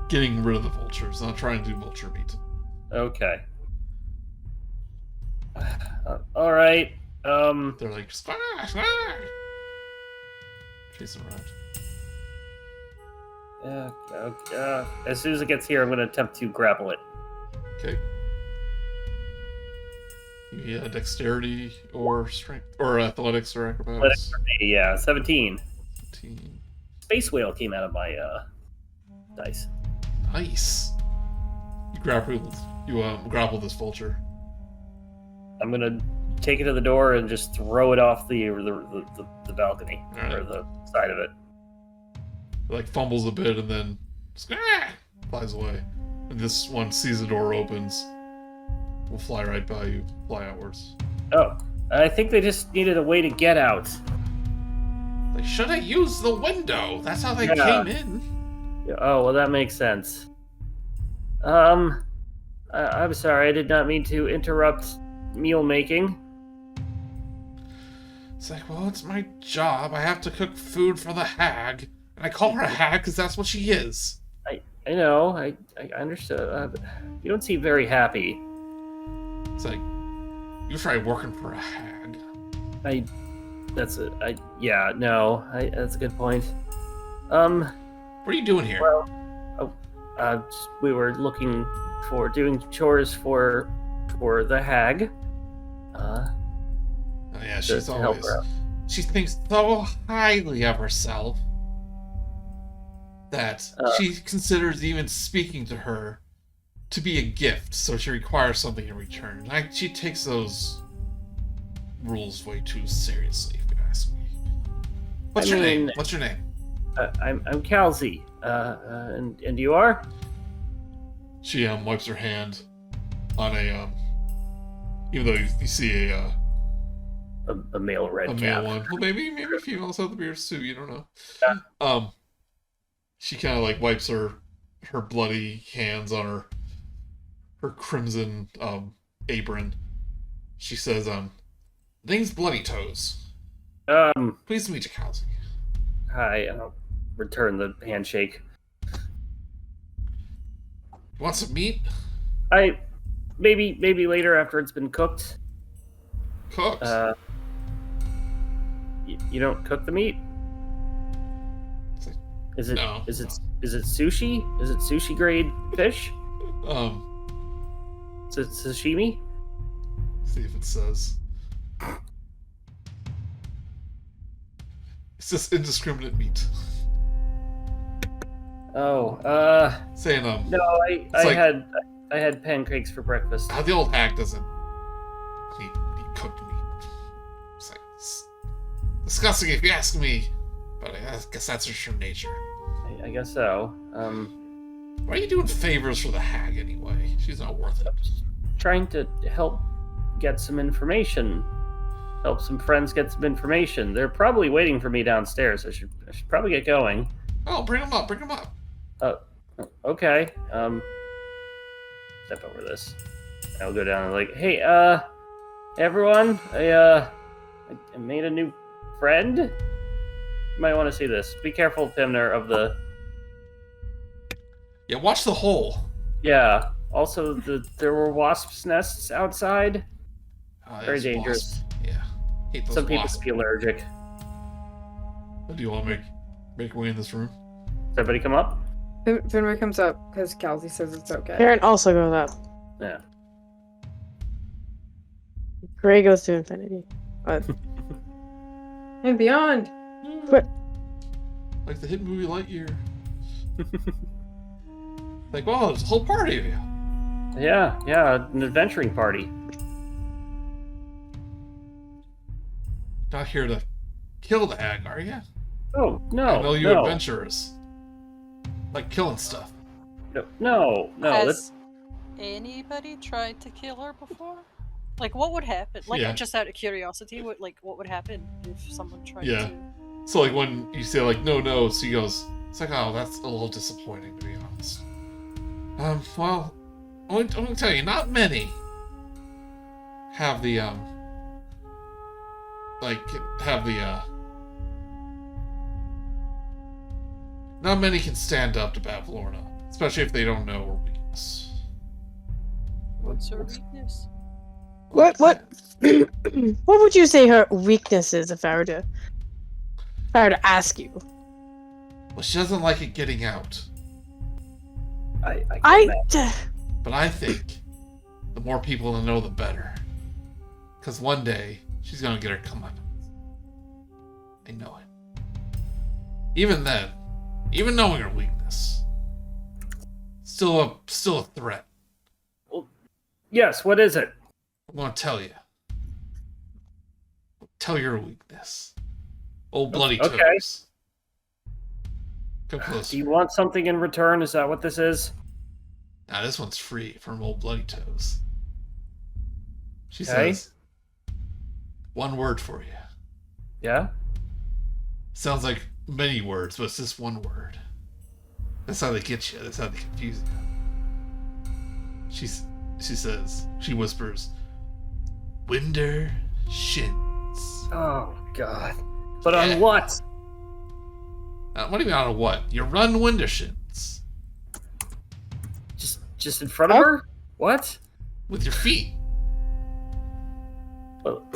Getting rid of the vultures, not trying to do vulture meat. Okay. All right. They're like, squawk, squawk. Chasing around. As soon as it gets here, I'm going to attempt to grapple it. Okay. Yeah, dexterity or strength or athletics or acrobatics. Athletics for me, yeah, 17. 17. Space whale came out of my dice. Nice. You grapple this vulture. I'm gonna take it to the door and just throw it off the balcony All right. or the side of it. It, like fumbles a bit and then flies away. And this one sees the door opens. Will fly right by you, fly outwards. Oh, I think they just needed a way to get out. They should have used the window. That's how they Yeah. came in. Yeah, oh, well, that makes sense. I'm sorry, I did not mean to interrupt meal making. It's like, well, it's my job. I have to cook food for the hag. And I call her a hag because that's what she is. I know, I understood. You don't seem very happy. It's like, you try working for a hag. That's a good point. What are you doing here? We were looking for doing chores for the hag. Oh yeah, she's to help always. her out. She thinks so highly of herself that she considers even speaking to her to be a gift, so she requires something in return. She takes those rules way too seriously, if you ask me. What's your name? I'm Kal'zi. And you are? She wipes her hand on a even though you see a male red cap. male one. Well, maybe females have the beards too. You don't know. Yeah. She kind of like wipes her bloody hands on her crimson apron. She says, "Name's Bloody Toes. Pleased to meet you, Kal'zi." Hi. I'll return the handshake. You want some meat? Maybe later after it's been cooked. Cooked? You don't cook the meat? Is it No. is it sushi? Is it sushi grade fish? Is it sashimi? See if it says. It's just indiscriminate meat. Oh, Saying no, I had pancakes for breakfast. the old hag doesn't need cooked meat. It's disgusting if you ask me, but I guess that's just her nature. I guess so. Why are you doing favors for the hag anyway? She's not worth it. Trying to help get some information. Help some friends get some information. They're probably waiting for me downstairs. I should probably get going. Oh, bring them up. Okay. Step over this. I'll go down and like, hey, everyone, I made a new friend. You might want to see this. Be careful, Pimner, of the... Yeah, watch the hole. Yeah. Also, there were wasps' nests outside. Very There's dangerous. wasp. Yeah. Hate those Some people wasps. could be allergic. Do you want to make your way in this room? Does everybody come up? Pimner comes up because Kal'zi says it's okay. Baron also goes up. Yeah. Gray goes to infinity. And beyond. What? Like the hit movie Lightyear. Like, wow, there's a whole party of you. Yeah, an adventuring party. Not here to kill the hag, are you? Oh, no. I know you no. adventurers. Like killing stuff. No. Has anybody tried to kill her before? Like, what would happen? Like, Yeah. just out of curiosity, what would happen if someone tried Yeah. to? So like when you say like no, she goes, it's like, oh, that's a little disappointing to be honest. Well, I'm gonna tell you, not many have the not many can stand up to Bavlorna, especially if they don't know her weakness. What's her weakness? What what would you say her weakness is if I were to ask you? Well, she doesn't like it getting out. But I think the more people that know, the better. Because one day, she's going to get her comeuppance. I know it. Even then, even knowing her weakness, still a threat. Well, yes, what is it? I'm going to tell you. Tell your weakness. Old bloody Okay. toes. Come closer. Do you want something in return? Is that what this is? Now this one's free from old bloody toes. She Okay. says, one word for you. Yeah? Sounds like many words, but it's just one word. That's how they get you. That's how they confuse you. She whispers, Winder Shins. Oh, God. But Yeah. on what? What do you mean on what? You run Winder Shins. Just in front of her? What? With your feet.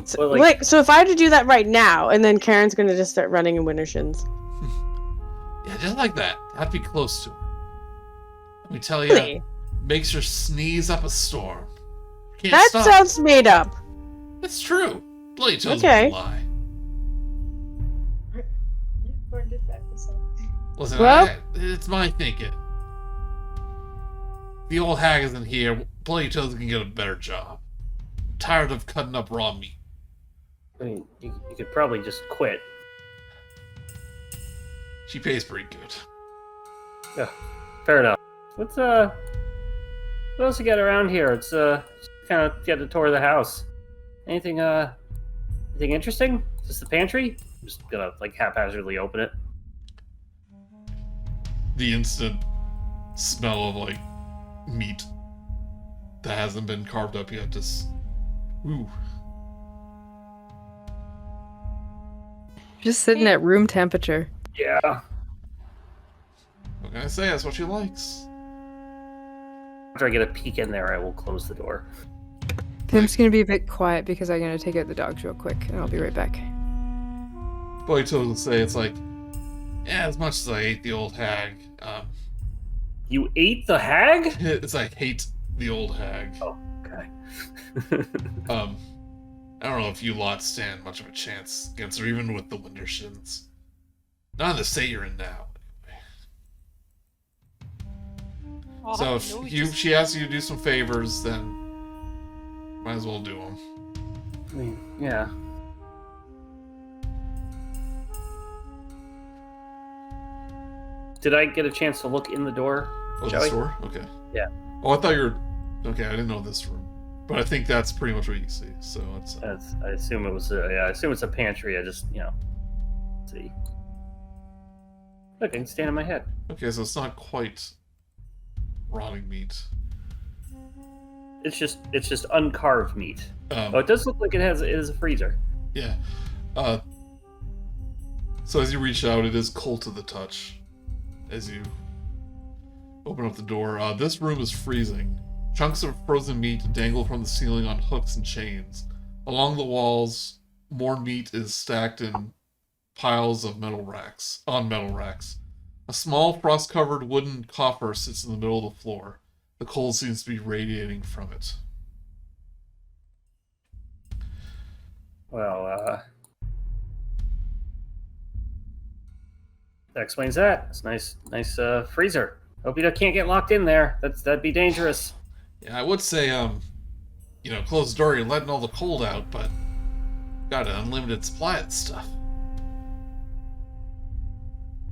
So if I had to do that right now, and then Karen's gonna just start running in winter shins. Yeah, just like that. Have to be close to her. Let me tell you, Really? makes her sneeze up a storm. Can't That stop. sounds made up. It's true. Bloody toes Okay. won't lie. Listen, Well- it's my thinking. The old hag isn't here. Bloody toes can get a better job. I'm tired of cutting up raw meat. I mean, you could probably just quit. She pays pretty good. Fair enough. What else you got around here? It's just kind of get a tour of the house. Anything interesting? Just the pantry? I'm just gonna like haphazardly open it. The instant smell of like meat that hasn't been carved up yet, just ooh. Just sitting at room temperature. Yeah. What can I say? That's what she likes. After I get a peek in there, I will close the door. Pim's gonna be a bit quiet because I'm gonna take out the dogs real quick, and I'll be right back. Bloody toes will say it's like, yeah, as much as I hate the old hag, You ate the hag? it's like hate the old hag. Oh, okay. I don't know if you lot stand much of a chance against her, even with the winter shins. Not in the state you're in now. I'll So have to know if just- she asks you to do some favors, then might as well do them. I mean, yeah. Did I get a chance to look in the door? Oh, the Joey? store? Okay. Yeah. Oh, I thought you were... Okay, I didn't know this room. But I think that's pretty much what you see, so it's... I assume it was. I assume it's a pantry. I just, let's see. Look, I can stand on my head. Okay, so it's not quite rotting meat. It's just uncarved meat. Um, Oh, it does look like it is a freezer. Yeah. So as you reach out, it is cold to the touch. As you open up the door, this room is freezing. Chunks of frozen meat dangle from the ceiling on hooks and chains. Along the walls, more meat is stacked in piles of metal racks. A small frost-covered wooden coffer sits in the middle of the floor. The cold seems to be radiating from it. Well, that explains that. It's nice freezer. Hope you can't get locked in there. That'd be dangerous. Yeah, I would say, close the door, you're letting all the cold out, but got an unlimited supply of stuff.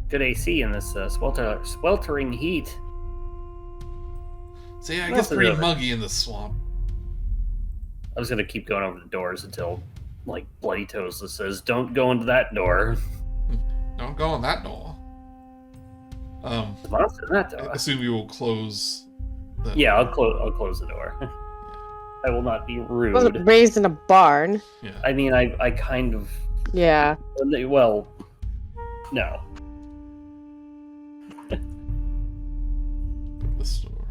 Good AC in this sweltering heat. So yeah, it What gets else is pretty over? muggy in the swamp. I was gonna keep going over the doors until, like, Bloody Toes says, "Don't go into that door." Don't go in that door. The monster in that I door. assume you will close the... Yeah, I'll close the door. I will not be I wasn't rude. raised in a barn. Yeah. I mean, I kind of. Yeah. Well, no. This door.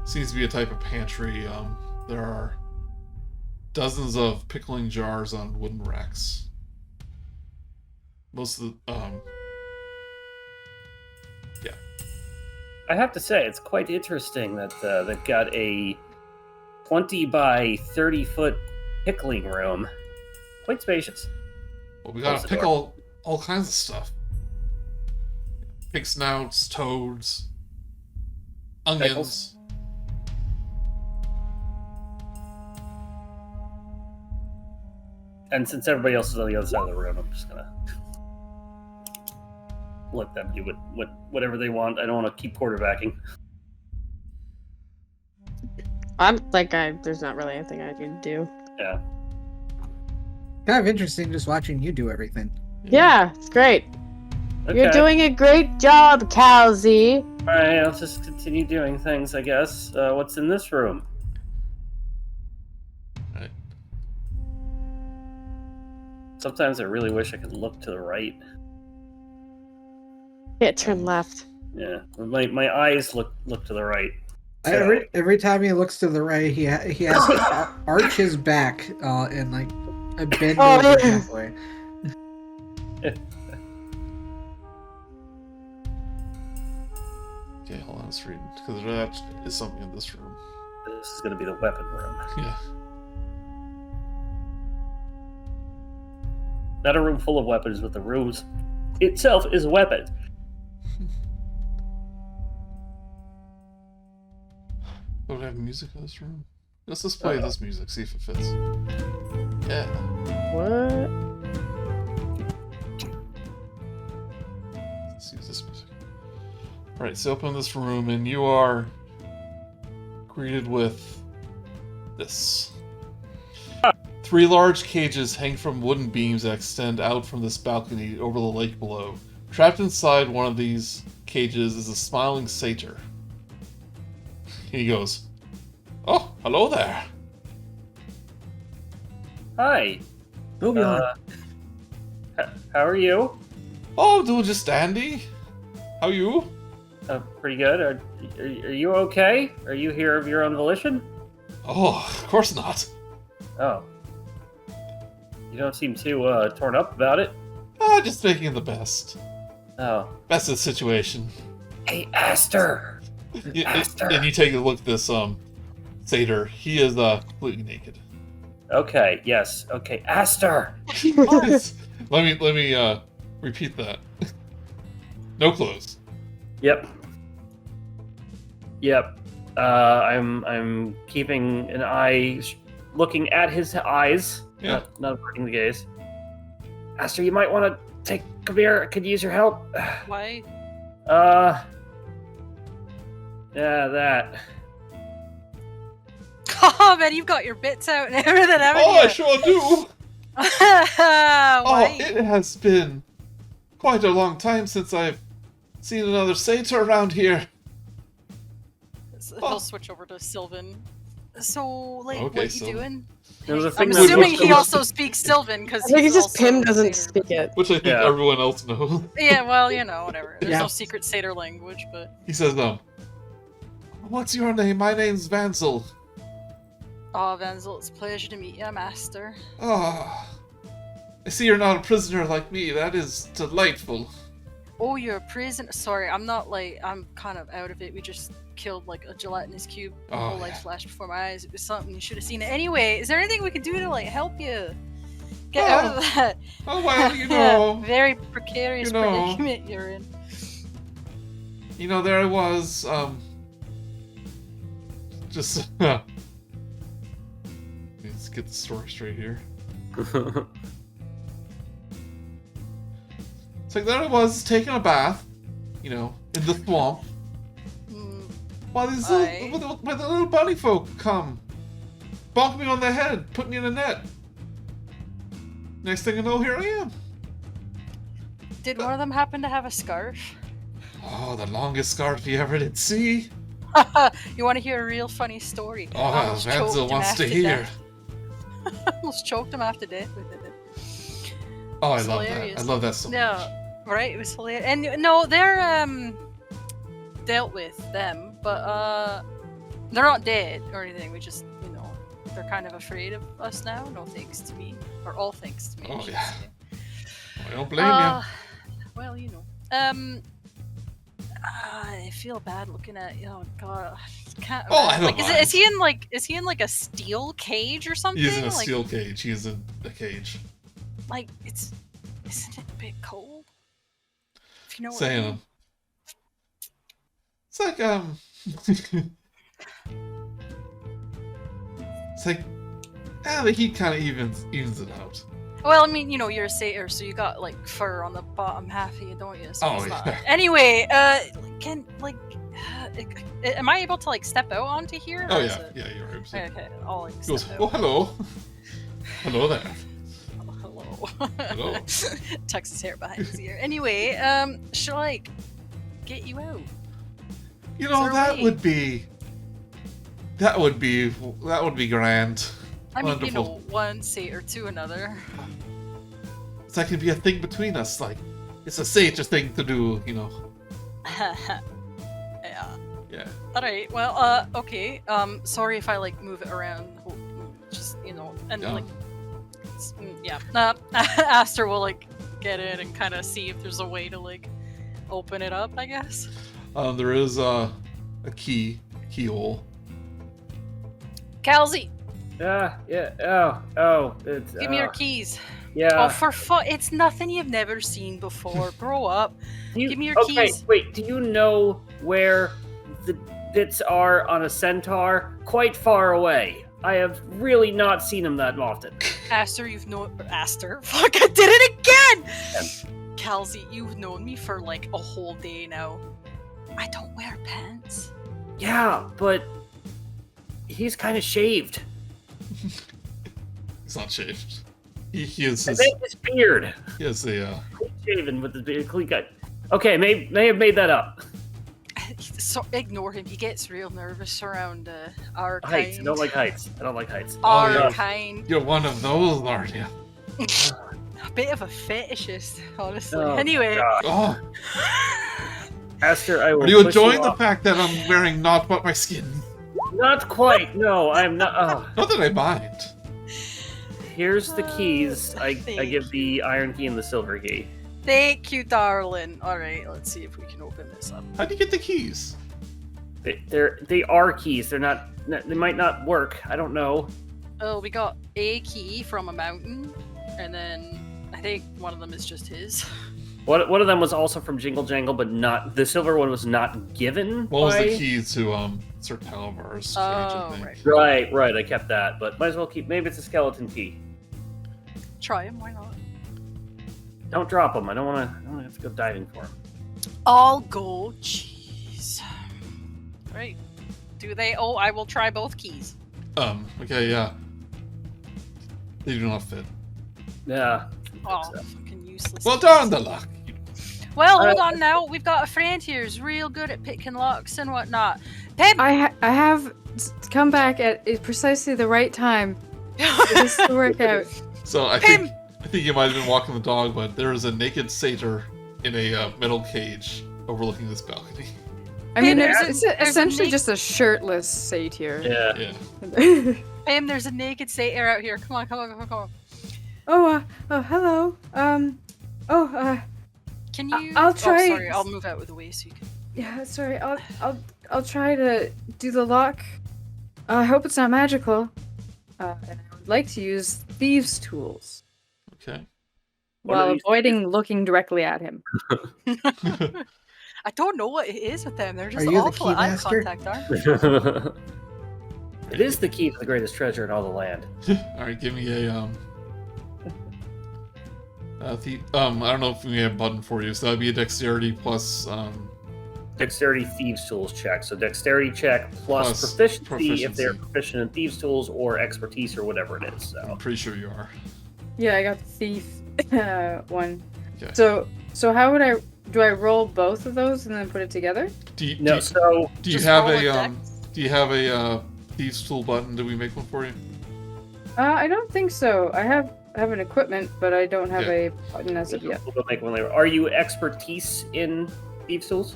Seems to be a type of pantry. There are dozens of pickling jars on wooden racks. Most of the, yeah. I have to say, it's quite interesting that they've got a 20 by 30 foot pickling room. Quite spacious. Well, we Close gotta the pickle all kinds of stuff. Pig snouts, toads, onions. Pickles? And since everybody else is on the other side of the room, I'm just gonna let them do whatever they want. I don't want to keep quarterbacking. There's not really anything I can do. Yeah. Kind of interesting just watching you do everything. Yeah, it's great. Okay. You're doing a great job, Kal'zi. All right, I'll just continue doing things, I guess. What's in this room? Right. Sometimes I really wish I could look to the right. Yeah, turn left. Yeah, my eyes look to the right. Every time he looks to the right, he has to arch his back and like bend Oh, over yeah. halfway. Okay, hold on, let's read. Because there actually is something in this room. This is going to be the weapon room. Yeah. Not a room full of weapons, but the room itself is a weapon. Do we have music in this room? Let's just play this music, see if it fits. Yeah. What? Let's use this music. Alright, so open this room and you are greeted with this. 3 large cages hang from wooden beams that extend out from this balcony over the lake below. Trapped inside one of these cages is a smiling satyr. He goes, "Oh, hello there." Hi. Bavlorna. How are you? "Oh, I'm doing just dandy. How you?" Pretty good. Are you okay? Are you here of your own volition? "Oh, of course not. Oh. You don't seem too torn up about it. Just making the best. Oh. Best of the situation." Hey, Aster! Aster! And you take a look at this satyr. He is completely naked. Okay, yes. Okay, Aster! let me repeat that. No clothes. Yep. I'm keeping an eye, looking at his eyes. Yeah. Not averting the gaze. Aster, you might want to come here. I could use your help. Why? Yeah, that. Oh man, you've got your bits out and everything, haven't Oh, you? I sure do. Why? Oh, it has been quite a long time since I've seen another satyr around here. He'll switch over to Sylvan. So, like, Okay, what are you Sylvan. doing? There was a I'm thing assuming which- he also speaks Sylvan because I think he's it's just also Pim a doesn't satyr. speak it. Which I think Yeah. everyone else knows. Yeah, well, you know, whatever. There's Yeah. no secret satyr language, but He says, "What's your name? My name's Vansel." oh, Venzel, it's a pleasure to meet you, Master. Ah, I see you're not a prisoner like me. That is delightful. Oh, you're a prisoner. Sorry, I'm not like I'm kind of out of it. We just killed like a gelatinous cube. My Oh, whole life yeah. flashed before my eyes. It was something you should have seen. Anyway, is there anything we can do to like help you get out of that Oh, well, you know, very precarious you know. predicament you're in? there I was, just, let's get the story straight here. It's like, there I was, taking a bath, in the swamp, Hmm. while these Aye. when the little bunny folk come, bonk me on the head, put me in a net. Next thing I know, here I am. Did one of them happen to have a scarf? Oh, the longest scarf you ever did see. You want to hear a real funny story? Oh, I almost choked Vansel him wants to after hear. death. Almost choked him after death with it. Oh, I It's love that. hilarious. I love that so much. No, right? It was hilarious. And no, they're dealt with them, but they're not dead or anything. We just, they're kind of afraid of us now. No thanks to me, or all thanks to me. I Oh, should yeah. say. I don't blame you. Well, I feel bad looking at. Oh God, I can't. Oh, I don't like, mind. is he in like a steel cage or something? He is in a Like, steel cage. He is in a cage. Like isn't it a bit cold? If you know what I Saying mean. It's like it's like the heat kind of evens it out. Well, I mean, you're a satyr, so you got like fur on the bottom half of you, don't you? So Oh, it's not... yeah. Anyway, am I able to like step out onto here? Oh or is yeah, it- yeah, you're right. So Okay, I'll like he goes, step "Oh, out. hello, hello there." Hello. Hello. Tucks his hair behind his ear. Anyway, should I like get you out? You know, there a that way? would be grand. I mean, Wonderful. one satyr to another. It's that could be a thing between us. Like, it's a satyr thing to do. Yeah. Yeah. All right. Well, okay. Sorry if I like move it around. Just and Yeah. like, yeah. Aster will like get in and kind of see if there's a way to like open it up. I guess. There is a keyhole. Kal'zi, Yeah. Oh. It's, give me your keys. Yeah. Oh, for fun! It's nothing you've never seen before. Grow up. Give me your keys. Wait. Do you know where the bits are on a centaur? Quite far away. I have really not seen them that often. Aster, Aster. Fuck! I did it again. Kal'zi, you've known me for like a whole day now. I don't wear pants. Yeah, but he's kind of shaved. He's not shaved. He is I his, think his beard. he has a Clean shaven with the beard, clean cut. Okay, may have made that up. So ignore him. He gets real nervous around our Heights. I kind. don't like heights. Our yeah. kind. You're one of those, aren't you? A bit of a fetishist, honestly. Oh, Anyway. God. Oh, Aster, I will are you push enjoying the off. fact that I'm wearing naught but my skin? Not quite. No, I'm not. Oh. Not that I mind. Here's the keys. I Thank give the iron key and the silver key. Thank you, darling. Alright, let's see if we can open this up. How do you get the keys? They are keys. They're not. They might not work. I don't know. Oh, we got a key from a mountain, and then I think one of them is just his. One of them was also from Jingle Jangle, but not the silver one was not given. What was by- the key to Sir Calabar's cage, I Oh, think. right. Right. I kept that, but might as well keep. Maybe it's a skeleton key. Try him, why not? Don't drop them. I don't want to have to go diving for them. I'll go cheese. Right. Do they? Oh, I will try both keys. Okay, yeah. They do not fit. Yeah. Oh, So. fucking useless. Well done, the luck. Well, hold on now. We've got a friend here who's real good at picking locks and whatnot. Pim! I have come back at precisely the right time for this to work out. So I Pim! think you might have been walking the dog, but there is a naked satyr in a metal cage overlooking this balcony. I mean, There's it's a essentially na- just a shirtless satyr. Yeah. Yeah. Pim, there's a naked satyr out here. Come on. Oh, hello. Can you? I'll try- Oh, sorry, I'll move out of the way so you can. Yeah, sorry. I'll try to do the lock. I hope it's not magical. And I would like to use thieves' tools Okay. What while are these avoiding looking directly at him. I don't know what it is with them. They're just you the awful at eye keymaster? contact, aren't they? It is the key to the greatest treasure in all the land. All right, give me a I don't know if we have a button for you, so that'd be a dexterity plus Dexterity thieves tools check. So dexterity check plus Plus proficiency if they're proficiency. proficient in thieves tools or expertise or whatever it is. I'm So pretty sure you are. Yeah, I got the thief one. Okay. So how would do I roll both of those and then put it together? Do you, no. So do you Just have roll a dex. do you have a thieves tool button? Did we make one for you? I don't think so. I have an equipment, but I don't have a button as of yet. we'll go make one later. Are you expertise in thieves tools?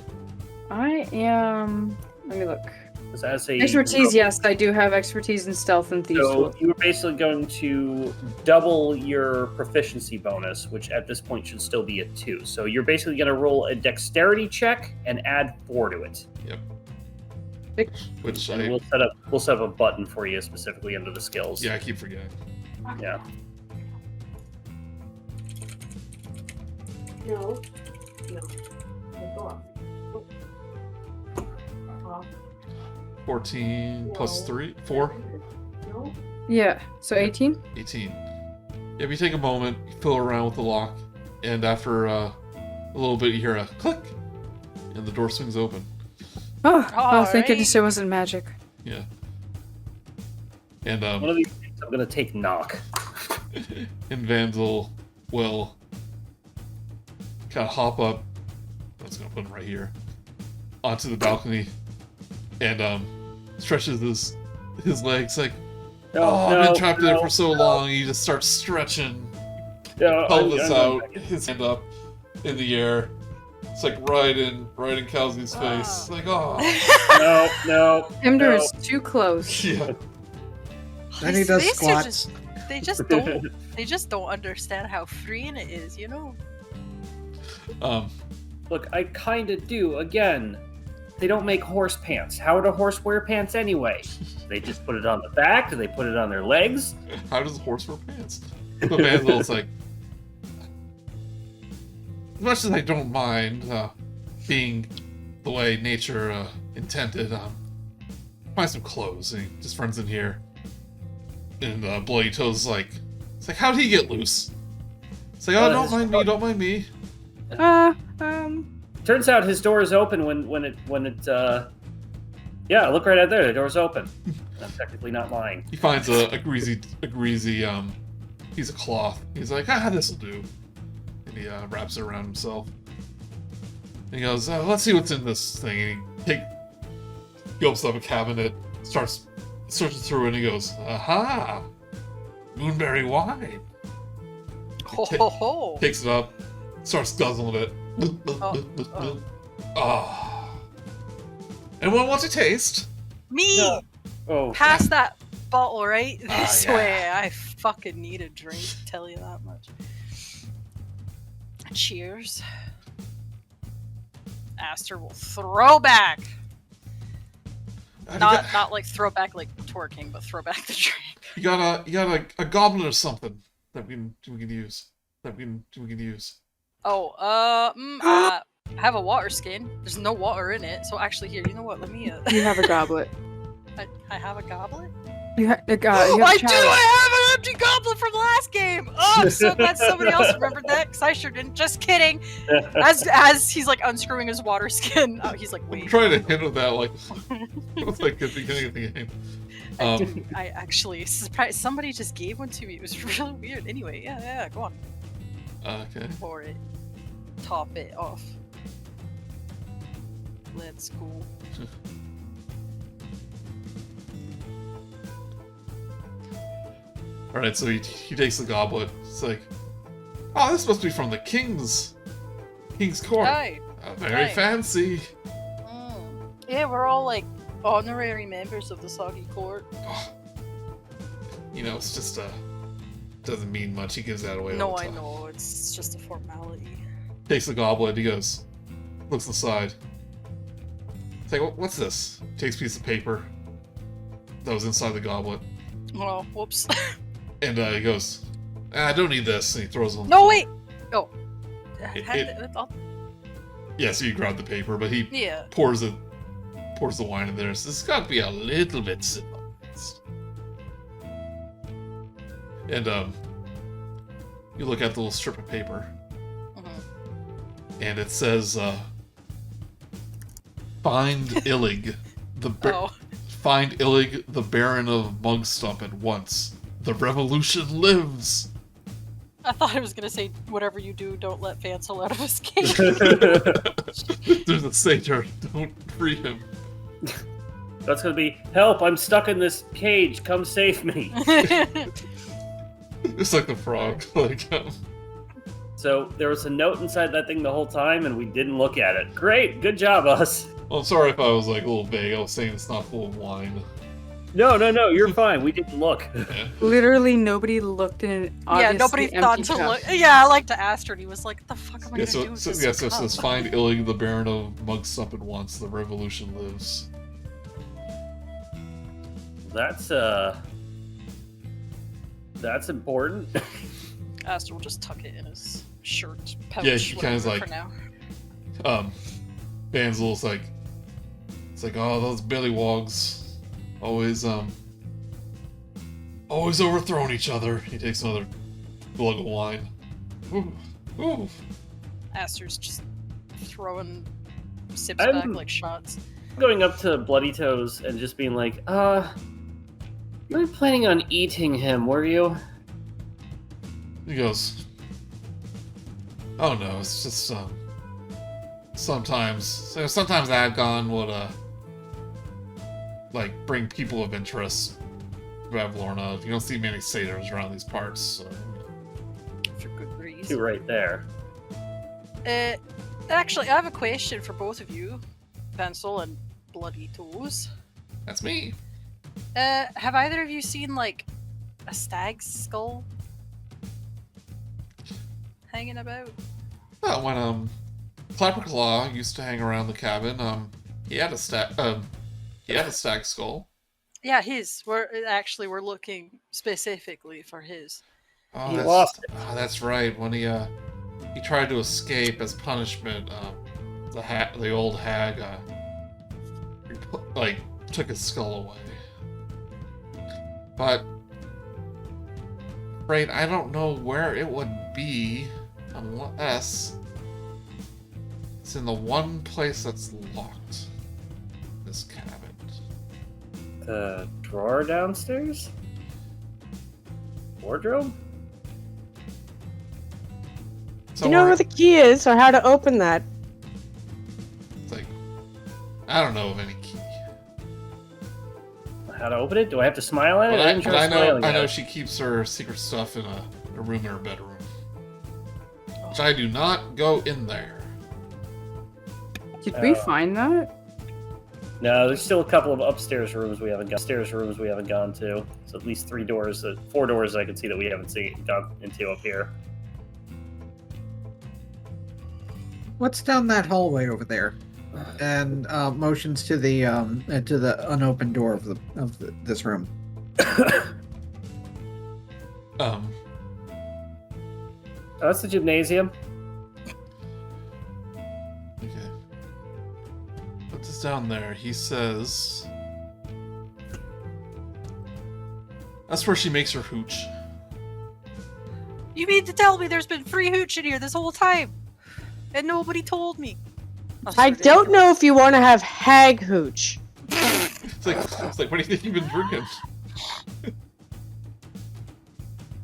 I am. Let me look. 'Cause as a Expertise, yes, I do have expertise in stealth and thieves So tools. you were basically going to double your proficiency bonus, which at this point should still be a 2. So you're basically going to roll a dexterity check and add 4 to it. Which And I we'll set up a button for you specifically under the skills. I keep forgetting. Yeah. No. 14 plus 3, 4, Yeah. So 18. 18. If you take a moment, you fiddle around with the lock, and after a little bit, you hear a click, and the door swings open. Oh, thank Alright. goodness it wasn't magic. Yeah. And One of these things I'm going to take knock. and Vandal will kind of hop up. I'm just gonna put him right here onto the balcony, and stretches his legs like, I've been trapped in there for so long. He just starts stretching, pelvis out, his hand up in the air, It's like right in Kal'zi's face. Like, oh. No. Pimner is too close. Yeah. Then he does These are squats. they just don't. They just don't understand how freeing it is, you know. Look, I kind of do. Again, they don't make horse pants. How would a horse wear pants anyway? They just put it on the back. Do they put it on their legs? How does a horse wear pants? The Vandal's like, as much as I don't mind being the way nature intended, find some clothes. And he just runs in here. And Bloody Toes like, it's like, how'd he get loose? It's like, oh, don't mind me. Turns out his door is open when it yeah, look right out there. The door's open. I'm technically not lying. He finds a greasy piece of cloth. He's like, this'll do. And he wraps it around himself. And he goes, let's see what's in this thing. And he opens up a cabinet, starts searching through it, and he goes, aha! Moonberry wine. Ho ho ho! Takes it up, starts guzzling it. Ah. Anyone want to taste? Me! No. Oh, Pass that bottle right this yeah. way. I fucking need a drink, tell you that much. Cheers. Aster will throw back. Not like throw back like twerking, but throw back the drink. You got a goblet or something that we can use. That we can use. Oh, I have a water skin. There's no water in it, so actually here, you know what? Let me. You have a goblet. I have a goblet. You have a I do! I have an empty goblet from last game! Oh, I'm so glad somebody else remembered that, because I sure didn't. Just kidding. As he's like unscrewing his water skin, he's like, wait. I'm trying to hint at that, like, it's like at the beginning of the game. I actually, surprised somebody just gave one to me. It was really weird. Anyway, yeah, go on. Okay. Pour it. Top it off. Let's go. Alright, so he takes the goblet. It's like, oh, this must be from the king's court. Hi. Very Hi. fancy. Yeah, we're all like honorary members of the Soggy Court. Oh. You know, it's just doesn't mean much. He gives that away all No, the I time. know. It's just a formality. Takes the goblet, he goes, looks aside. It's like, what's this? Takes a piece of paper that was inside the goblet. Oh, whoops. And he goes, I don't need this. And he throws it on the No, floor. wait! Oh. Yeah, so you grab the paper, but he Yeah. pours the wine in there. So this has got to be a little bit civilized. And you look at the little strip of paper, and it says, "Find Illig, find Illig, the Baron of Mugstump, at once. The revolution lives." I thought I was gonna say, whatever you do, don't let Vansel out of his cage. There's a satyr. Don't free him. That's gonna be, help, I'm stuck in this cage, come save me. It's like the frog. Like, So there was a note inside that thing the whole time and we didn't look at it. Great, good job, us. well, I'm sorry if I was like a little vague. I was saying it's not full of wine. No, you're fine, we didn't look. Yeah. Literally nobody looked in an Yeah, nobody thought to look. Yeah, I like to Aster, and he was like, "The fuck am I Yeah, gonna do with so this it says, cup?" "Find Illig, the Baron of Mugstump, at once. The revolution lives." That's important. Aster will just tuck it in his shirt pouch. Yeah, he kinda is whatever, like- for now. Banzel's like, it's like, oh, those billywogs, always overthrowing each other. He takes another glug of wine. Ooh. Aster's just throwing sips I'm- back like shots. Going up to Bloody Toes and just being like, you were planning on eating him, were you? He goes, oh no, it's just sometimes Adgon would like bring people of interest to Bavlorna. You don't see many satyrs around these parts, so. For good reason. Two right there. Actually, I have a question for both of you, Pencil and Bloody Toes. That's me. Have either of you seen, like, a stag's skull hanging about? Well, when Clapperclaw used to hang around the cabin, he had a stag skull. Yeah, his. We're looking specifically for his. Oh, He that's, lost it. Oh, that's right. When he tried to escape as punishment, the old hag took his skull away. But right, I don't know where it would be unless it's in the one place that's locked. This cabin. The drawer downstairs? Wardrobe? Do you know where the key is or how to open that? It's like, I don't know of any key. How to open it? Do I have to smile at it? But I didn't try I smiling at know it. she keeps her secret stuff in a room in her bedroom. Which I do not go in there. Did we find that? No, there's still a couple of upstairs rooms we haven't gone to. So at least 4 doors I can see that we haven't gone into up here. What's down that hallway over there? And motions to the unopened door of this room. Oh, that's the gymnasium. Okay. What's this down there? He says that's where she makes her hooch. You mean to tell me there's been free hooch in here this whole time? And nobody told me. That's I don't ridiculous. know if you want to have hag hooch. It's like, what do you think you've been drinking?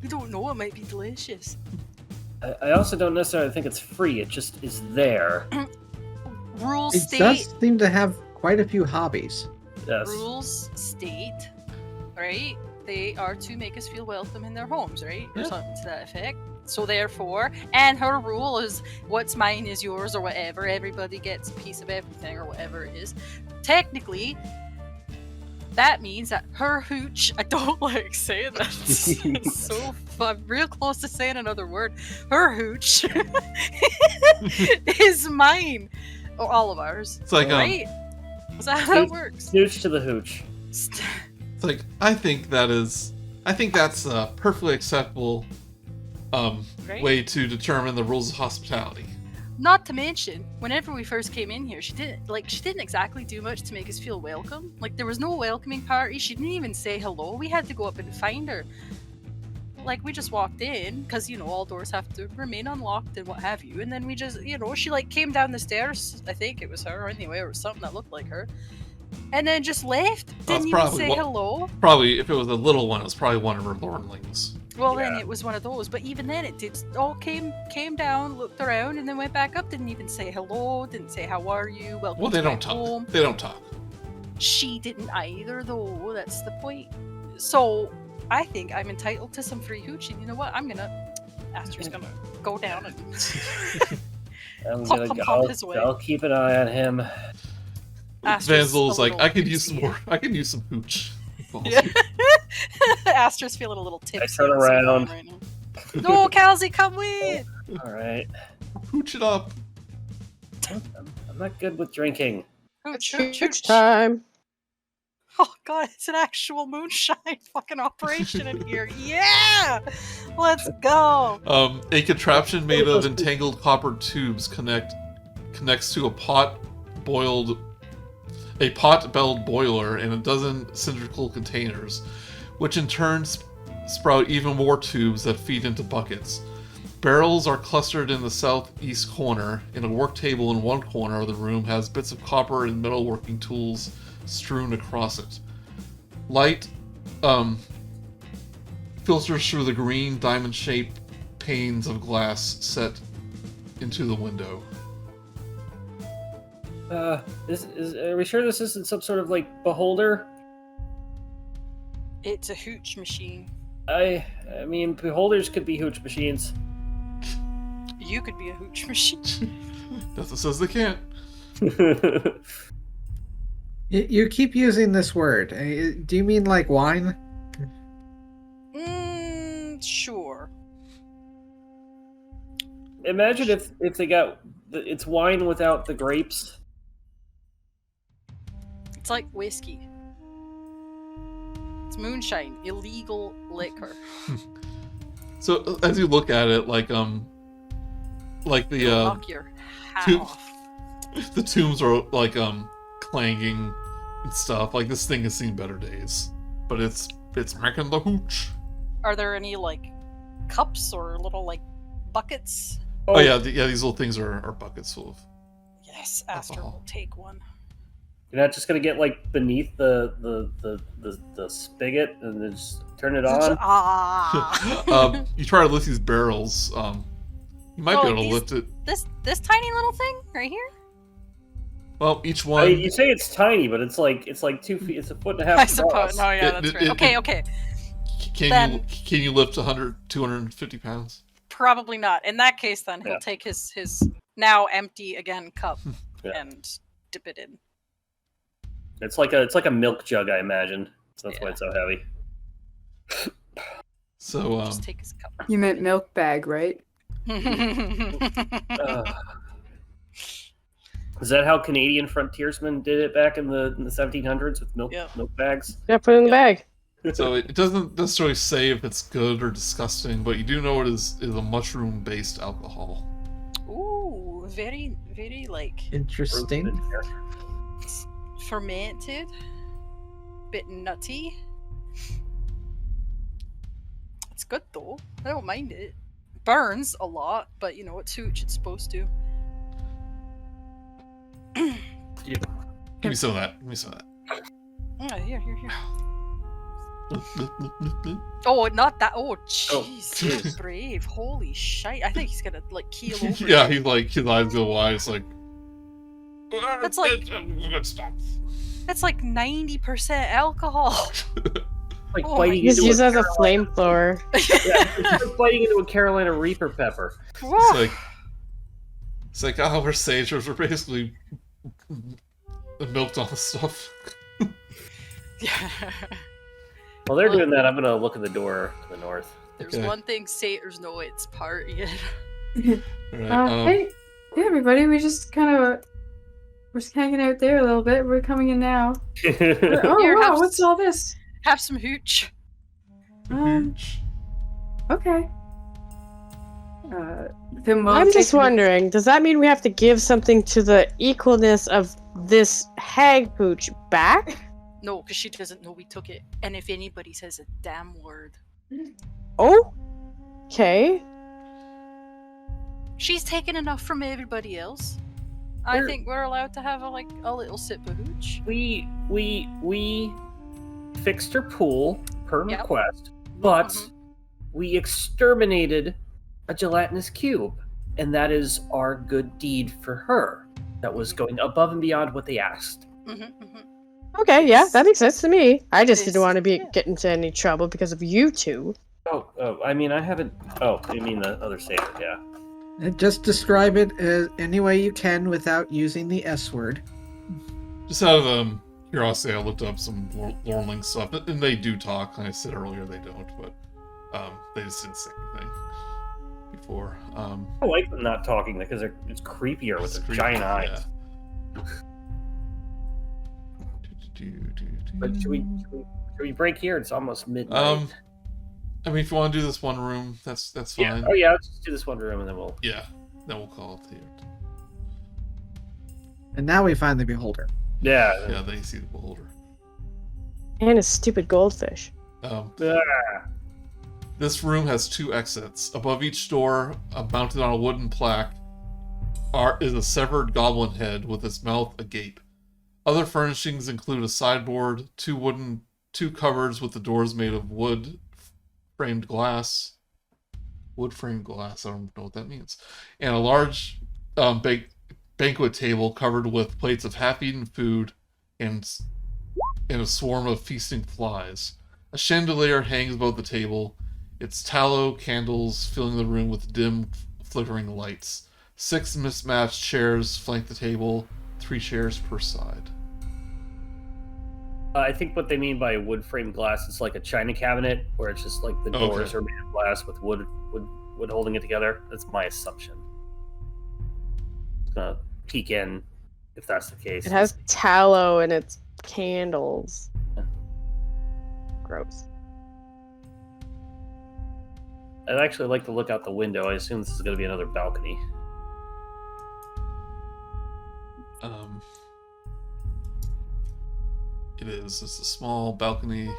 You don't know, it might be delicious. I also don't necessarily think it's free. It just is there. Rules It state. does seem to have quite a few hobbies. Yes. Rules state, right? They are to make us feel welcome in their homes, right? Or Yeah. something to that effect. So therefore, and her rule is what's mine is yours or whatever. Everybody gets a piece of everything or whatever it is. Technically, that means that her hooch, I don't like saying that. I'm real close to saying another word. Her hooch is mine. Or all of ours. It's like right? Is that how that works? Snooch to the hooch. it's like I think that's a perfectly acceptable Right? way to determine the rules of hospitality. Not to mention, whenever we first came in here, she didn't exactly do much to make us feel welcome. Like, there was no welcoming party. She didn't even say hello. We had to go up and find her. Like, we just walked in because all doors have to remain unlocked and what have you. And then we just, she came down the stairs. I think it was her anyway, or something that looked like her. And then just left. Didn't even probably say what- hello. Probably, if it was a little one, it was probably one of her lornlings. Well, then Yeah. it was one of those. But even then, it did all came down, looked around, and then went back up. Didn't even say hello. Didn't say how are you. Welcome Well, they to don't my talk. home. They don't talk. She didn't either, though. That's the point. So I think I'm entitled to some free hooch, and you know what? Aster's gonna go down and I'm Pump, gonna pump, go. pump his way. I'll keep an eye on him. Aster's Vanzel's a like, little I could use some tipsy. more. I can use some hooch. Yeah. Aster's feeling a little tipsy. turn on some wine around. right now. No, Kal'zi, come with. All right. Hooch it up. I'm not good with drinking. Hooch, Hooch hooch. time. Oh god, it's an actual moonshine fucking operation in here. Yeah, let's go. A contraption made of entangled copper tubes connects to a pot-belled boiler and a dozen cylindrical containers, which in turn sprout even more tubes that feed into buckets. Barrels are clustered in the southeast corner, and a work table in one corner of the room has bits of copper and metalworking tools strewn across it. Light filters through the green diamond-shaped panes of glass set into the window. Are we sure this isn't some sort of beholder? It's a hooch machine. I mean, beholders could be hooch machines. You could be a hooch machine. Nothing says they can't. You keep using this word. Do you mean like wine? Sure. Imagine if they got it's wine without the grapes. It's like whiskey. It's moonshine, illegal liquor. So as you look at it, like It'll knock your hat tomb- off. the tombs are like clanging and stuff. Like this thing has seen better days, but it's making the hooch. Are there any like cups or little like buckets? Oh yeah, these little things are buckets full of. Yes, Aster Alcohol. will take one. You're not just gonna get like beneath the spigot and then just turn it on. Ah. You try to lift these barrels. You might be able to lift it. This tiny little thing right here. Well, each I one. mean, you say it's tiny, but it's like 2 feet. It's a foot and a half. I across. suppose. No, yeah, that's right. Okay. Then- Can you lift 100, 250 pounds? Probably not. In that case, then he'll Yeah. take his now empty again cup Yeah. and dip it in. It's like a milk jug, I imagine. So that's why Yeah. it's so heavy. So Just take his cup. You meant milk bag, right? Is that how Canadian frontiersmen did it back in the 1700s with milk Yeah. milk bags? Yeah, put it in the bag. So it doesn't necessarily say if it's good or disgusting, but you do know it is a mushroom-based alcohol. Ooh, very, very like Interesting. fermented, bit nutty. It's good though. I don't mind it. Burns a lot, but you know it's hooch. It's supposed to. Give me some of that. Give me some of that. Here. Oh, not that. Oh, jeez, he's brave. Holy shite! I think he's gonna like keel over. Yeah, he's like his eyes go wide. It's like. That's like- Stop. That's like 90% alcohol. Like Oh biting Just into use a, it as a flamethrower. yeah, it's like biting into a Carolina Reaper pepper. It's like we're sagers. We're basically milked on the stuff. Yeah. While they're doing that, I'm gonna look at the door to the north. There's Okay. one thing satyrs know, it's partying. Alright, Hey, everybody, we're just hanging out there a little bit. We're coming in now. Oh, Here, wow, have what's all this? Have some hooch. Okay. Then we'll I'm take just the- wondering, does that mean we have to give something to the equalness of this hag pooch back? No, because she doesn't know we took it. And if anybody says a damn word, Oh? Okay. she's taken enough from everybody else. I We're- think we're allowed to have a little sip of hooch. We fixed her pool per Yep. request, but Mhm. we exterminated a gelatinous cube, and that is our good deed for her. That was going above and beyond what they asked. Okay, yeah, that makes sense to me. I just This- didn't want to be yeah. get into any trouble because of you two. Oh, I mean, I haven't. Oh, you mean the other satyr? Yeah. And just describe it as any way you can without using the S word. Just out of curiosity, I looked up some Lorling stuff, and they do talk. Like I said earlier, they don't, but they just didn't say anything before. I like them not talking because it's creepier with It's their creepy, giant eyes. yeah. But should we break here? It's almost midnight. I mean, if you want to do this one room, that's yeah. fine. Oh yeah. Let's just do this one room and then we'll. Yeah, then we'll call it here. And now we find the beholder. Yeah. Yeah, they see the beholder. And a stupid goldfish. This room has 2 exits. Above each door, mounted on a wooden plaque, is a severed goblin head with its mouth agape. Other furnishings include a sideboard, 2 cupboards with the doors made of wood-framed glass. Wood-framed glass, I don't know what that means. And a large banquet table covered with plates of half-eaten food and a swarm of feasting flies. A chandelier hangs above the table, its tallow candles filling the room with dim, flickering lights. 6 mismatched chairs flank the table, 3 chairs per side. I think what they mean by wood frame glass is like a china cabinet, where it's just like the doors are made of glass with wood holding it together. That's my assumption. Gonna peek in if that's the case. It has tallow in its candles. Gross. I'd actually like to look out the window. I assume this is going to be another balcony. It is. It's a small balcony.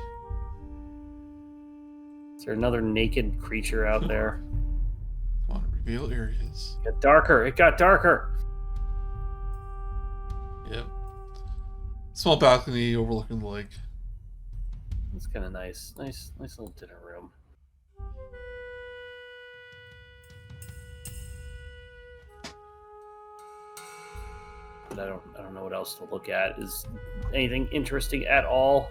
Is there another naked creature out there? Come on, reveal areas. It got darker. It got darker. Yep. Small balcony overlooking the lake. It's kind of nice. Nice little dinner room. But I don't know what else to look at. Is anything interesting at all?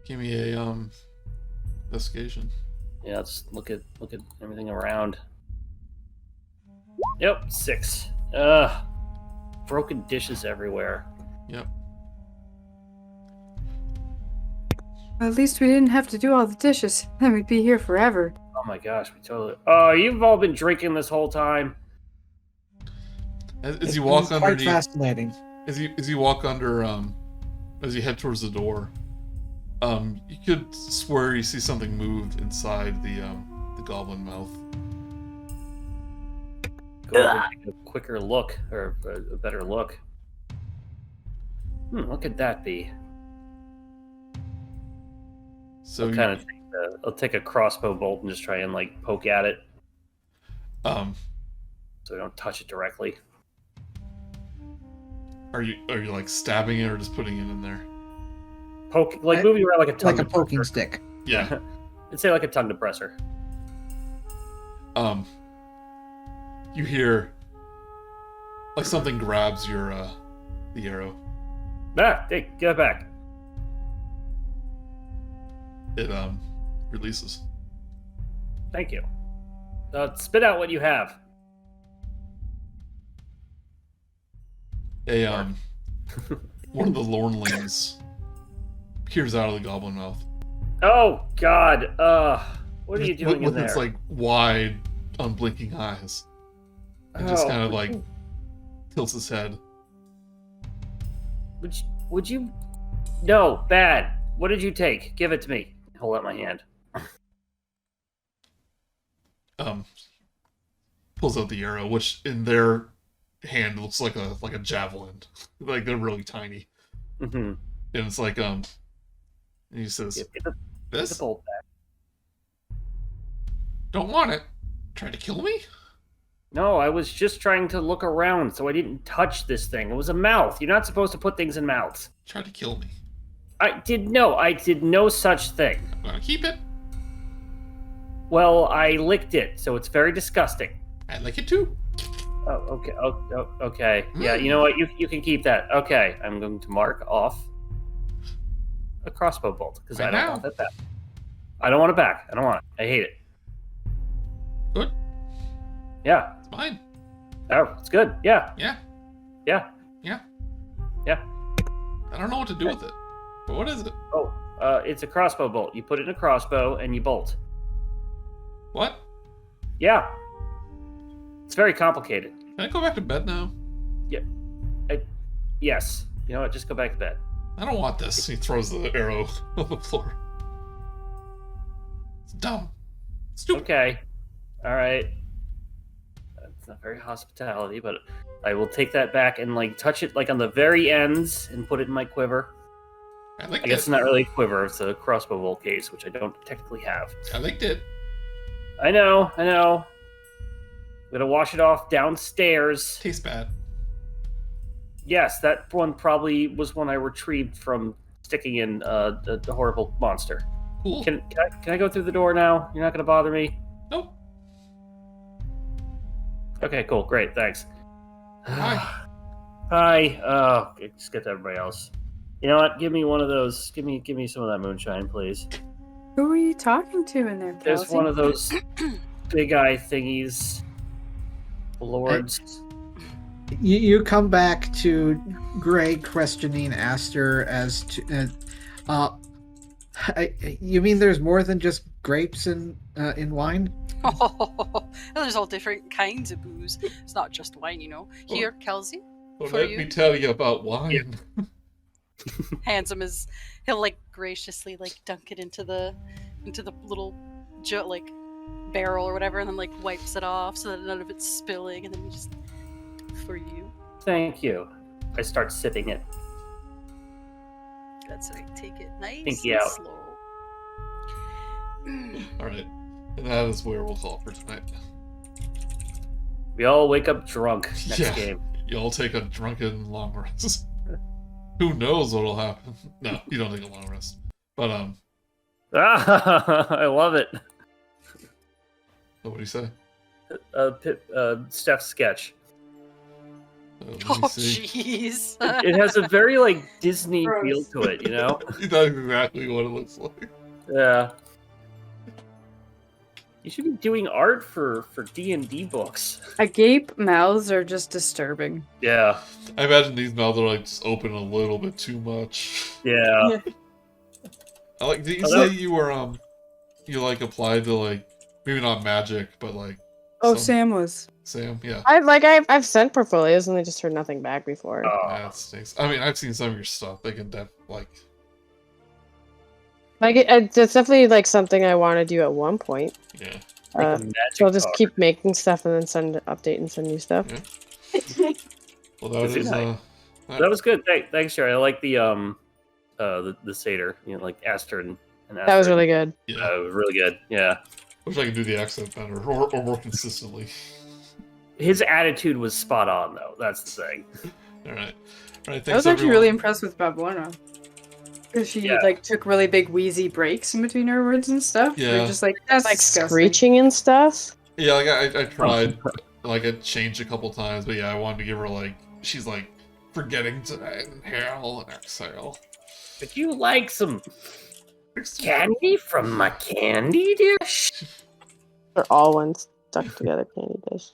Give me a investigation. Yeah, let's look at everything around. Yep, 6. Broken dishes everywhere. Yep. At least we didn't have to do all the dishes. Then we'd be here forever. Oh my gosh, we totally. Oh, you've all been drinking this whole time. As you walk It's quite underneath, fascinating. as you walk under, as you head towards the door, you could swear you see something moved inside the goblin mouth. Go over and take a quicker look, or a better look. What could that be? So I'll take a crossbow bolt and just try and like poke at it, so we don't touch it directly. are you like stabbing it or just putting it in there? Poke, like moving around like a tongue Like a poking depressor. stick. Yeah. I'd say like a tongue depressor. You hear like something grabs your the arrow. Hey, get it back. It releases. Thank you. Spit out what you have. One of the Lornlings peers out of the goblin mouth. Oh God! What are you doing with in there? its like wide, unblinking eyes. And just kind of like tilts his head. Would you? No, bad. What did you take? Give it to me. Hold out my hand. Pulls out the arrow, which in their hand looks like a javelin. Like they're really tiny. Mm-hmm. And it's like and he says, Get the "This bolt back. don't want it. Try to kill me?" No, I was just trying to look around, so I didn't touch this thing. It was a mouth. You're not supposed to put things in mouths. Try to kill me. I did no such thing. I'm gonna keep it. Well, I licked it, so it's very disgusting. I like it too. Oh, okay. Okay. Yeah, you know what? You can keep that. Okay, I'm going to mark off a crossbow bolt because I don't want that back. I don't want it back. I don't want it. I hate it. Good. Yeah. It's mine. Oh, it's good. Yeah. Yeah. Yeah. Yeah. Yeah. I don't know what to do with it. But what is it? Oh, it's a crossbow bolt. You put it in a crossbow and you bolt. What? Yeah. It's very complicated. Can I go back to bed now? Yes. You know what? Just go back to bed. I don't want this. He throws the arrow on the floor. It's dumb. Stupid. Okay. All right. That's not very hospitality, but I will take that back and like touch it like on the very ends and put it in my quiver. I liked I guess it. it's not really a quiver. It's a crossbow bolt case, which I don't technically have. I liked it. I know. I'm gonna wash it off downstairs. Tastes bad. Yes, that one probably was one I retrieved from sticking in the horrible monster. Cool. Can I go through the door now? You're not gonna bother me? Nope. Okay, cool, great, thanks. Hi. Hi. Oh, just get to everybody else. You know what? Give me one of those. Give me some of that moonshine, please. Who are you talking to in there, Kal'zi? There's one of those. big eye thingies. Lords. You come back to Gray questioning Aster as to. You mean there's more than just grapes in wine? There's all different kinds of booze. It's not just wine, you know. Here, Kal'zi, Well, for let you. me tell you about wine. Hands him his. He'll like graciously like dunk it into the little like barrel or whatever, and then like wipes it off so that none of it's spilling, and then he just for you. Thank you. I start sipping it. That's right. Take it nice Pinky and out. slow. All right, and that is where we'll call for tonight. We all wake up drunk next Yeah. game. You'll take a drunken long rest. Who knows what'll happen? No, you don't take a long rest. But I love it. what do you say? Steph's sketch. Let me Oh see. jeez. It has a very like Disney Gross. feel to it, you know? That's exactly what it looks like. Yeah. You should be doing art for D&D books. Agape mouths are just disturbing. Yeah. I imagine these mouths are like just open a little bit too much. Yeah. I like. Did you Oh, say that- you were you like applied to like maybe not magic, but like Oh, some- Sam was. Sam, yeah. I've sent portfolios and I just heard nothing back before. That stinks. I mean, I've seen some of your stuff. They can like. It's definitely like something I want to do at one point. Yeah. Like Uh, a magic so I'll just card. keep making stuff and then update and send new stuff. Yeah. Well, that Is it is nice? That was good. Thanks, Sherry. I like the Satyr, you know, like Aster and Aster. That was really good. Yeah. It was really good. Yeah. Wish I could do the accent better or more consistently. His attitude was spot on, though. That's the thing. All right. Thanks, I was actually everyone. really impressed with Bavlorna. Because she Yeah. like took really big wheezy breaks in between her words and stuff. Yeah. You're just like, that's Like disgusting. screeching and stuff. Yeah, like I tried, like I changed a couple times, but yeah, I wanted to give her like she's like forgetting to inhale and exhale. Would you like some candy from my candy dish? They're all one stuck together candy dish.